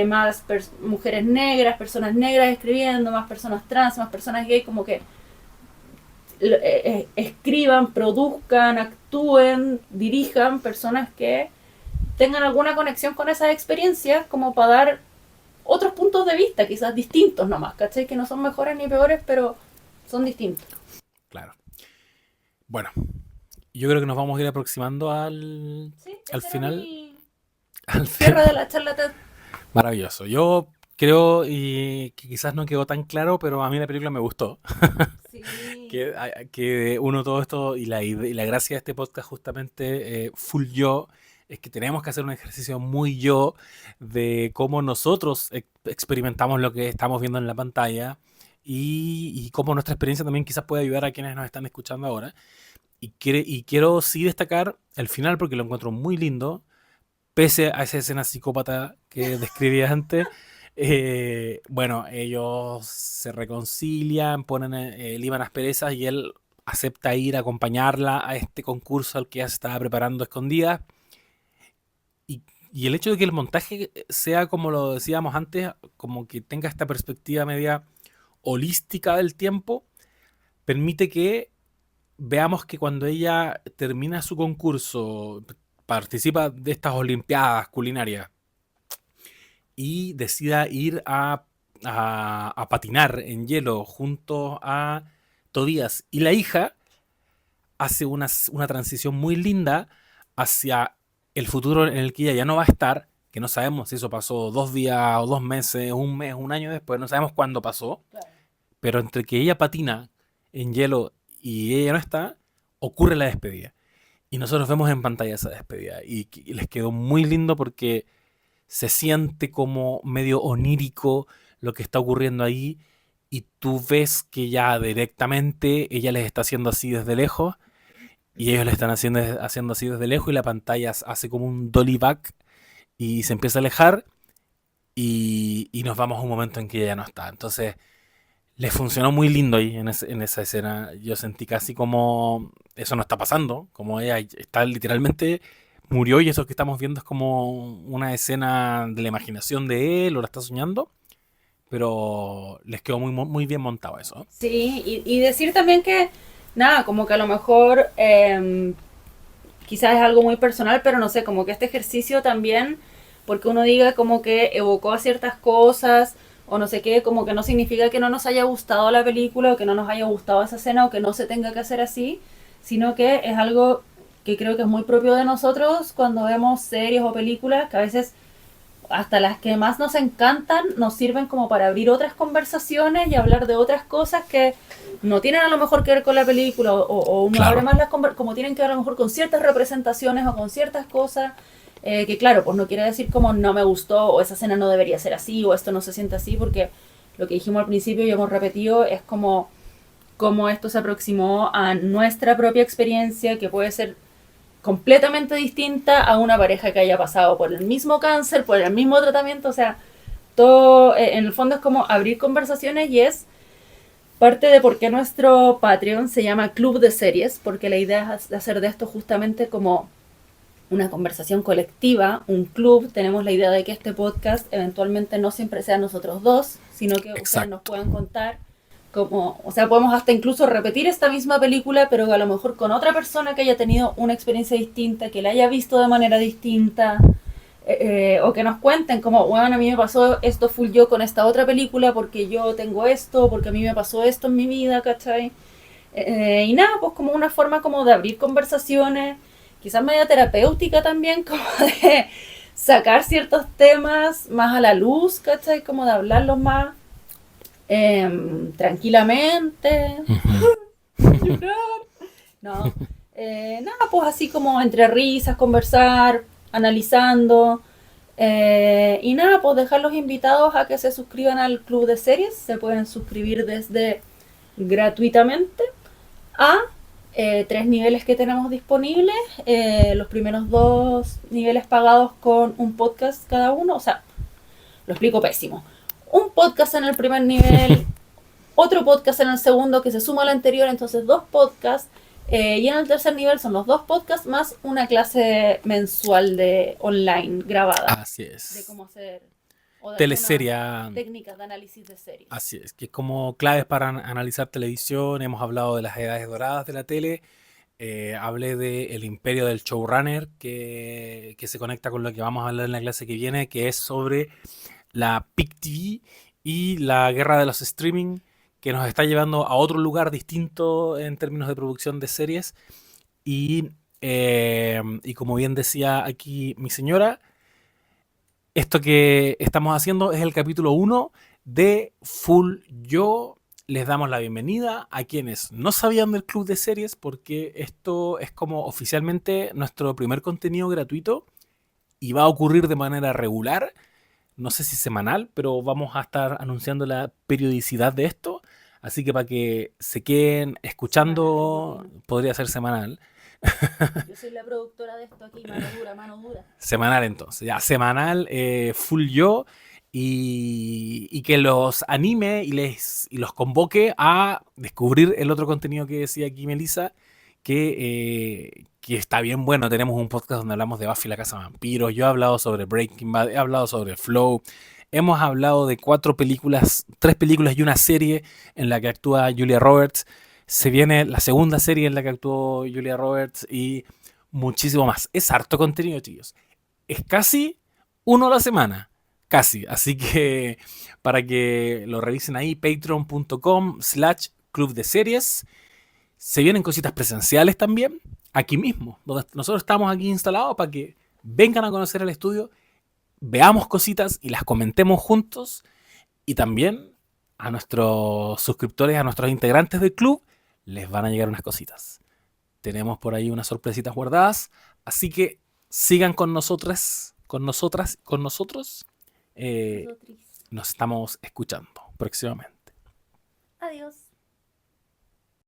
Más mujeres negras, personas negras escribiendo, más personas trans, más personas gay, como que escriban, produzcan, actúen, dirijan personas que tengan alguna conexión con esas experiencias, como para dar otros puntos de vista, quizás distintos nomás, ¿cachai? Que no son mejores ni peores, pero son distintos. Claro. Bueno, yo creo que nos vamos a ir aproximando al, Sí, al final. Mi Al cierre de la charla TED. Maravilloso. Yo creo y que quizás no quedó tan claro, pero a mí la película me gustó. Sí. Que uno todo esto y la gracia de este podcast justamente full yo es que tenemos que hacer un ejercicio muy yo de cómo nosotros experimentamos lo que estamos viendo en la pantalla y cómo nuestra experiencia también quizás puede ayudar a quienes nos están escuchando ahora. Y quiero sí destacar el final porque lo encuentro muy lindo, pese a esa escena psicópata que describí antes. Bueno, ellos se reconcilian, ponen liman asperezas y él acepta ir a acompañarla a este concurso al que ella se estaba preparando escondida. Y el hecho de que el montaje sea, como lo decíamos antes, como que tenga esta perspectiva media holística del tiempo, permite que veamos que cuando ella termina su concurso, participa de estas olimpiadas culinarias y decida ir a patinar en hielo junto a Tobías y la hija, hace una transición muy linda hacia el futuro en el que ella ya no va a estar, que no sabemos si eso pasó 2 días o 2 meses, un mes, un año después, no sabemos cuándo pasó, Claro. pero entre que ella patina en hielo y ella no está, ocurre la despedida. Y nosotros vemos en pantalla esa despedida. Y les quedó muy lindo porque se siente como medio onírico lo que está ocurriendo ahí. Y tú ves que ya directamente ella les está haciendo así desde lejos. Y ellos le están haciendo así desde lejos. Y la pantalla hace como un dolly back. Y se empieza a alejar. Y nos vamos a un momento en que ella ya no está. Entonces les funcionó muy lindo ahí en esa escena. Yo sentí casi como eso no está pasando, como ella está literalmente murió y eso que estamos viendo es como una escena de la imaginación de él o la está soñando, pero les quedó muy bien montado eso. Sí, y decir también que, nada, como que a lo mejor quizás es algo muy personal, pero no sé, como que este ejercicio también, porque uno diga como que evocó a ciertas cosas, o no sé qué, como que no significa que no nos haya gustado la película, o que no nos haya gustado esa escena, o que no se tenga que hacer así, sino que es algo que creo que es muy propio de nosotros cuando vemos series o películas, que a veces hasta las que más nos encantan nos sirven como para abrir otras conversaciones y hablar de otras cosas que no tienen a lo mejor que ver con la película o uno abre Claro. más las como tienen que ver a lo mejor con ciertas representaciones o con ciertas cosas que claro, pues no quiere decir como no me gustó o esa escena no debería ser así o esto no se siente así porque lo que dijimos al principio y hemos repetido es como cómo esto se aproximó a nuestra propia experiencia que puede ser completamente distinta a una pareja que haya pasado por el mismo cáncer, por el mismo tratamiento, o sea, todo en el fondo es como abrir conversaciones y es parte de por qué nuestro Patreon se llama Club de Series, porque la idea es hacer de esto justamente como una conversación colectiva, un club. Tenemos la idea de que este podcast eventualmente no siempre sea nosotros dos, sino que ustedes nos Exacto. puedan contar como, o sea, podemos hasta incluso repetir esta misma película, pero a lo mejor con otra persona que haya tenido una experiencia distinta, que la haya visto de manera distinta, o que nos cuenten como, bueno, a mí me pasó esto full yo con esta otra película porque yo tengo esto, porque a mí me pasó esto en mi vida, ¿cachai? Y nada, pues como una forma como de abrir conversaciones, quizás media terapéutica también, como de sacar ciertos temas más a la luz, ¿cachai? Como de hablarlos más tranquilamente. Ujú. No, nada, pues así como entre risas, conversar, analizando. Y nada, pues dejar los invitados a que se suscriban al club de series. Se pueden suscribir desde gratuitamente a 3 niveles que tenemos disponibles. Los primeros 2 niveles pagados con un podcast cada uno. O sea, lo explico pésimo. Un podcast en el primer nivel, otro podcast en el segundo que se suma al anterior, entonces 2 podcasts. Y en el tercer nivel son los 2 podcasts más una clase mensual de online grabada Así de es. cómo hacer o de algunas Teleserie. técnicas de análisis de series. Así es, que es como claves para analizar televisión. Hemos hablado de las edades doradas de la tele. Hablé de El Imperio del Showrunner, que se conecta con lo que vamos a hablar en la clase que viene, que es sobre la Peak TV y la guerra de los streaming, que nos está llevando a otro lugar distinto en términos de producción de series. Y como bien decía aquí mi señora, esto que estamos haciendo es el capítulo 1 de Full Yo. Les damos la bienvenida a quienes no sabían del club de series porque esto es como oficialmente nuestro primer contenido gratuito y va a ocurrir de manera regular. No sé si semanal, pero vamos a estar anunciando la periodicidad de esto. Así que para que se queden escuchando, podría ser semanal. Yo soy la productora de esto aquí, mano dura, mano dura. Semanal entonces, ya, semanal, full yo. Y que los anime y los convoque a descubrir el otro contenido que decía aquí Melissa, que está bien bueno. Tenemos un podcast donde hablamos de Buffy la Casa de Vampiros. Yo he hablado sobre Breaking Bad, he hablado sobre Flow. Hemos hablado de 3 películas y una serie en la que actúa Julia Roberts. Se viene la segunda serie en la que actuó Julia Roberts y muchísimo más. Es harto contenido, chicos. Es casi uno a la semana. Casi. Así que para que lo revisen ahí, patreon.com/club de series. Se vienen cositas presenciales también, aquí mismo, donde nosotros estamos aquí instalados para que vengan a conocer el estudio, veamos cositas y las comentemos juntos. Y también a nuestros suscriptores, a nuestros integrantes del club, les van a llegar unas cositas. Tenemos por ahí unas sorpresitas guardadas, así que sigan con nosotras, con nosotras, con nosotros. Nos estamos escuchando próximamente. Adiós.